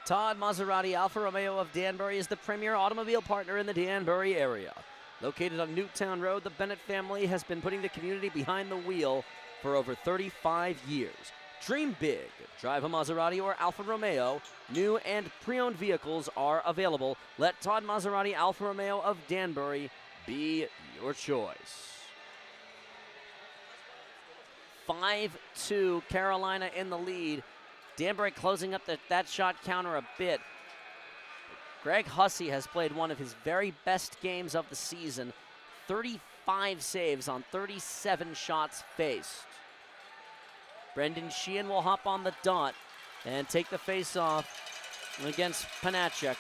Todd Maserati Alfa Romeo of Danbury is the premier automobile partner in the Danbury area. Located on Newtown Road, the Bennett family has been putting the community behind the wheel for over 35 years. Dream big. Drive a Maserati or Alfa Romeo. New and pre-owned vehicles are available. Let Todd Maserati Alfa Romeo of Danbury be your choice. 5-2 Carolina in the lead. Danbury closing up that shot counter a bit. Greg Hussey has played one of his very best games of the season. 35 saves on 37 shots faced. Brendan Sheehan will hop on the dot and take the face-off against Panacek.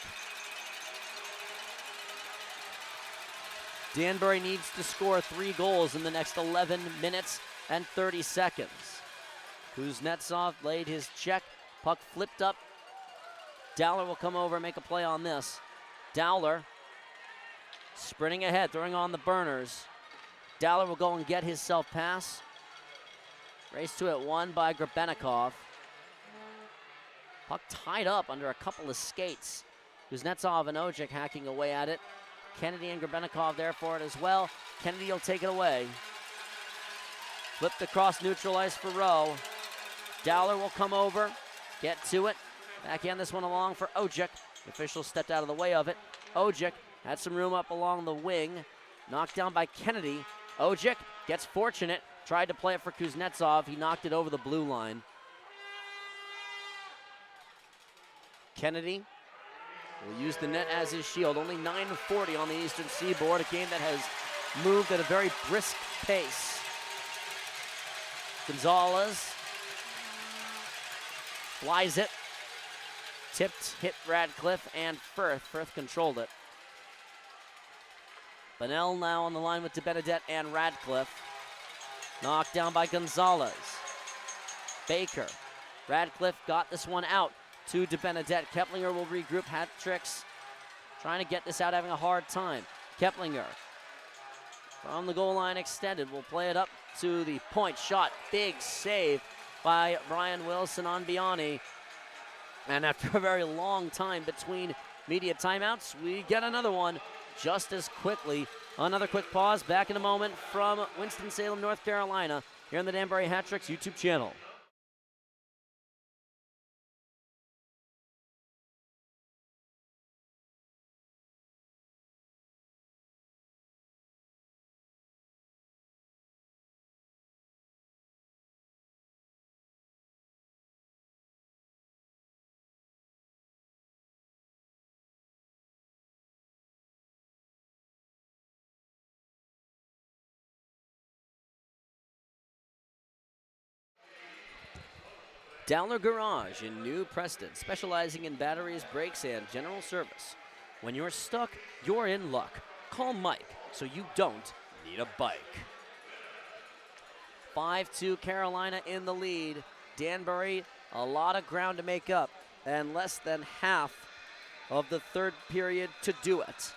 Danbury needs to score 3 goals in the next 11 minutes and 30 seconds. Kuznetsov laid his check. Puck flipped up. Dowler will come over and make a play on this. Dowler sprinting ahead, throwing on the burners. Dowler will go and get his self-pass. Race to it, won by Grebenikov. Puck tied up under a couple of skates Kuznetsov and Ojic hacking away at it. Kennedy and Grebennikov there for it as well. Kennedy will take it away. Flipped across neutral ice for Rowe. Dowler will come over, get to it. Backhand this one along for Ojic. The official stepped out of the way of it. Ojic had some room up along the wing. Knocked down by Kennedy. Ojic gets fortunate. Tried to play it for Kuznetsov. He knocked it over the blue line. Kennedy will use the net as his shield. Only 9:40 on the Eastern Seaboard. A game that has moved at a very brisk pace. Gonzalez flies it. Tipped, hit Radcliffe and Firth. Firth controlled it. Bunnell now on the line with DeBenedette and Radcliffe. Knocked down by Gonzalez. Baker. Radcliffe got this one out to DeBenedette. Keplinger will regroup. Hat-tricks trying to get this out, having a hard time. Keplinger from the goal line extended. Will play it up to the point. Shot. Big save by Brian Wilson on Biani. And after a very long time between media timeouts, we get another one just as quickly. Another quick pause. Back in a moment from Winston-Salem, North Carolina, here on the Danbury Hat-Tricks YouTube channel. Dowler Garage in New Preston, specializing in batteries, brakes, and general service. When you're stuck, you're in luck. Call Mike so you don't need a bike. 5-2 Carolina in the lead. Danbury, a lot of ground to make up, and less than half of the third period to do it.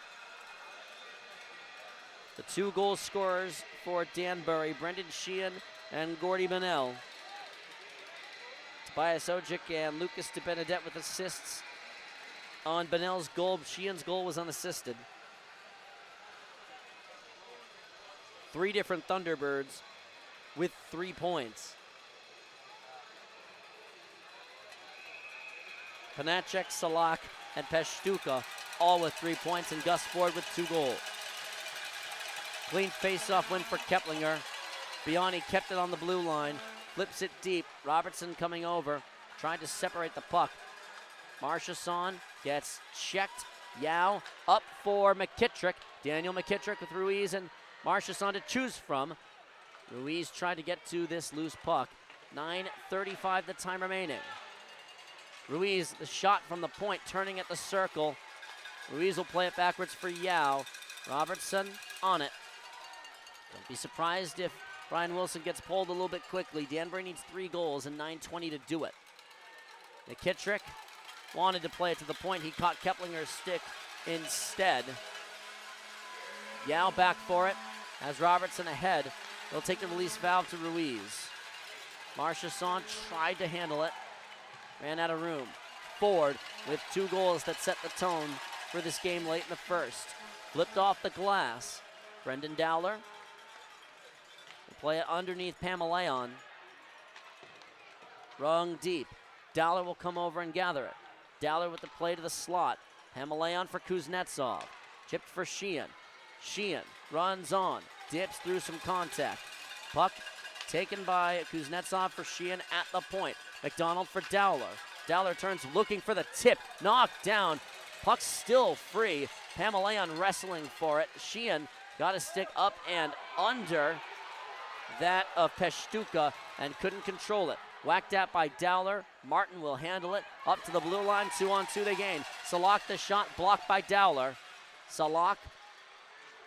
The two goal scorers for Danbury, Brendan Sheehan and Gordy Bunnell. Tobias Ojic and Lucas DeBenedette with assists on Bunnell's goal. Sheehan's goal was unassisted. 3 different Thunderbirds with 3 points. Panacek, Salak, and Pashtuka all with 3 points, and Gus Ford with 2 goals. Clean face-off win for Keplinger. Biani kept it on the blue line. Flips it deep. Robertson coming over. Trying to separate the puck. Marchessault gets checked. Yao up for McKittrick. Daniel McKittrick with Ruiz and Marchessault to choose from. Ruiz tried to get to this loose puck. 9:35 the time remaining. Ruiz, the shot from the point, turning at the circle. Ruiz will play it backwards for Yao. Robertson on it. Don't be surprised if Brian Wilson gets pulled a little bit quickly. Danbury needs 3 goals and 9:20 to do it. McKittrick wanted to play it to the point. He caught Keplinger's stick instead. Yao back for it. Has Robertson ahead. They'll take the release valve to Ruiz. Marchessault tried to handle it. Ran out of room. Ford with 2 goals that set the tone for this game late in the first. Flipped off the glass. Brendan Dowler will play it underneath Pamaleon. Rung deep. Dowler will come over and gather it. Dowler with the play to the slot. Pamaleon for Kuznetsov. Chipped for Sheehan. Sheehan runs on. Dips through some contact. Puck taken by Kuznetsov for Sheehan at the point. McDonald for Dowler. Dowler turns looking for the tip. Knocked down. Puck still free. Pamaleon wrestling for it. Sheehan got a stick up and under that of Pashtuka and couldn't control it. Whacked at by Dowler. Martin will handle it. Up to the blue line. 2-on-2 they gain. Salak the shot blocked by Dowler. Salak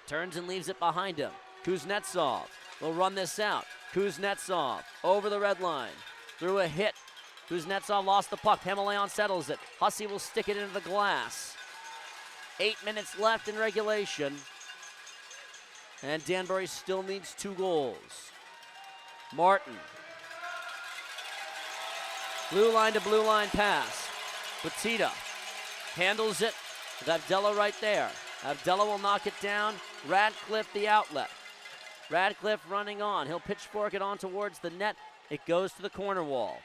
turns and leaves it behind him. Kuznetsov will run this out. Kuznetsov over the red line. Through a hit. Kuznetsov lost the puck. Pamaleon settles it. Hussey will stick it into the glass. 8 minutes left in regulation. And Danbury still needs 2 goals. Martin. Blue line to blue line pass. Batita handles it with Abdella right there. Abdella will knock it down. Radcliffe the outlet. Radcliffe running on. He'll pitchfork it on towards the net. It goes to the corner wall.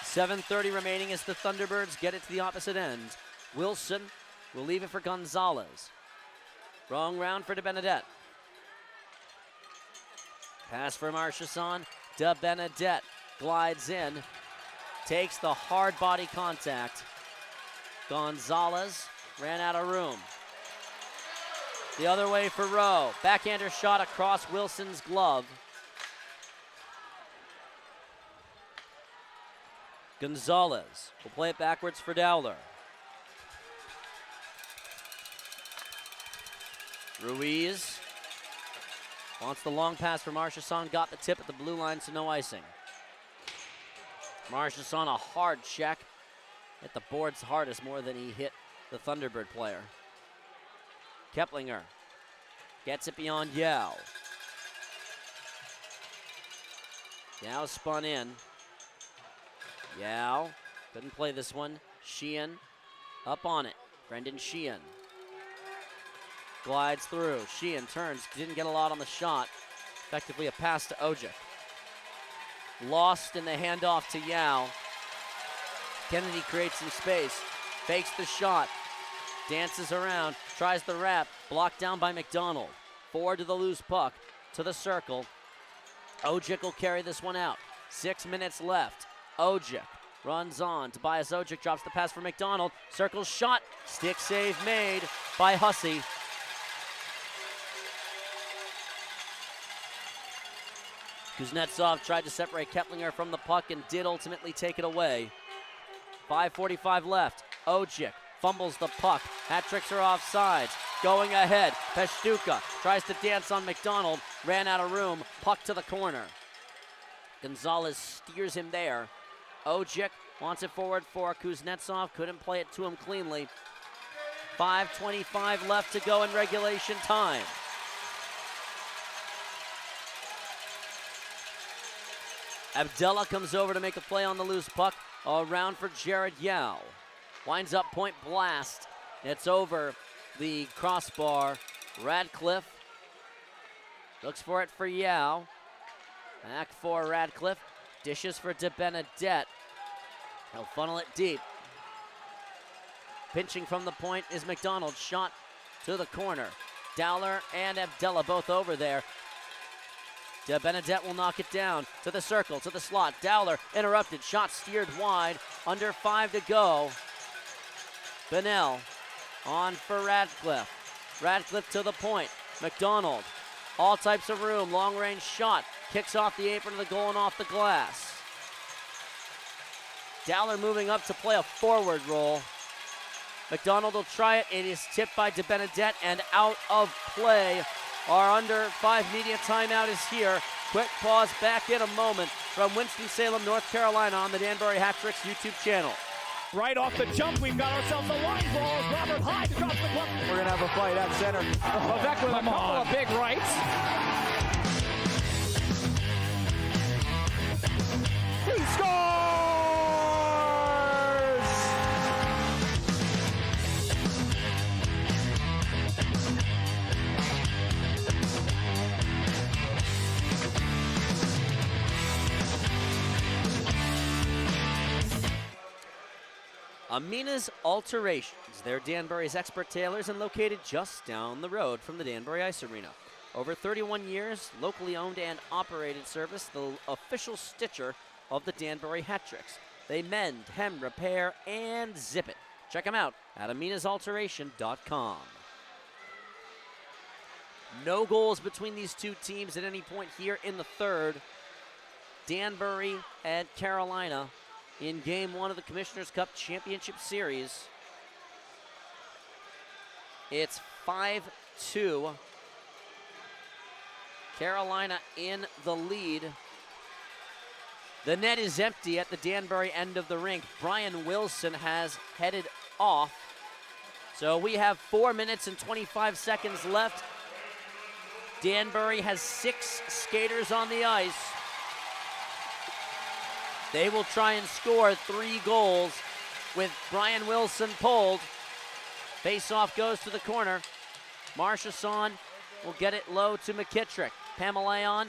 7:30 remaining as the Thunderbirds get it to the opposite end. Wilson will leave it for Gonzalez. Wrong round for De Benedette. Pass for Marchesson. De Benedette glides in. Takes the hard body contact. Gonzalez ran out of room. The other way for Rowe. Backhander shot across Wilson's glove. Gonzalez will play it backwards for Dowler. Ruiz wants the long pass for Marchesson. Got the tip at the blue line, so no icing. Marchesson, a hard check. Hit the board's hardest more than he hit the Thunderbird player. Keplinger gets it beyond Yao. Yao spun in. Yao couldn't play this one. Sheehan up on it. Brendan Sheehan glides through. Sheehan turns, didn't get a lot on the shot. Effectively a pass to Ojic. Lost in the handoff to Yao. Kennedy creates some space. Fakes the shot. Dances around. Tries the wrap. Blocked down by McDonald. Forward to the loose puck. To the circle. Ojic will carry this one out. 6 minutes left. Ojic runs on. Tobias Ojic drops the pass for McDonald. Circles shot. Stick save made by Hussey. Kuznetsov tried to separate Keplinger from the puck and did ultimately take it away. 5:45 left. Ojic fumbles the puck. Hat tricks are offsides. Going ahead. Pashtuka tries to dance on McDonald. Ran out of room. Puck to the corner. Gonzalez steers him there. Ojic wants it forward for Kuznetsov. Couldn't play it to him cleanly. 5:25 left to go in regulation time. Abdella comes over to make a play on the loose puck. Around for Jared Yao. Winds up point blast. It's over the crossbar. Radcliffe looks for it for Yao. Back for Radcliffe. Dishes for De Benedette. He'll funnel it deep. Pinching from the point is McDonald. Shot to the corner. Dowler and Abdella both over there. De Benedette will knock it down to the circle, to the slot. Dowler interrupted. Shot steered wide. Under 5 to go. Bunnell on for Radcliffe. Radcliffe to the point. McDonald. All types of room. Long range shot. Kicks off the apron of the goal and off the glass. Dowler moving up to play a forward roll. McDonald will try it. It is tipped by De Benedette and out of play. Our under 5 media timeout is here. Quick pause, back in a moment from Winston-Salem, North Carolina on the Danbury Hat-Tricks YouTube channel. Right off the jump, we've got ourselves a line ball. Robert Hyde drops the puck. We're going to have a fight at center. Avec with a couple of big rights. He scores! Amina's Alterations. They're Danbury's expert tailors and located just down the road from the Danbury Ice Arena. Over 31 years, locally owned and operated service, the official stitcher of the Danbury Hat-Tricks. They mend, hem, repair, and zip it. Check them out at AminasAlteration.com. No goals between these two teams at any point here in the third. Danbury and Carolina in Game 1 of the Commissioner's Cup Championship Series. It's 5-2. Carolina in the lead. The net is empty at the Danbury end of the rink. Brian Wilson has headed off. So we have 4 minutes and 25 seconds left. Danbury has 6 skaters on the ice. They will try and score 3 goals with Brian Wilson pulled. Face-off goes to the corner. Marchesson will get it low to McKittrick. Pamelayan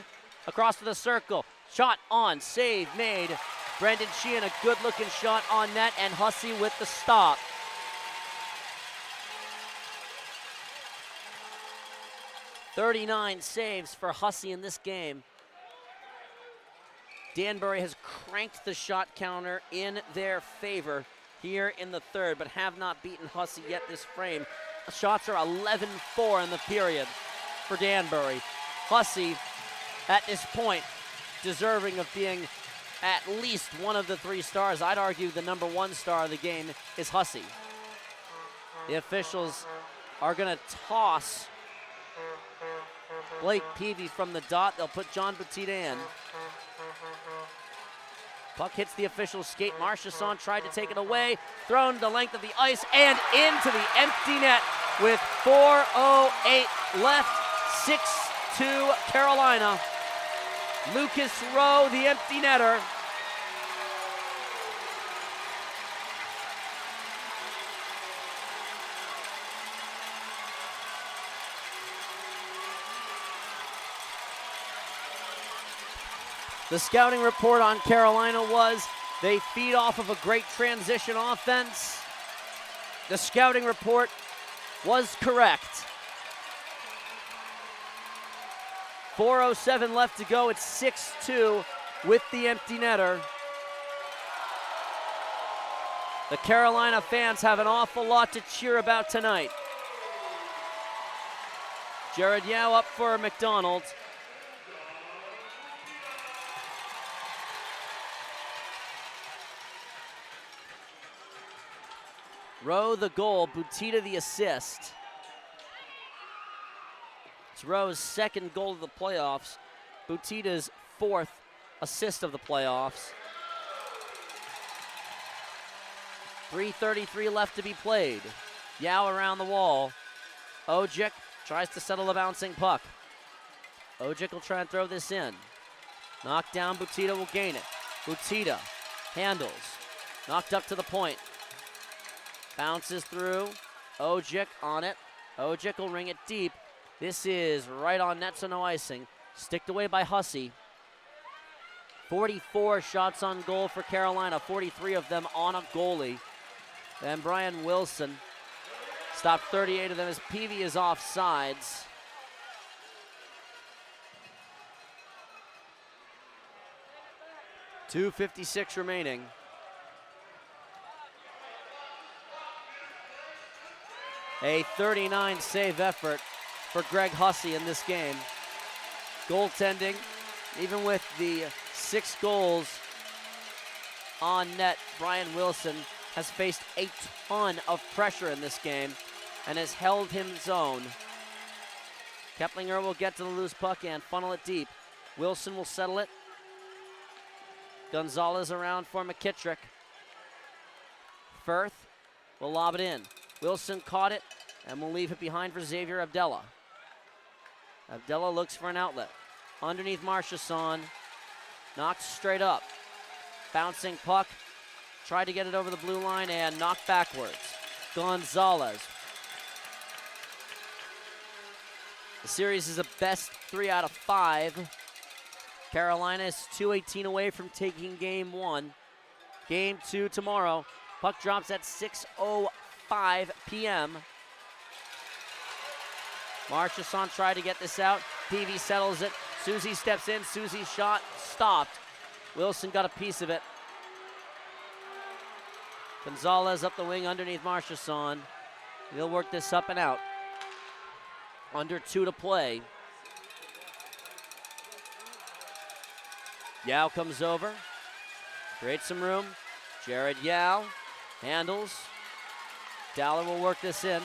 across to the circle. Shot on, save made. Brendan Sheehan, a good-looking shot on net, and Hussey with the stop. "39 saves for Hussey in this game. Danbury has cranked the shot counter in their favor here in the third, but have not beaten Hussey yet this frame. Shots are 11-4 in the period for Danbury. Hussey, at this point, deserving of being at least one of the 3 stars. I'd argue the number 1 star of the game is Hussey. The officials are going to toss Blake Peavy from the dot. They'll put John Butita in. Puck hits the official's skate. Marchesson tried to take it away. Thrown the length of the ice and into the empty net with 4:08 left. 6-2 Carolina. Lucas Rowe, the empty netter. The scouting report on Carolina was they feed off of a great transition offense. The scouting report was correct. 4:07 left to go. It's 6-2 with the empty netter. The Carolina fans have an awful lot to cheer about tonight. Jared Yao up for McDonald. Rowe the goal, Butita the assist. It's Rowe's 2nd goal of the playoffs, Butita's 4th assist of the playoffs. 3:33 left to be played. Yao around the wall. Ojic tries to settle a bouncing puck. Ojic will try and throw this in. Knocked down, Butita will gain it. Butita handles, knocked up to the point. Bounces through. Ojic on it. Ojic will ring it deep. This is right on net, so no icing. Sticked away by Hussey. 44 shots on goal for Carolina, 43 of them on a goalie. And Brian Wilson stopped 38 of them as Peavy is off sides. .256 remaining. A 39 save effort for Greg Hussey in this game. Goaltending, even with the 6 goals on net, Brian Wilson has faced a ton of pressure in this game and has held his own. Keplinger will get to the loose puck and funnel it deep. Wilson will settle it. Gonzalez around for McKittrick. Firth will lob it in. Wilson caught it and will leave it behind for Xavier Abdella. Abdella looks for an outlet. Underneath Marchesson. Knocked straight up. Bouncing puck. Tried to get it over the blue line and knocked backwards. Gonzalez. The series is a best 3 out of 5. Carolina is 2:18 away from taking game 1. Game 2 tomorrow. Puck drops at 6:05 p.m. Marchesson tried to get this out. Peavy settles it. Susie steps in. Susie's shot stopped. Wilson got a piece of it. Gonzalez up the wing underneath Marchesson. He'll work this up and out. Under 2 to play. Yao comes over. Creates some room. Jared Yao handles. Dowler will work this in.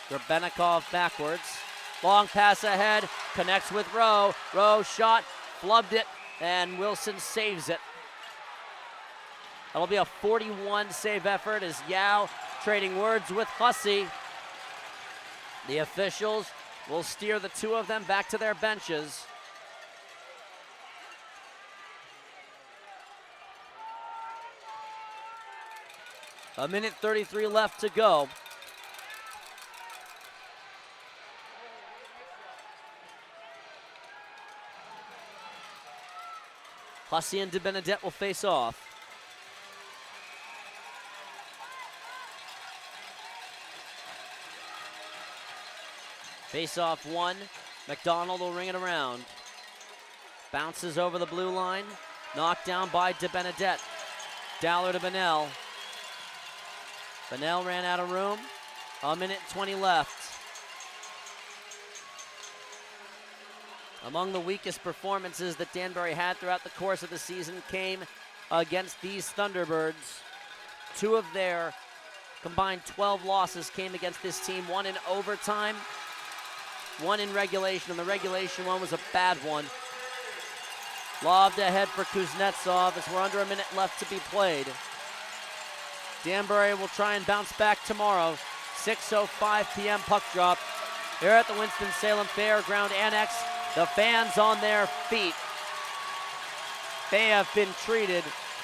Grebennikov backwards. Long pass ahead. Connects with Rowe. Rowe shot. Flubbed it. And Wilson saves it. That'll be a 41 save effort as Yao trading words with Hussey. The officials will steer the 2 of them back to their benches. A minute 33 left to go. Hussey and DeBenedette will face off. Face off one. McDonald will ring it around. Bounces over the blue line. Knocked down by DeBenedette. Dowler to Bunnell. Bunnell ran out of room. A minute 20 left. Among the weakest performances that Danbury had throughout the course of the season came against these Thunderbirds. 2 of their combined 12 losses came against this team. 1 in overtime, 1 in regulation, and the regulation one was a bad one. Lobbed ahead for Kuznetsov as we're under a minute left to be played. Danbury will try and bounce back tomorrow. 6:05 p.m. puck drop here at the Winston-Salem Fairground Annex. The fans on their feet. They have been treated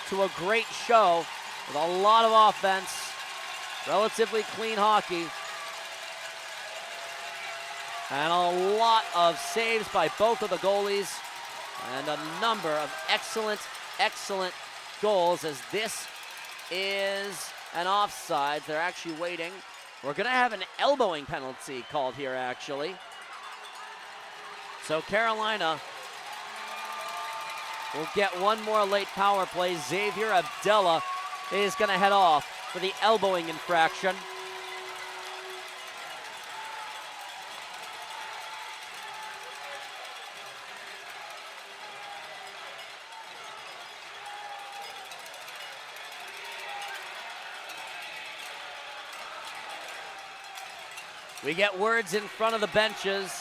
to a great show with a lot of offense, relatively clean hockey, and a lot of saves by both of the goalies, and a number of excellent, excellent goals, as this is an offside. They're actually waiting. We're going to have an elbowing penalty called here, actually. So Carolina will get one more late power play. Xavier Abdella is going to head off for the elbowing infraction. We get words in front of the benches.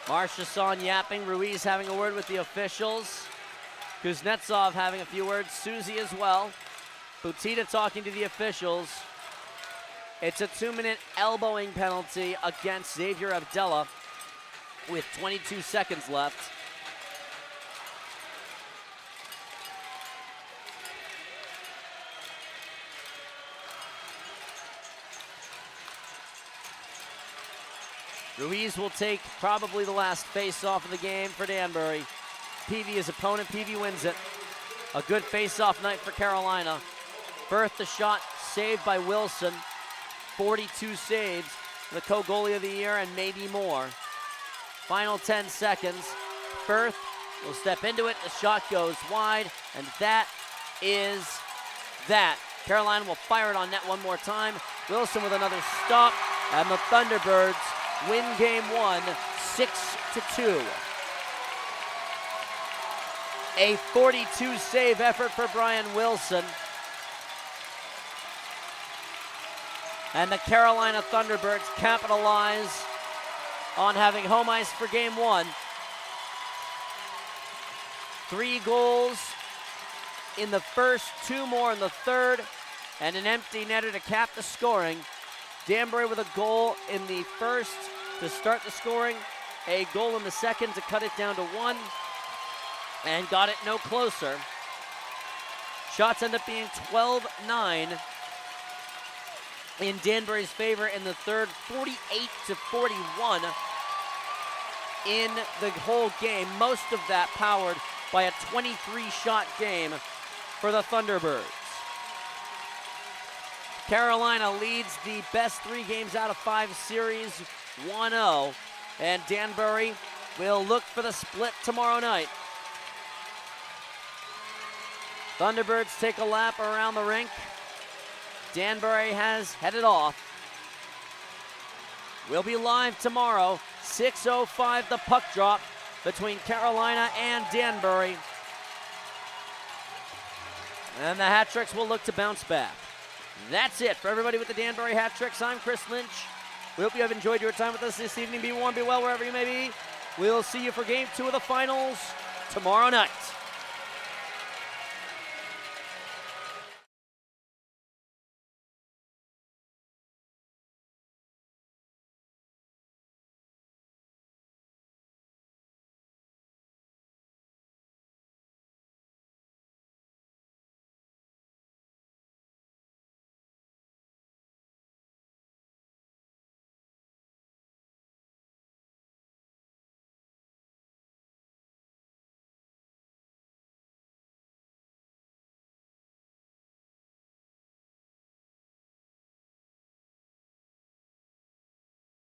Marchessault yapping, Ruiz having a word with the officials. Kuznetsov having a few words, Susie as well. Butita talking to the officials. It's a 2-minute elbowing penalty against Xavier Abdella with 22 seconds left. Ruiz will take probably the last face-off of the game for Danbury. Peavy, his opponent, Peavy wins it. A good face-off night for Carolina. Berth the shot, saved by Wilson. 42 saves, the co-goalie of the year and maybe more. Final 10 seconds. Berth will step into it, the shot goes wide, and that is that. Carolina will fire it on net one more time. Wilson with another stop, and the Thunderbirds win game 1, 6-2. A 42 save effort for Brian Wilson. And the Carolina Thunderbirds capitalize on having home ice for game 1. 3 goals in the first, 2 more in the third, and an empty netter to cap the scoring. Danbury with a goal in the first to start the scoring, a goal in the second to cut it down to 1, and got it no closer. Shots end up being 12-9 in Danbury's favor in the third, 48-41 in the whole game, most of that powered by a 23-shot game for the Thunderbirds. Carolina leads the best 3 games out of 5 series 1-0, and Danbury will look for the split tomorrow night. Thunderbirds take a lap around the rink. Danbury has headed off. We'll be live tomorrow, 6:05 the puck drop between Carolina and Danbury. And the Hat Tricks will look to bounce back. That's it for everybody with the Danbury Hat Tricks. I'm Chris Lynch. We hope you have enjoyed your time with us this evening. Be warm, be well, wherever you may be. We'll see you for game 2 of the finals tomorrow night.